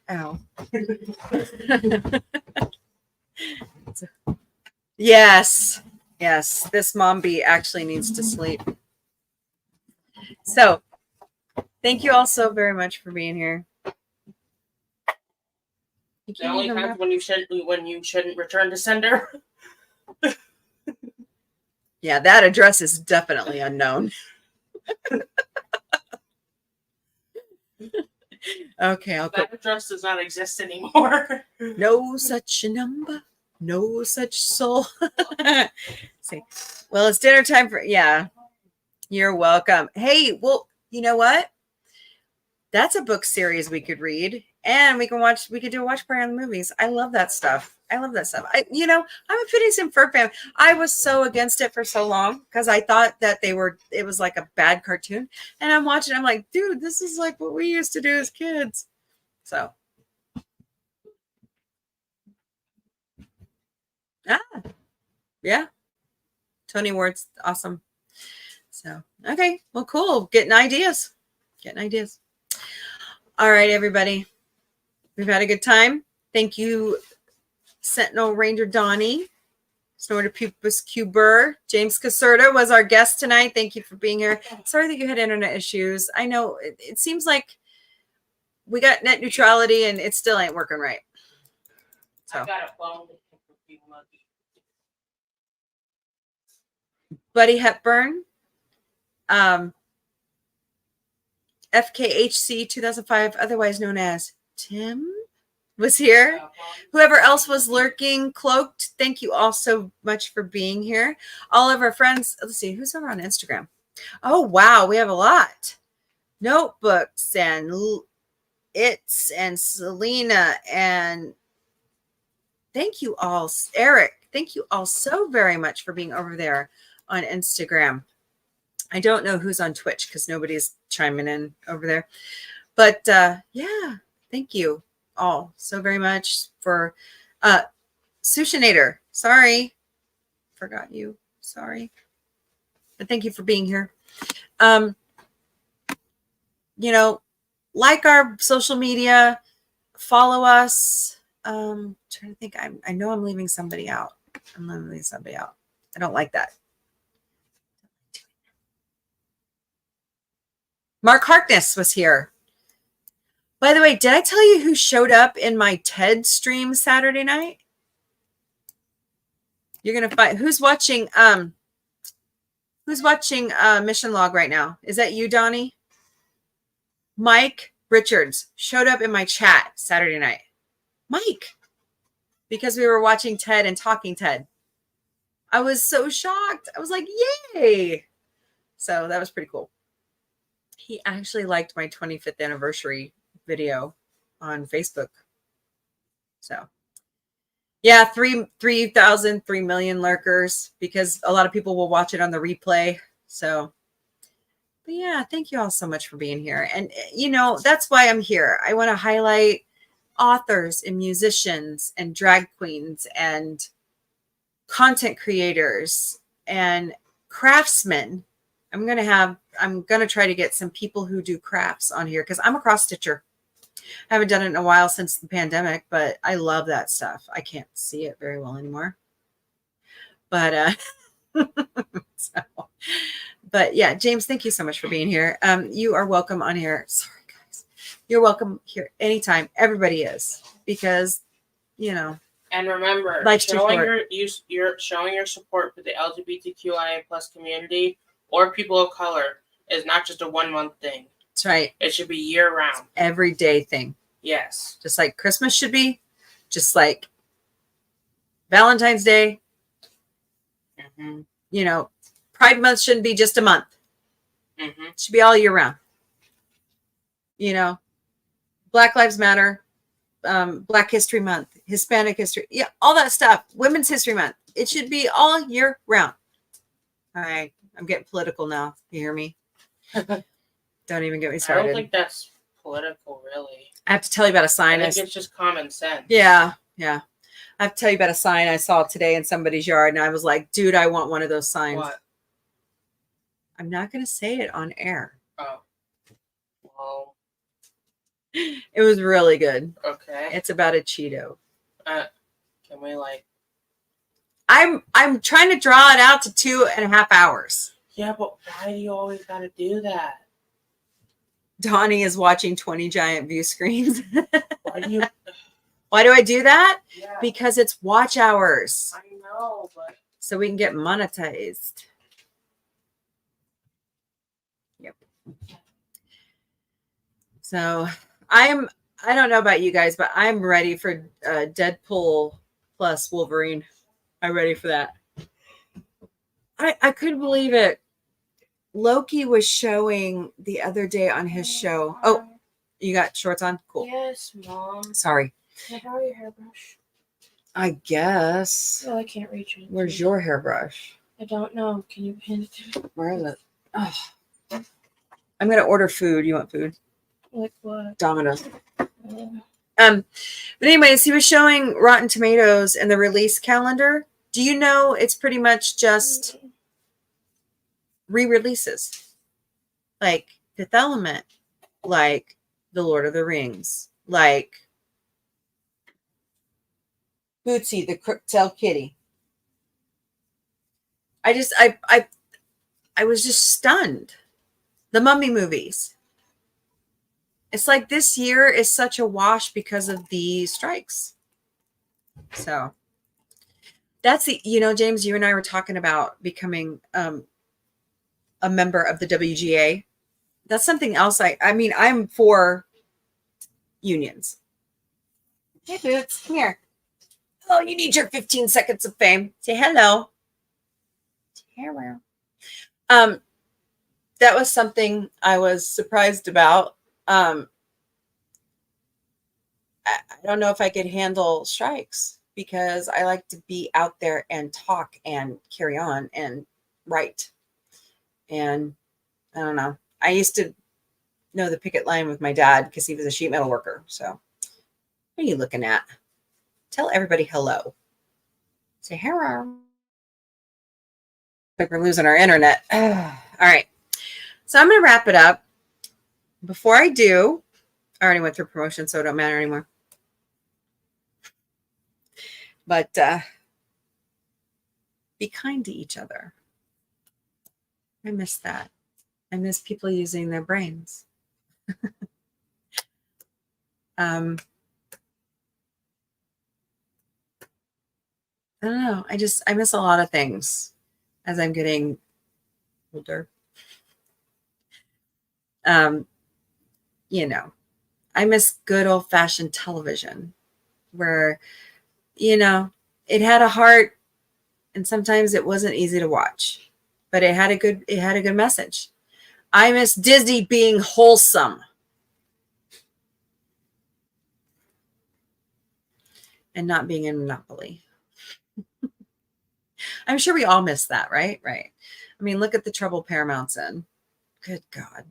Ow. Yes. This Mombie actually needs to sleep. So, thank you all so very much for being here. The only times when you shouldn't return to sender. Yeah, that address is definitely unknown. Okay, I'll That address does not exist anymore. No such a number, no such soul. See, well, it's dinner time for, yeah, you're welcome. Hey, well, you know what? That's a book series we could read, and we could do a watch party on the movies. I love that stuff. I'm a Phineas and Ferb fan. I was so against it for so long because I thought that it was like a bad cartoon. And I'm watching, I'm like, dude, this is like what we used to do as kids. So, yeah. Tony Ward's awesome. So, okay. Well, cool. Getting ideas. All right, everybody. We've had a good time. Thank you, Sentinel Ranger Donnie, Snortopupus Cuber. James Caserta was our guest tonight. Thank you for being here. Sorry that you had internet issues. I know it seems like we got net neutrality and it still ain't working right. So. I got a phone. Buddy Hepburn, FKHC 2005, otherwise known as Tim, was here. Whoever else was lurking, Cloaked, thank you all so much for being here. All of our friends, let's see, who's over on Instagram? Oh, wow, we have a lot. Notebooks and It's and Selena, and thank you all. Eric, thank you all so very much for being over there on Instagram. I don't know who's on Twitch because nobody's chiming in over there. But yeah, thank you all so very much for Sushinator. Sorry. Forgot you. Sorry. But thank you for being here. Like our social media, follow us. Trying to think. I know I'm leaving somebody out. I don't like that. Mark Harkness was here. By the way, did I tell you who showed up in my TED stream Saturday night? You're gonna find who's watching Mission Log right now. Is that you, Donnie? Mike Richards showed up in my chat Saturday night. Mike, because we were watching TED and talking TED. I was so shocked. I was like, yay. So that was pretty cool. He actually liked my 25th anniversary video on Facebook. So yeah, 3 million lurkers because a lot of people will watch it on the replay. So, but yeah, thank you all so much for being here. And that's why I'm here. I want to highlight authors and musicians and drag queens and content creators and craftsmen. I'm going to try to get some people who do crafts on here because I'm a cross stitcher. I haven't done it in a while since the pandemic, but I love that stuff. I can't see it very well anymore. But, but yeah, James, thank you so much for being here. You are welcome on here. Sorry, guys. You're welcome here anytime. Everybody is because, And remember, showing your support for the LGBTQIA+ community or people of color is not just a 1 month thing. That's right. It should be year round. Everyday thing. Yes. Just like Christmas should be, just like Valentine's Day. Mm-hmm. Pride Month shouldn't be just a month. Mm-hmm. It should be all year round. Black Lives Matter, Black History Month, Hispanic History, yeah, all that stuff. Women's History Month. It should be all year round. All right. I'm getting political now. You hear me? Don't even get me started. I don't think that's political, really. I have to tell you about a sign. I think it's just common sense. Yeah. I have to tell you about a sign I saw today in somebody's yard, and I was like, dude, I want one of those signs. What? I'm not going to say it on air. Oh. Well. It was really good. Okay. It's about a Cheeto. Can we I'm trying to draw it out to 2.5 hours. Yeah, but why do you always got to do that? Donnie is watching 20 giant view screens. Why do you? Why do I do that? Yeah. Because it's watch hours. I know, but so we can get monetized. Yep. So, I don't know about you guys, but I'm ready for Deadpool plus Wolverine. I'm ready for that. I couldn't believe it. Loki was showing the other day on his show. Oh, you got shorts on? Cool. Yes, Mom. Sorry. Can I borrow your hairbrush? I guess. Oh, I can't reach it. Where's your hairbrush? I don't know. Can you hand it to me? Where is it? Oh. I'm going to order food. You want food? Like what? Domino's. But anyways, he was showing Rotten Tomatoes and the release calendar. Do you know it's pretty much just re-releases? Like Fifth Element, like The Lord of the Rings, like Bootsy the Crooktail Kitty. I was just stunned. The Mummy movies. It's like this year is such a wash because of the strikes. So that's James, you and I were talking about becoming a member of the WGA. That's something else. I mean, I'm for unions. Hey, Boots, come here. Oh, you need your 15 seconds of fame. Say hello. Hello. That was something I was surprised about. I don't know if I could handle strikes because I like to be out there and talk and carry on and write. And I don't know. I used to know the picket line with my dad because he was a sheet metal worker. So what are you looking at? Tell everybody hello. Say hello. Like we're losing our internet. All right. So I'm going to wrap it up. Before I do, I already went through promotion, so it don't matter anymore. But be kind to each other. I miss that. I miss people using their brains. I don't know. I miss a lot of things as I'm getting older. I miss good old-fashioned television where, it had a heart and sometimes it wasn't easy to watch, but it had a good message. I miss Disney being wholesome and not being a monopoly. I'm sure we all miss that, right? Right. I mean, look at the trouble Paramount's in. Good God.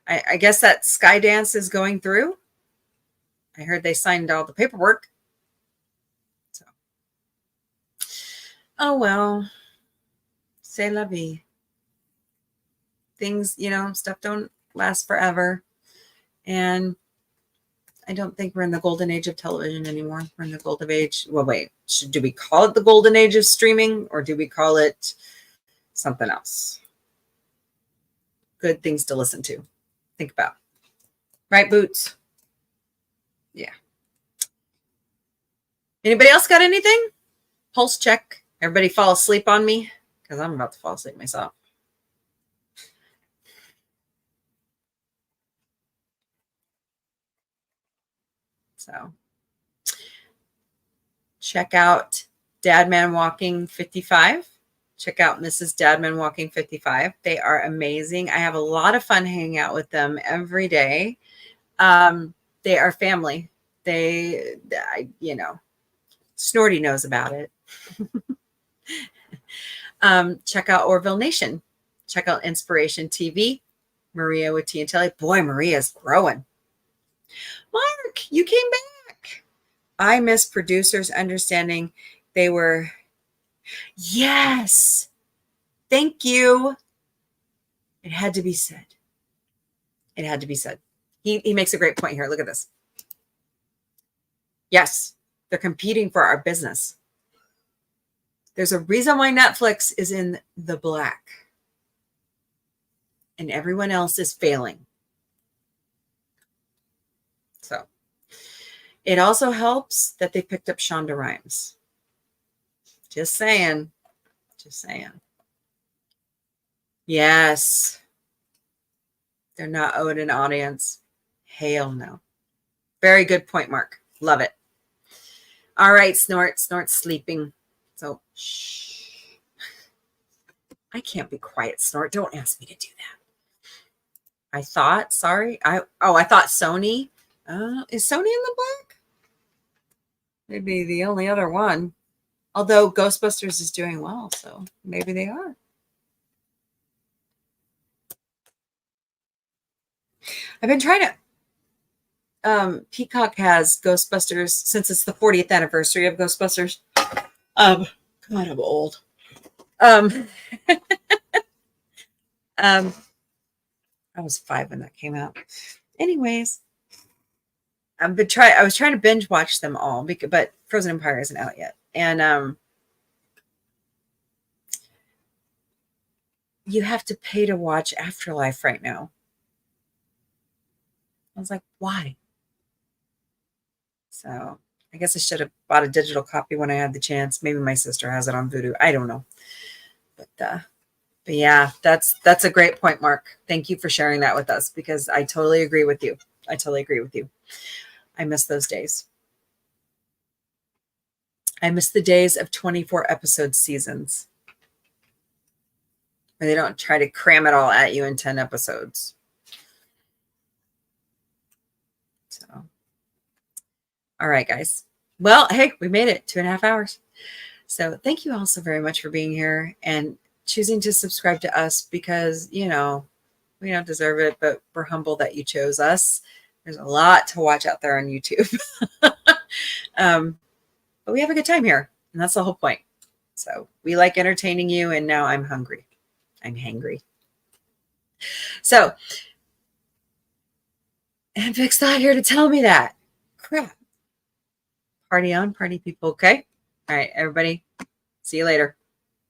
I guess that Skydance is going through. I heard they signed all the paperwork. So, oh well. C'est la vie. Things, stuff don't last forever. And I don't think we're in the golden age of television anymore. We're in the golden age. Well, wait, do we call it the golden age of streaming or do we call it something else? Good things to listen to. Think about. Right, Boots? Yeah. Anybody else got anything? Pulse check. Everybody fall asleep on me because I'm about to fall asleep myself. So check out Dadman Walking 55. Check out Mrs. Dadman Walking 55. They are amazing. I have a lot of fun hanging out with them every day. They are family. Snorty knows about it. Check out Orville Nation. Check out Inspiration TV. Maria with T and Telly. Boy, Maria's growing. Mark, you came back. I miss producers understanding they were. Yes. Thank you. It had to be said. It had to be said. He makes a great point here. Look at this. Yes, they're competing for our business. There's a reason why Netflix is in the black and everyone else is failing. So it also helps that they picked up Shonda Rhimes. Just saying. Just saying. Yes. They're not owed an audience. Hell no. Very good point, Mark. Love it. All right, Snort. Snort's sleeping. So, shh. I can't be quiet, Snort. Don't ask me to do that. I thought, sorry. I thought Sony. Is Sony in the black? Maybe the only other one. Although Ghostbusters is doing well, so maybe they are. I've been trying to. Peacock has Ghostbusters since it's the 40th anniversary of Ghostbusters. God, I'm old. I was 5 when that came out. Anyways, I was trying to binge watch them all, but Frozen Empire isn't out yet, and you have to pay to watch Afterlife right now. I was like, why? So I guess I should have bought a digital copy when I had the chance. Maybe my sister has it on Vudu. I don't know. But yeah, that's a great point, Mark. Thank you for sharing that with us, because I totally agree with you. I miss those days. I miss the days of 24 episode seasons where they don't try to cram it all at you in 10 episodes. So, all right, guys. Well, hey, we made it 2.5 hours. So thank you all so very much for being here and choosing to subscribe to us, because, we don't deserve it, but we're humble that you chose us. There's a lot to watch out there on YouTube. But we have a good time here, and that's the whole point. So we like entertaining you, and now I'm hungry. I'm hangry. So, and Vic's not here to tell me that. Crap. Party on, party people, okay? All right, everybody. See you later.